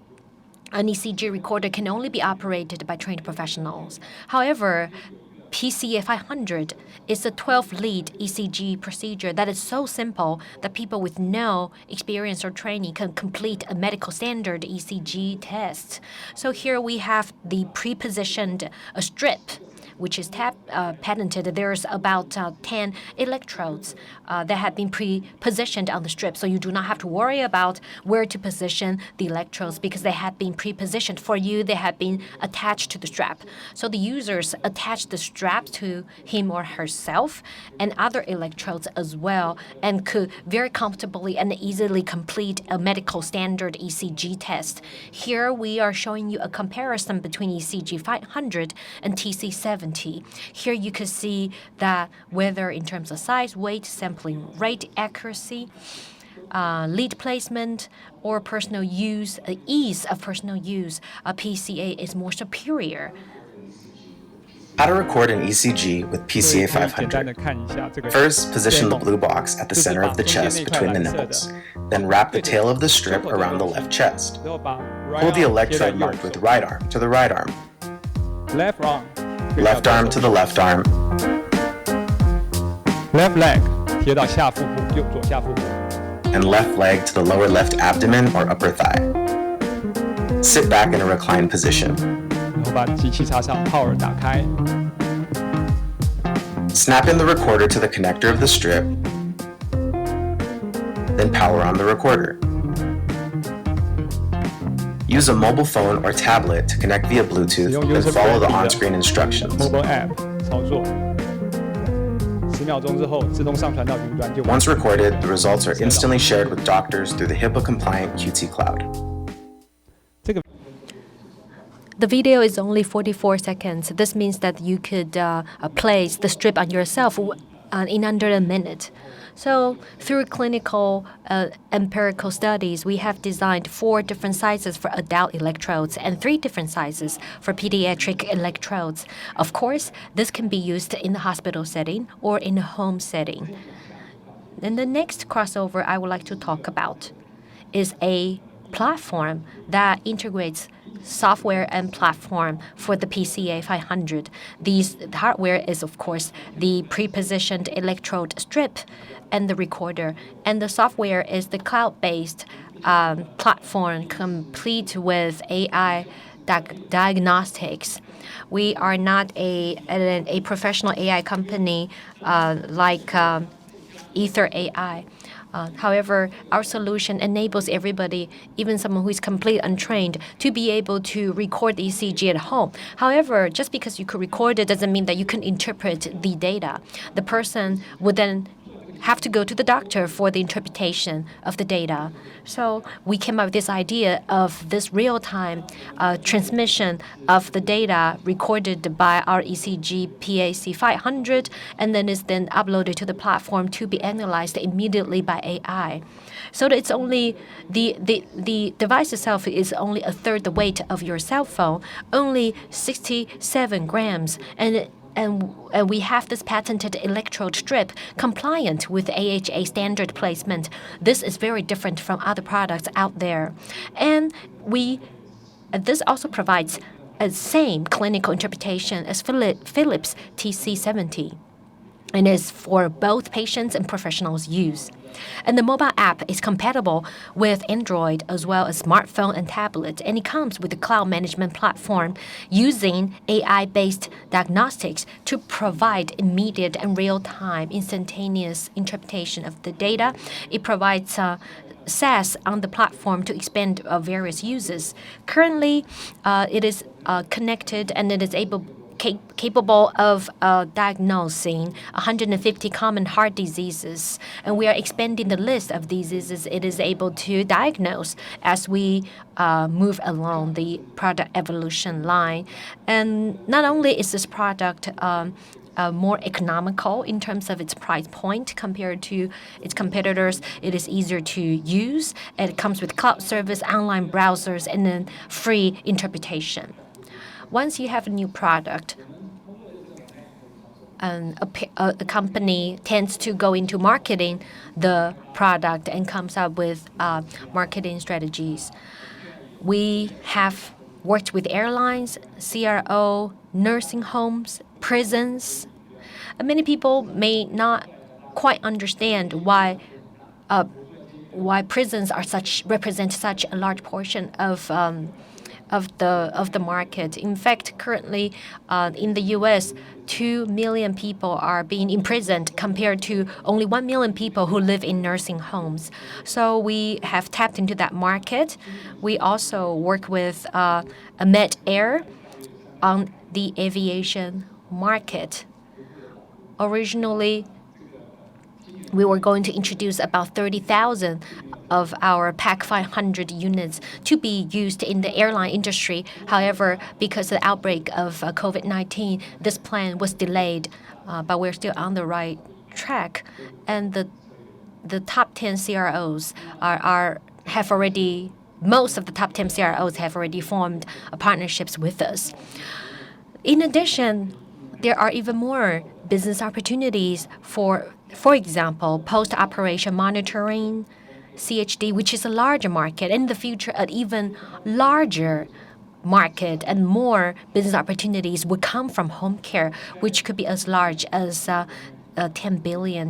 an ECG recorder can only be operated by trained professionals. However, PCA 500 is a 12-lead ECG procedure that is so simple that people with no experience or training can complete a medical standard ECG test. So here we have the pre-positioned strip, which is patented. There's about 10 electrodes that have been pre-positioned on the strip. So you do not have to worry about where to position the electrodes because they have been pre-positioned for you. They have been attached to the strap. So the users attach the strap to him or herself and other electrodes as well, and could very comfortably and easily complete a medical standard ECG test. Here we are showing you a comparison between ECG 500 and TC70. PC70. Here you can see that whether in terms of size, weight, sampling rate, accuracy, lead placement, or personal use, ease of personal use, PCA is more superior. How to record an ECG with PCA 500. First, position the blue box at the center of the chest between the nipples. Then wrap the tail of the strip around the left chest. Pull the electrode marked with right arm to the right arm. Left arm to the left arm. Left leg 贴到下腹部，左下腹部。 And left leg to the lower left abdomen or upper thigh. Sit back in a reclined position. 然后把机器插上 ，Power 打开。 Snap in the recorder to the connector of the strip. Then power on the recorder. Use a mobile phone or tablet to connect via Bluetooth, then follow the on-screen instructions. Mobile app 操作。10秒钟之后，自动上传到云端就。 Once recorded, the results are instantly shared with doctors through the HIPAA-compliant QT cloud. The video is only 44 seconds. This means that you could place the strip on yourself in under a minute. So through clinical empirical studies, we have designed 4 different sizes for adult electrodes and 3 different sizes for pediatric electrodes. Of course, this can be used in the hospital setting or in a home setting. Then the next crossover I would like to talk about is a platform that integrates software and platform for the PCA 500. The hardware is, of course, the pre-positioned electrode strip and the recorder. And the software is the cloud-based platform complete with AI diagnostics. We are not a professional AI company like Ether AI. However, our solution enables everybody, even someone who is completely untrained, to be able to record the ECG at home. However, just because you could record it doesn't mean that you can interpret the data. The person would then have to go to the doctor for the interpretation of the data. So we came up with this idea of this real-time transmission of the data recorded by our ECG PAC 500, and then is then uploaded to the platform to be analyzed immediately by AI. So that it's only the device itself is only a third the weight of your cell phone, only 67 grams, and we have this patented electrode strip compliant with AHA standard placement. This is very different from other products out there. And this also provides a same clinical interpretation as Philips TC70, and is for both patients and professionals' use. And the mobile app is compatible with Android as well as smartphone and tablet, and it comes with a cloud management platform using AI-based diagnostics to provide immediate and real-time instantaneous interpretation of the data. It provides SaaS on the platform to expand various uses. Currently, it is connected and it is capable of diagnosing 150 common heart diseases, and we are expanding the list of diseases it is able to diagnose as we move along the product evolution line. And not only is this product more economical in terms of its price point compared to its competitors, it is easier to use, and it comes with cloud service, online browsers, and then free interpretation. Once you have a new product, a company tends to go into marketing the product and comes up with marketing strategies. We have worked with airlines, CRO, nursing homes, prisons. Many people may not quite understand why prisons represent such a large portion of the market. In fact, currently in the U.S., 2 million people are being imprisoned compared to only 1 million people who live in nursing homes. So we have tapped into that market. We also work with Med Air on the aviation market. Originally, we were going to introduce about 30,000 of our PAC 500 units to be used in the airline industry. However, because of the outbreak of COVID-19, this plan was delayed, but we're still on the right track. And the top 10 CROs most of the top 10 CROs have already formed partnerships with us. In addition, there are even more business opportunities for example, post-operation monitoring, CHD, which is a larger market. In the future, an even larger market and more business opportunities would come from home care, which could be as large as $10 billion.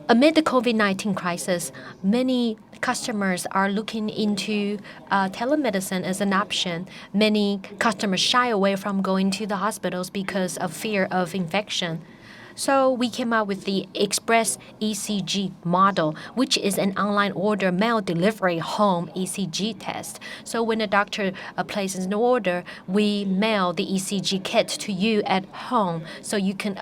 Amid the COVID-19 crisis, many customers are looking into telemedicine as an option. Many customers shy away from going to the hospitals because of fear of infection. So we came up with the Express ECG model, which is an online order mail delivery home ECG test. So when a doctor places an order, we mail the ECG kit to you at home so you can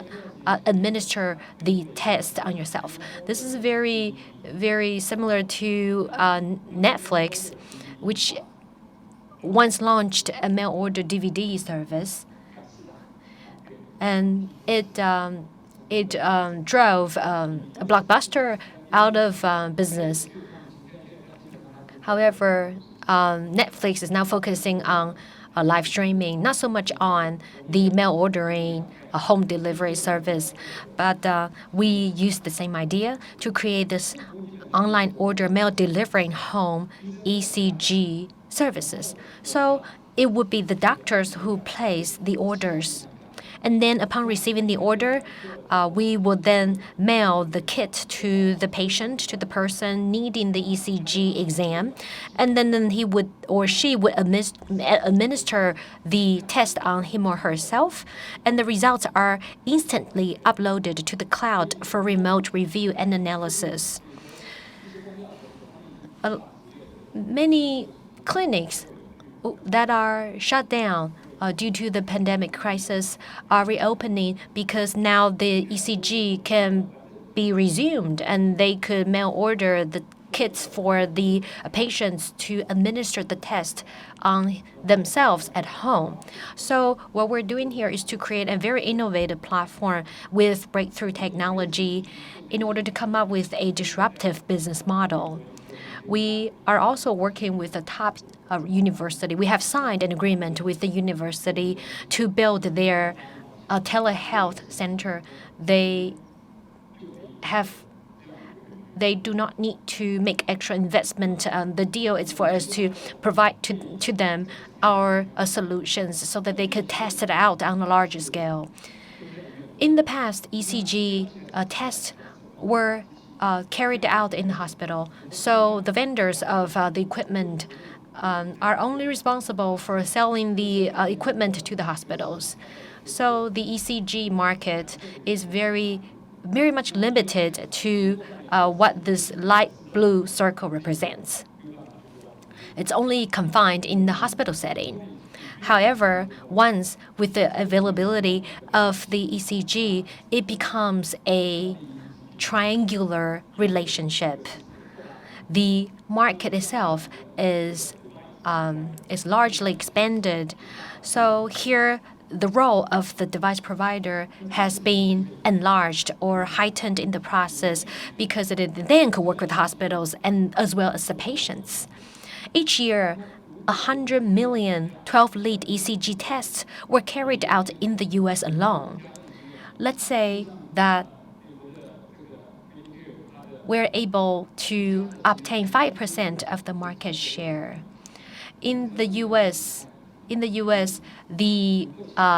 administer the test on yourself. This is very, very similar to Netflix, which once launched a mail order DVD service, and it drove a Blockbuster out of business. However, Netflix is now focusing on live streaming, not so much on the mail ordering, a home delivery service, but we used the same idea to create this online order mail delivering home ECG services. So it would be the doctors who place the orders. And then upon receiving the order, we would then mail the kit to the patient, to the person needing the ECG exam. And then he would or she would administer the test on him or herself. And the results are instantly uploaded to the cloud for remote review and analysis. Many clinics that are shut down due to the pandemic crisis are reopening because now the ECG can be resumed and they could mail order the kits for the patients to administer the test on themselves at home. So what we're doing here is to create a very innovative platform with breakthrough technology in order to come up with a disruptive business model. We are also working with a top university. We have signed an agreement with the university to build their telehealth center. They do not need to make extra investment. The deal is for us to provide to them our solutions so that they could test it out on a larger scale. In the past, ECG tests were carried out in the hospital. So the vendors of the equipment are only responsible for selling the equipment to the hospitals. So the ECG market is very, very much limited to what this light blue circle represents. It's only confined in the hospital setting. However, once with the availability of the ECG, it becomes a triangular relationship. The market itself is largely expanded. So here, the role of the device provider has been enlarged or heightened in the process because it then could work with hospitals and as well as the patients. Each year, 100 million 12-lead ECG tests were carried out in the U.S. alone. Let's say that we're able to obtain 5% of the market share. In the U.S., the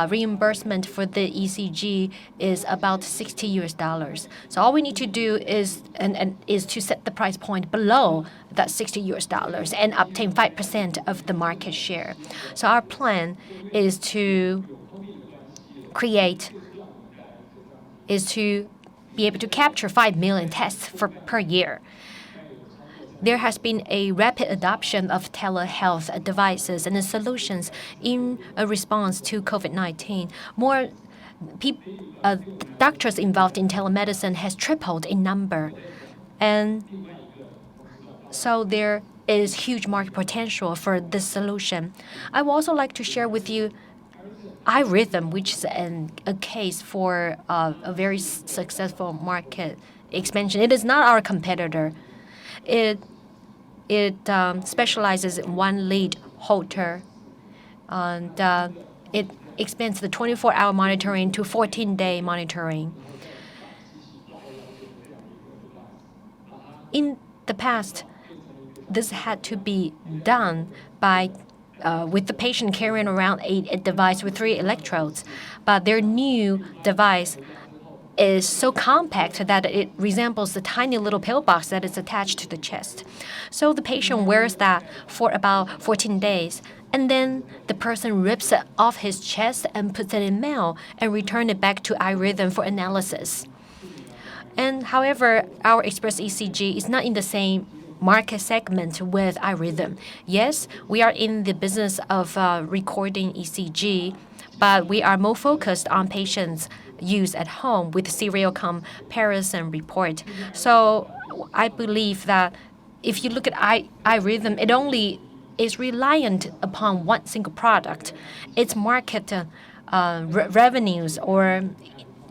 reimbursement for the ECG is about $60. So all we need to do is to set the price point below that $60 and obtain 5% of the market share. So our plan is to be able to capture 5 million tests per year. There has been a rapid adoption of telehealth devices and solutions in a response to COVID-19. doctors involved in telemedicine has tripled in number. And so there is huge market potential for this solution. I would also like to share with you iRhythm, which is a case for a very successful market expansion. It is not our competitor. It specializes in one lead holder, and it expands the 24-hour monitoring to 14-day monitoring. In the past, this had to be done by with the patient carrying around a device with 3 electrodes. But their new device is so compact that it resembles the tiny little pill box that is attached to the chest. So the patient wears that for about 14 days, and then the person rips it off his chest and puts it in mail and returns it back to iRhythm for analysis. And however, our Express ECG is not in the same market segment with iRhythm. Yes, we are in the business of recording ECG, but we are more focused on patients' use at home with serial comparison report. So I believe that if you look at iRhythm, it only is reliant upon one single product. Its market revenues or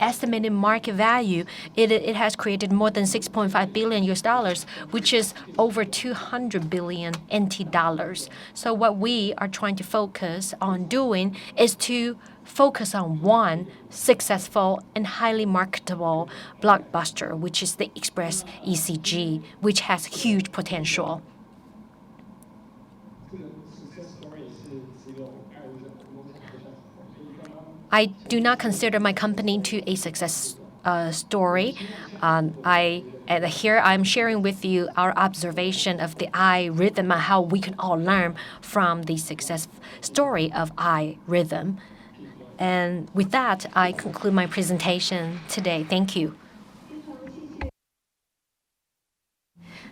estimated market value, it has created more than $6.5 billion US, which is over 200 billion NT dollars. So what we are trying to focus on doing is to focus on one successful and highly marketable blockbuster, which is the Express ECG, which has huge potential. I do not consider my company to a success story. Here I'm sharing with you our observation of the iRhythm and how we can all learn from the success story of iRhythm. And with that, I conclude my presentation today. Thank you.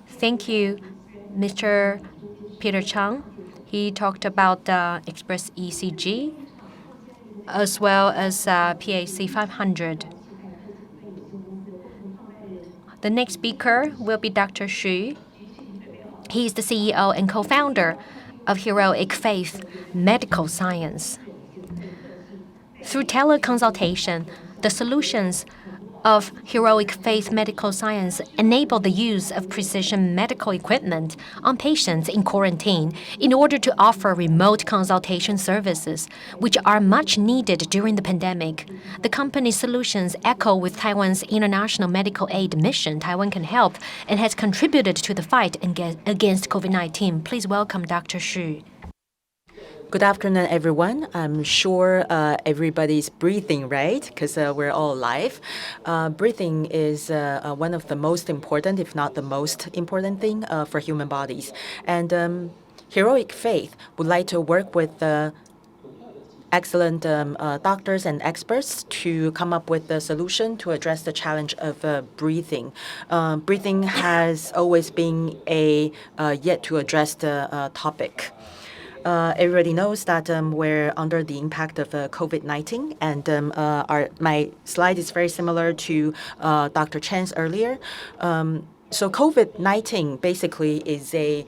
Thank you, Mr. Peter Chang. He talked about Express ECG, as well as PAC 500. The next speaker will be Dr. Xu. He is the CEO and co-founder of Heroic Faith Medical Science. Through teleconsultation, the solutions of Heroic Faith Medical Science enable the use of precision medical equipment on patients in quarantine in order to offer remote consultation services, which are much needed during the pandemic. The company's solutions echo with Taiwan's international medical aid mission, Taiwan Can Help, and has contributed to the fight against COVID-19. Please welcome Dr. Xu. Good afternoon, everyone. I'm sure everybody's breathing, right? Because we're all alive. Breathing is one of the most important, if not the most important thing for human bodies. And Heroic Faith would like to work with excellent doctors and experts to come up with a solution to address the challenge of breathing. Breathing has always been a yet to address topic. Everybody knows that we're under the impact of COVID-19, and my slide is very similar to Dr. Chen's earlier. So COVID-19 basically is a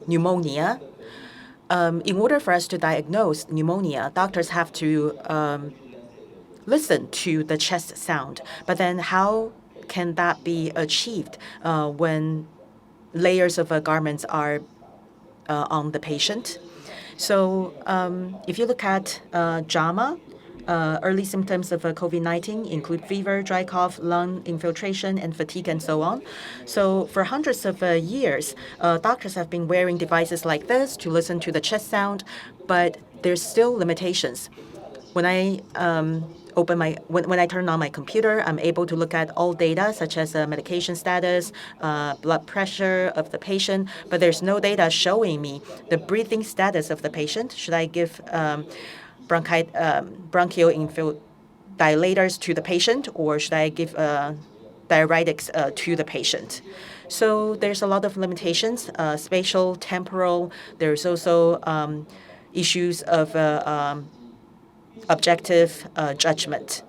pneumonia. In order for us to diagnose pneumonia, doctors have to listen to the chest sound. But then how can that be achieved when layers of garments are on the patient? So if you look at JAMA, early symptoms of COVID-19 include fever, dry cough, lung infiltration, and fatigue, and so on. So for hundreds of years, doctors have been wearing devices like this to listen to the chest sound, but there's still limitations. When I when I turn on my computer, I'm able to look at all data such as medication status, blood pressure of the patient, but there's no data showing me the breathing status of the patient. Should I give bronchial dilators to the patient, or should I give diuretics to the patient? So there's a lot of limitations, spatial, temporal. There's also issues of objective judgment.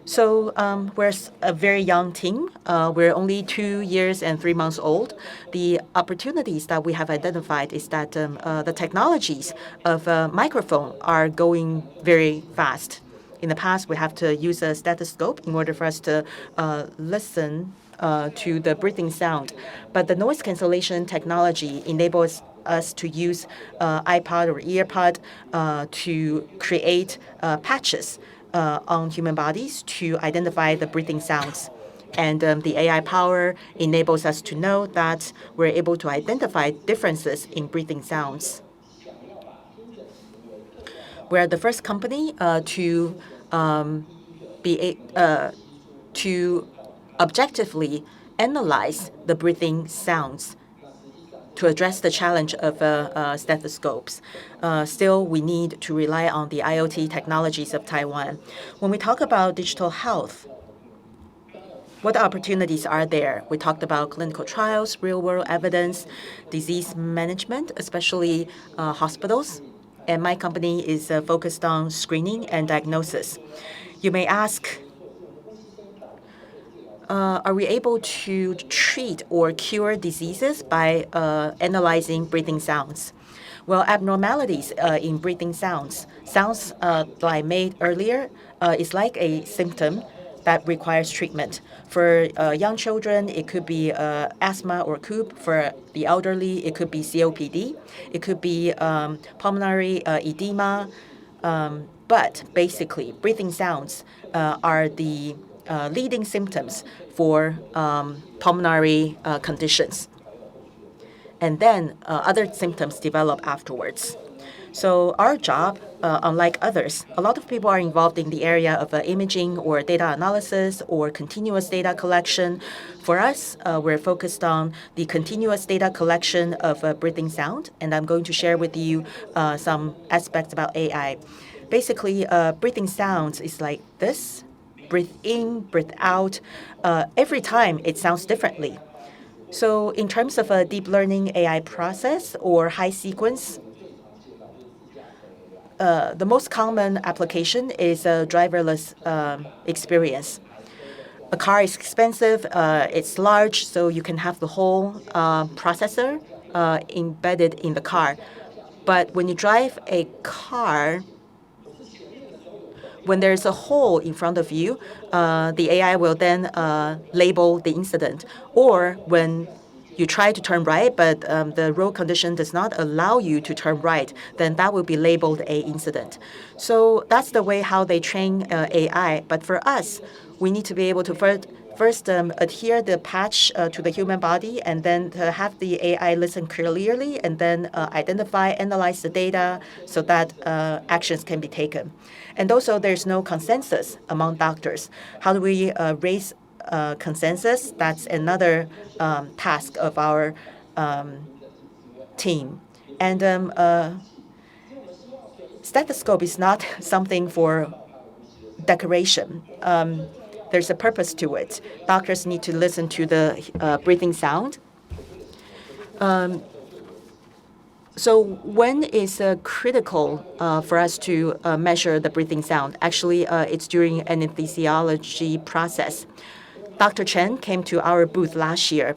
So we're a very young team. We're only 2 years and 3 months old. The opportunities that we have identified is that the technologies of microphone are going very fast. In the past, we have to use a stethoscope in order for us to listen to the breathing sound. But the noise cancellation technology enables us to use iPod or earpod to create patches on human bodies to identify the breathing sounds. And the AI power enables us to know that we're able to identify differences in breathing sounds. We're the first company to objectively analyze the breathing sounds to address the challenge of stethoscopes. Still, we need to rely on the IoT technologies of Taiwan. When we talk about digital health, what opportunities are there? We talked about clinical trials, real-world evidence, disease management, especially hospitals. And my company is focused on screening and diagnosis. You may ask, are we able to treat or cure diseases by analyzing breathing sounds? Well, abnormalities in breathing sounds that I made earlier, is like a symptom that requires treatment. For young children, it could be asthma or COOP. For the elderly, it could be COPD. It could be pulmonary edema. But basically, breathing sounds are the leading symptoms for pulmonary conditions. And then other symptoms develop afterwards. So our job, unlike others, a lot of people are involved in the area of imaging or data analysis or continuous data collection. For us, we're focused on the continuous data collection of breathing sound, and I'm going to share with you some aspects about AI. Basically, breathing sounds is like this. Breathe in, breathe out. Every time it sounds differently. So in terms of a deep learning AI process or high sequence, the most common application is a driverless experience. A car is expensive, it's large, so you can have the whole processor embedded in the car. But when you drive a car, when there's a hole in front of you, the AI will then label the incident. Or when you try to turn right, but the road condition does not allow you to turn right, then that will be labeled a incident. So that's the way how they train AI. But for us, we need to be able to first adhere the patch to the human body, and then to have the AI listen clearly, and then identify, analyze the data so that actions can be taken. And also, there's no consensus among doctors. How do we raise consensus? That's another task of our team. And stethoscope is not something for decoration. There's a purpose to it. Doctors need to listen to the breathing sound. So when is critical for us to measure the breathing sound? Actually, it's during anesthesiology process. Dr. Chen came to our booth last year.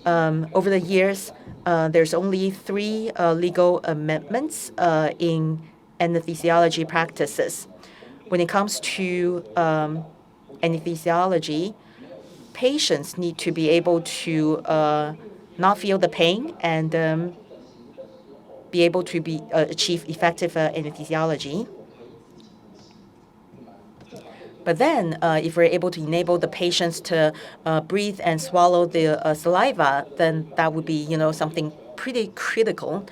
Over the years, there's only 3 legal amendments in anesthesiology practices. When it comes to anesthesiology, patients need to be able to not feel the pain and be able to achieve effective anesthesiology. But then, if we're able to enable the patients to breathe and swallow the saliva, then that would be, something pretty critical.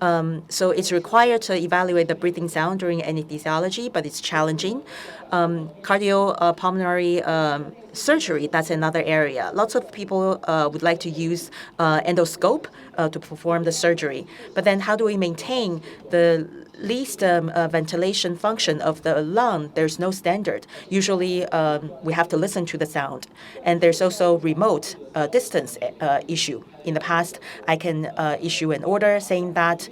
So it's required to evaluate the breathing sound during anesthesiology, but it's challenging. Cardiopulmonary surgery, that's another area. Lots of people would like to use endoscope to perform the surgery. But then how do we maintain the least ventilation function of the lung? There's no standard. Usually, we have to listen to the sound. And there's also remote distance issue. In the past, I can issue an order saying that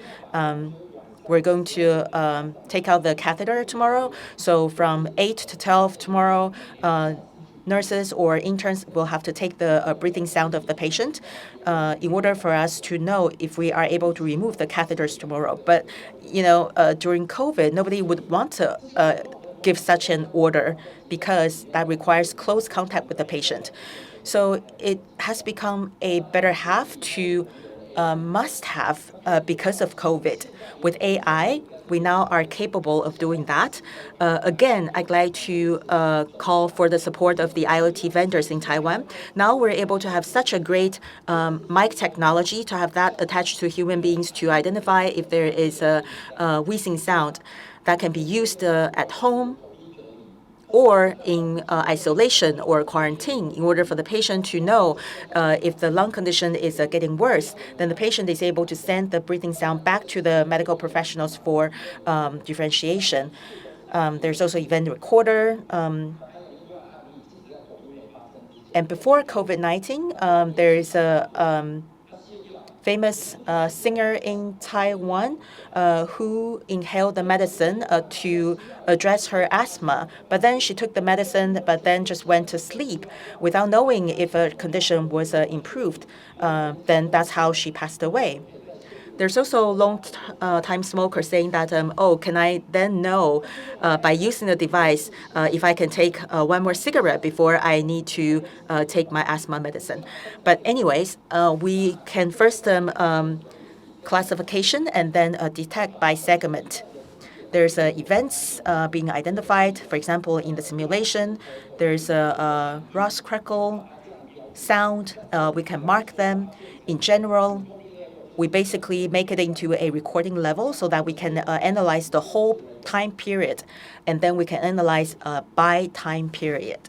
we're going to take out the catheter tomorrow. So from 8 to 12 tomorrow, nurses or interns will have to take the breathing sound of the patient in order for us to know if we are able to remove the catheters tomorrow. But, during COVID, nobody would want to give such an order because that requires close contact with the patient. So it has become a better have to must-have because of COVID. With AI, we now are capable of doing that. Again, I'd like to call for the support of the IoT vendors in Taiwan. Now we're able to have such a great mic technology to have that attached to human beings to identify if there is a wheezing sound that can be used at home or in isolation or quarantine in order for the patient to know if the lung condition is getting worse, then the patient is able to send the breathing sound back to the medical professionals for differentiation. There's also event recorder. And before COVID-19, there is a famous singer in Taiwan who inhaled the medicine to address her asthma. But then she took the medicine, but then just went to sleep without knowing if her condition was improved. Then that's how she passed away. There's also long-time smokers saying that, can I then know by using the device if I can take one more cigarette before I need to take my asthma medicine? But anyways, we can first classification and then detect by segment. There's events being identified. For example, in the simulation, there's a Ross crackle sound. We can mark them. In general, we basically make it into a recording level so that we can analyze the whole time period, and then we can analyze by time period.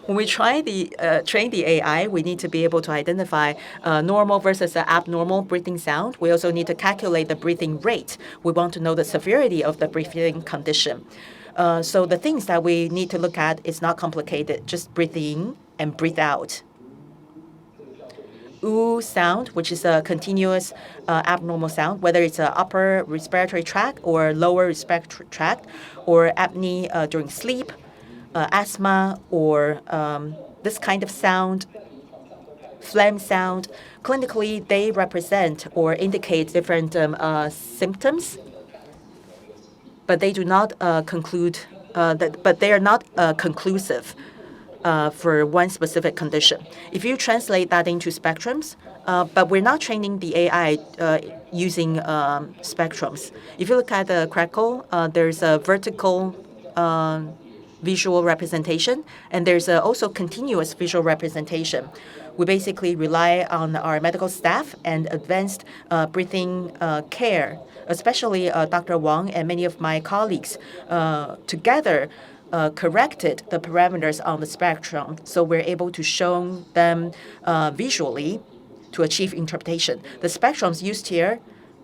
When we train the AI, we need to be able to identify normal versus abnormal breathing sound. We also need to calculate the breathing rate. We want to know the severity of the breathing condition. So the things that we need to look at is not complicated, just breathe in and breathe out. Ooh sound, which is a continuous abnormal sound, whether it's an upper respiratory tract or lower respiratory tract, or apnea during sleep, asthma, or this kind of sound, phlegm sound. Clinically, they represent or indicate different symptoms, but they do not but they are not conclusive for one specific condition. If you translate that into spectrums, but we're not training the AI using spectrums. If you look at the crackle, there's a vertical visual representation, and there's also continuous visual representation. We basically rely on our medical staff and advanced breathing care, especially Dr. Wang and many of my colleagues together corrected the parameters on the spectrum, so we're able to show them visually to achieve interpretation. The spectrums used here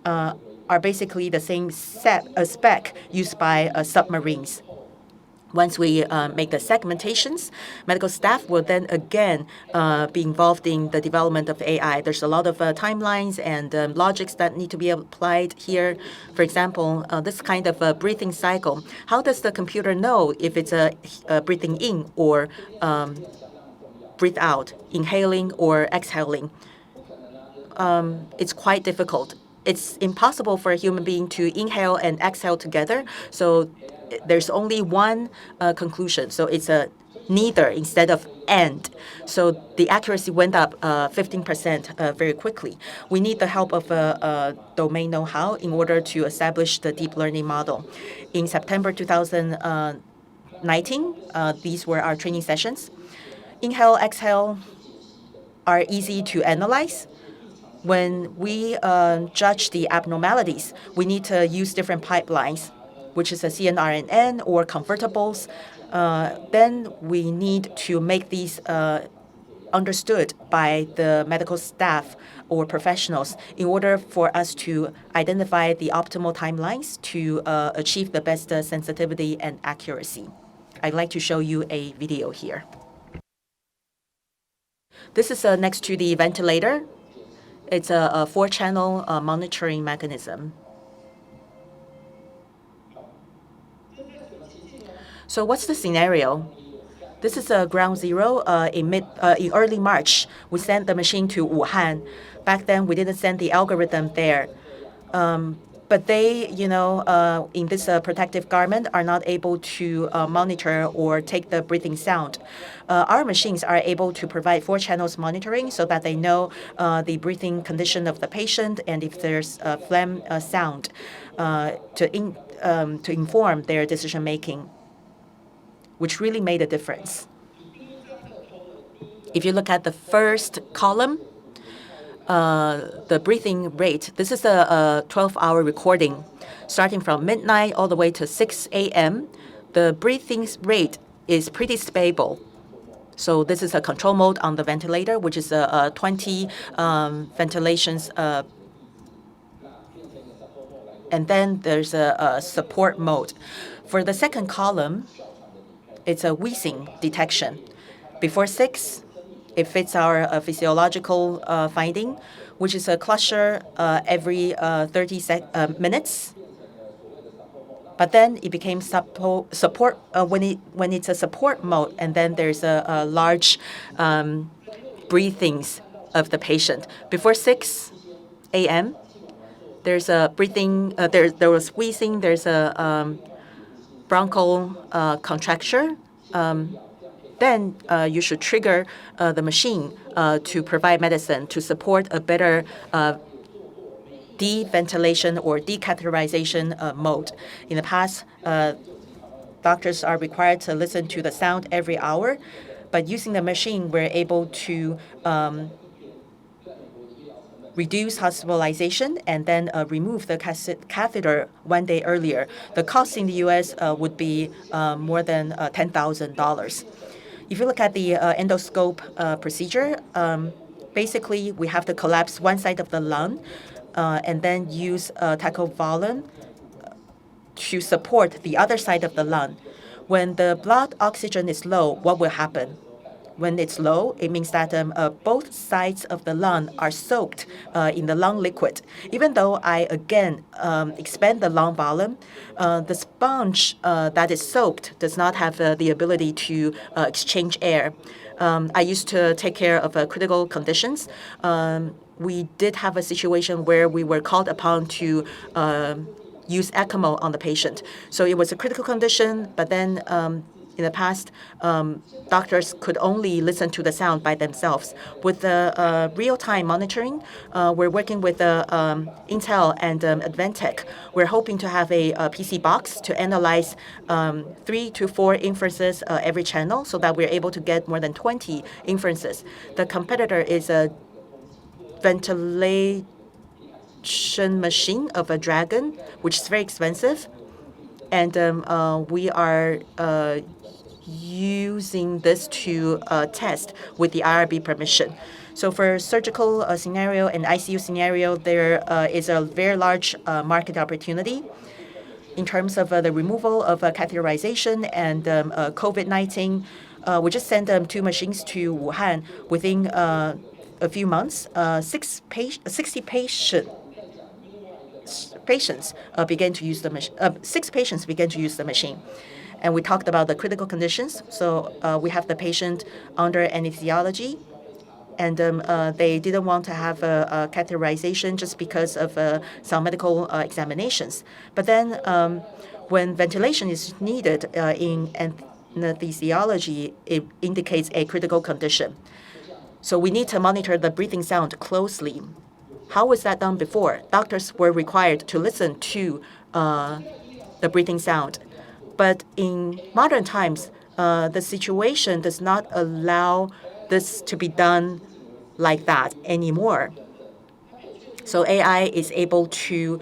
are basically the same spec used by submarines. Once we make the segmentations, medical staff will then again be involved in the development of AI. There's a lot of timelines and logics that need to be applied here. For example, this kind of breathing cycle. How does the computer know if it's breathing in or breathe out, inhaling or exhaling? It's quite difficult. It's impossible for a human being to inhale and exhale together. So there's only one conclusion. So it's a neither instead of and. So the accuracy went up 15% very quickly. We need the help of domain know-how in order to establish the deep learning model. In September 2019, these were our training sessions. Inhale, exhale are easy to analyze. When we judge the abnormalities, we need to use different pipelines, which is a CNRNN or convertibles. Then we need to make these understood by the medical staff or professionals in order for us to identify the optimal timelines to achieve the best sensitivity and accuracy. I'd like to show you a video here. This is next to the ventilator. It's a 4-channel monitoring mechanism. So what's the scenario? This is ground zero. In early March, we sent the machine to Wuhan. Back then, we didn't send the algorithm there. But they, in this protective garment, are not able to monitor or take the breathing sound. Our machines are able to provide 4 channels monitoring so that they know the breathing condition of the patient and if there's phlegm sound to inform their decision making, which really made a difference. If you look at the first column, the breathing rate, this is a 12-hour recording. Starting from midnight all the way to 6 a.m., the breathing rate is pretty stable. So this is a control mode on the ventilator, which is 20 ventilations. And then there's a support mode. For the second column, it's a wheezing detection. Before 6, it fits our physiological finding, which is a cluster every 30 minutes. But then it became support when it's a support mode, and then there's a large breathings of the patient. Before 6 a.m., there's a breathing. There was wheezing. There's a bronchial contracture. Then you should trigger the machine to provide medicine to support a better deventilation or decatheterization mode. In the past, doctors are required to listen to the sound every hour, but using the machine, we're able to reduce hospitalization and then remove the catheter 1 day earlier. The cost in the U.S. would be more than $10,000. If you look at the endoscope procedure, basically we have to collapse one side of the lung and then use tachyvolume to support the other side of the lung. When the blood oxygen is low, what will happen? When it's low, it means that both sides of the lung are soaked in the lung liquid. Even though I, again, expand the lung volume, the sponge that is soaked does not have the ability to exchange air. I used to take care of critical conditions. We did have a situation where we were called upon to use ECMO on the patient. So it was a critical condition, but then in the past, doctors could only listen to the sound by themselves. With the real-time monitoring, we're working with Intel and Advantech. We're hoping to have a PC box to analyze 3 to 4 inferences every channel so that we're able to get more than 20 inferences. The competitor is a ventilation machine of a Dragon, which is very expensive. And we are using this to test with the IRB permission. So for surgical scenario and ICU scenario, there is a very large market opportunity. In terms of the removal of catheterization and COVID-19, we just sent 2 machines to Wuhan. Within a few months, 60 patients began to use the machine. 6 patients began to use the machine. And we talked about the critical conditions. So we have the patient under anesthesiology, and they didn't want to have a catheterization just because of some medical examinations. But then when ventilation is needed in anesthesiology, it indicates a critical condition. So we need to monitor the breathing sound closely. How was that done before? Doctors were required to listen to the breathing sound. But in modern times, the situation does not allow this to be done like that anymore. So AI is able to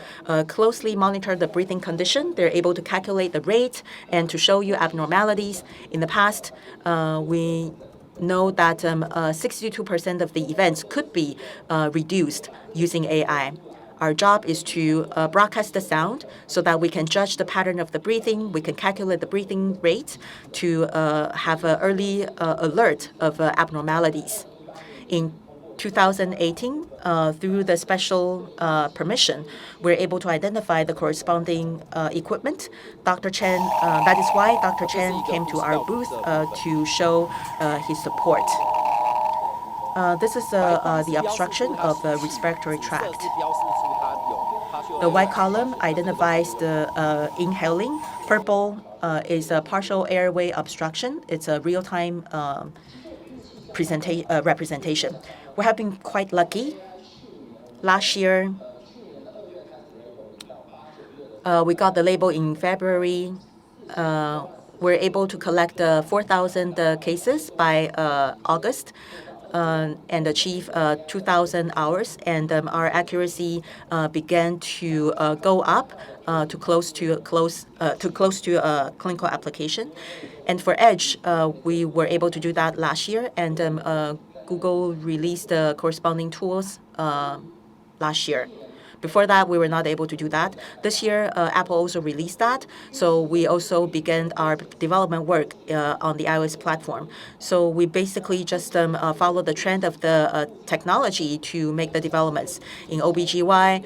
closely monitor the breathing condition. They're able to calculate the rate and to show you abnormalities. In the past, we know that 62% of the events could be reduced using AI. Our job is to broadcast the sound so that we can judge the pattern of the breathing. We can calculate the breathing rate to have an early alert of abnormalities. In 2018, through the special permission, we're able to identify the corresponding equipment. Dr. Chen, that is why Dr. Chen came to our booth to show his support. This is the obstruction of the respiratory tract. The white column identifies the inhaling. Purple is a partial airway obstruction. It's a real-time representation. We have been quite lucky. Last year, we got the label in February. We're able to collect 4,000 cases by August and achieve 2,000 hours. And our accuracy began to go up to close to clinical application. And for Edge, we were able to do that last year. And Google released the corresponding tools last year. Before that, we were not able to do that. This year, Apple also released that. So we also began our development work on the iOS platform. So we basically just follow the trend of the technology to make the developments in OBGY,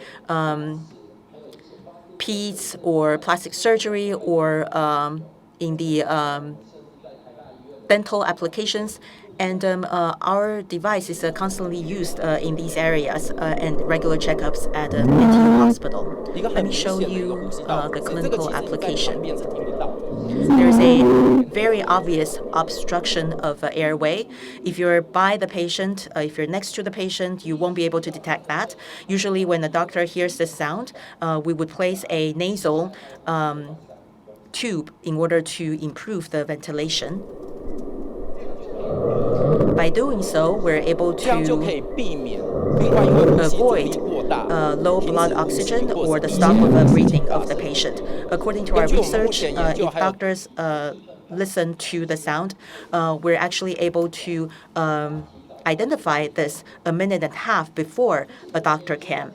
peds or plastic surgery, or in the dental applications. And our device is constantly used in these areas and regular checkups at the NTU hospital. Let me show you the clinical application. There's a very obvious obstruction of airway. If you're by the patient, if you're next to the patient, you won't be able to detect that. Usually when the doctor hears the sound, we would place a nasal tube in order to improve the ventilation. By doing so, we're able to avoid low blood oxygen or the stop of breathing of the patient. According to our research, if doctors listen to the sound, we're actually able to identify this a minute and a half before a doctor can.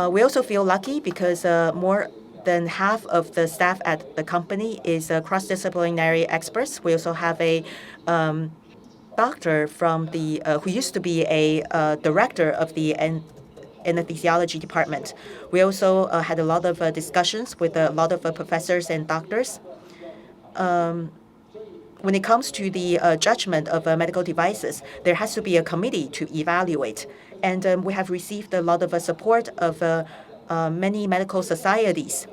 We also feel lucky because more than half of the staff at the company is cross-disciplinary experts. We also have a doctor from the who used to be a director of the anesthesiology department. We also had a lot of discussions with a lot of professors and doctors. When it comes to the judgment of medical devices, there has to be a committee to evaluate. And we have received a lot of support of many medical societies.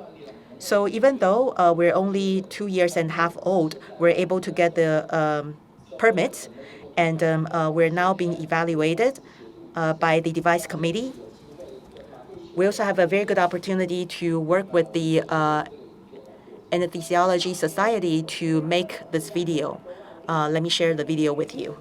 So even though we're only 2 years and a half old, we're able to get the permits, and we're now being evaluated by the device committee. We also have a very good opportunity to work with the anesthesiology society to make this video. Let me share the video with you.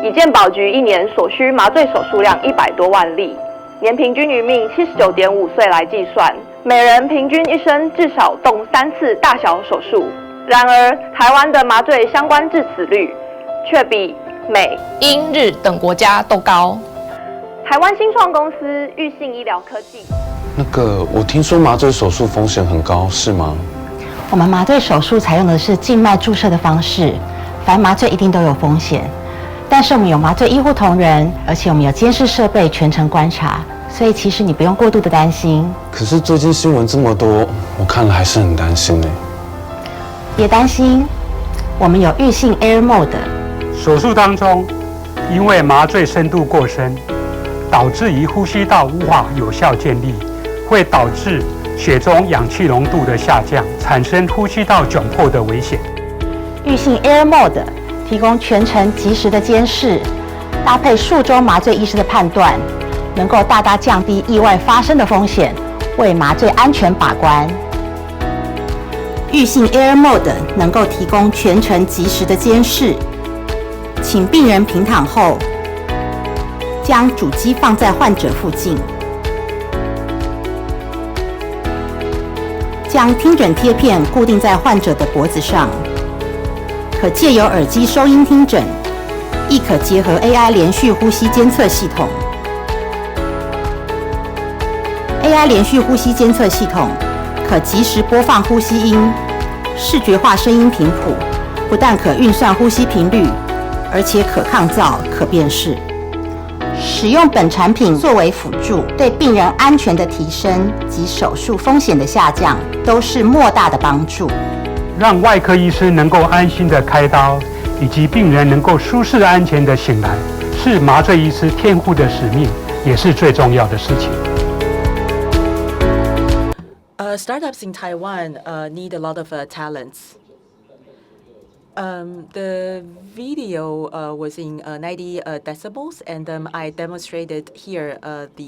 以健保局一年所需麻醉手术量100多万例，年平均余命79.5岁来计算，每人平均一生至少动3次大小手术。然而，台湾的麻醉相关致死率却比美、英、日等国家都高。台湾新创公司裕信医疗科技。我听说麻醉手术风险很高，是吗？我们麻醉手术采用的是静脉注射的方式，凡麻醉一定都有风险。但是我们有麻醉医护同仁，而且我们有监视设备全程观察，所以其实你不用过度的担心。可是最近新闻这么多，我看了还是很担心。别担心，我们有裕信 Air Mode。手术当中，因为麻醉深度过深，导致于呼吸道无法有效建立，会导致血中氧气浓度的下降，产生呼吸道窘迫的危险。裕信 Air Mode 提供全程及时的监视，搭配术中麻醉医师的判断，能够大大降低意外发生的风险，为麻醉安全把关。裕信 Air Mode 能够提供全程及时的监视，请病人平躺后，将主机放在患者附近，将听诊贴片固定在患者的脖子上，可借由耳机收音听诊，亦可结合 AI 连续呼吸监测系统。AI 连续呼吸监测系统可及时播放呼吸音，视觉化声音频谱，不但可运算呼吸频率，而且可抗造、可辨识。使用本产品作为辅助，对病人安全的提升及手术风险的下降都是莫大的帮助。让外科医师能够安心的开刀，以及病人能够舒适安全的醒来，是麻醉医师天赋的使命，也是最重要的事情。Startups in Taiwan need a lot of talents. The video was in 90 decibels, and I demonstrated here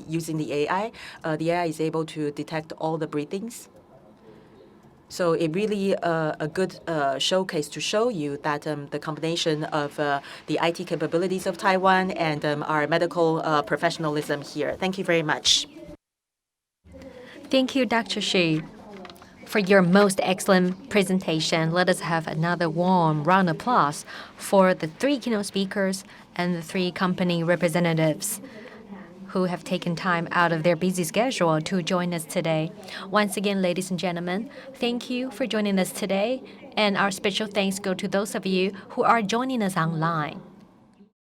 using the AI. The AI is able to detect all the breathings. So it really a good showcase to show you that the combination of the IT capabilities of Taiwan and our medical professionalism here. Thank you very much. Thank you, Dr. Xu, for your most excellent presentation. Let us have another warm round of applause for the 3 keynote speakers and the 3 company representatives who have taken time out of their busy schedule to join us today. Once again, ladies and gentlemen, thank you for joining us today, and our special thanks go to those of you who are joining us online.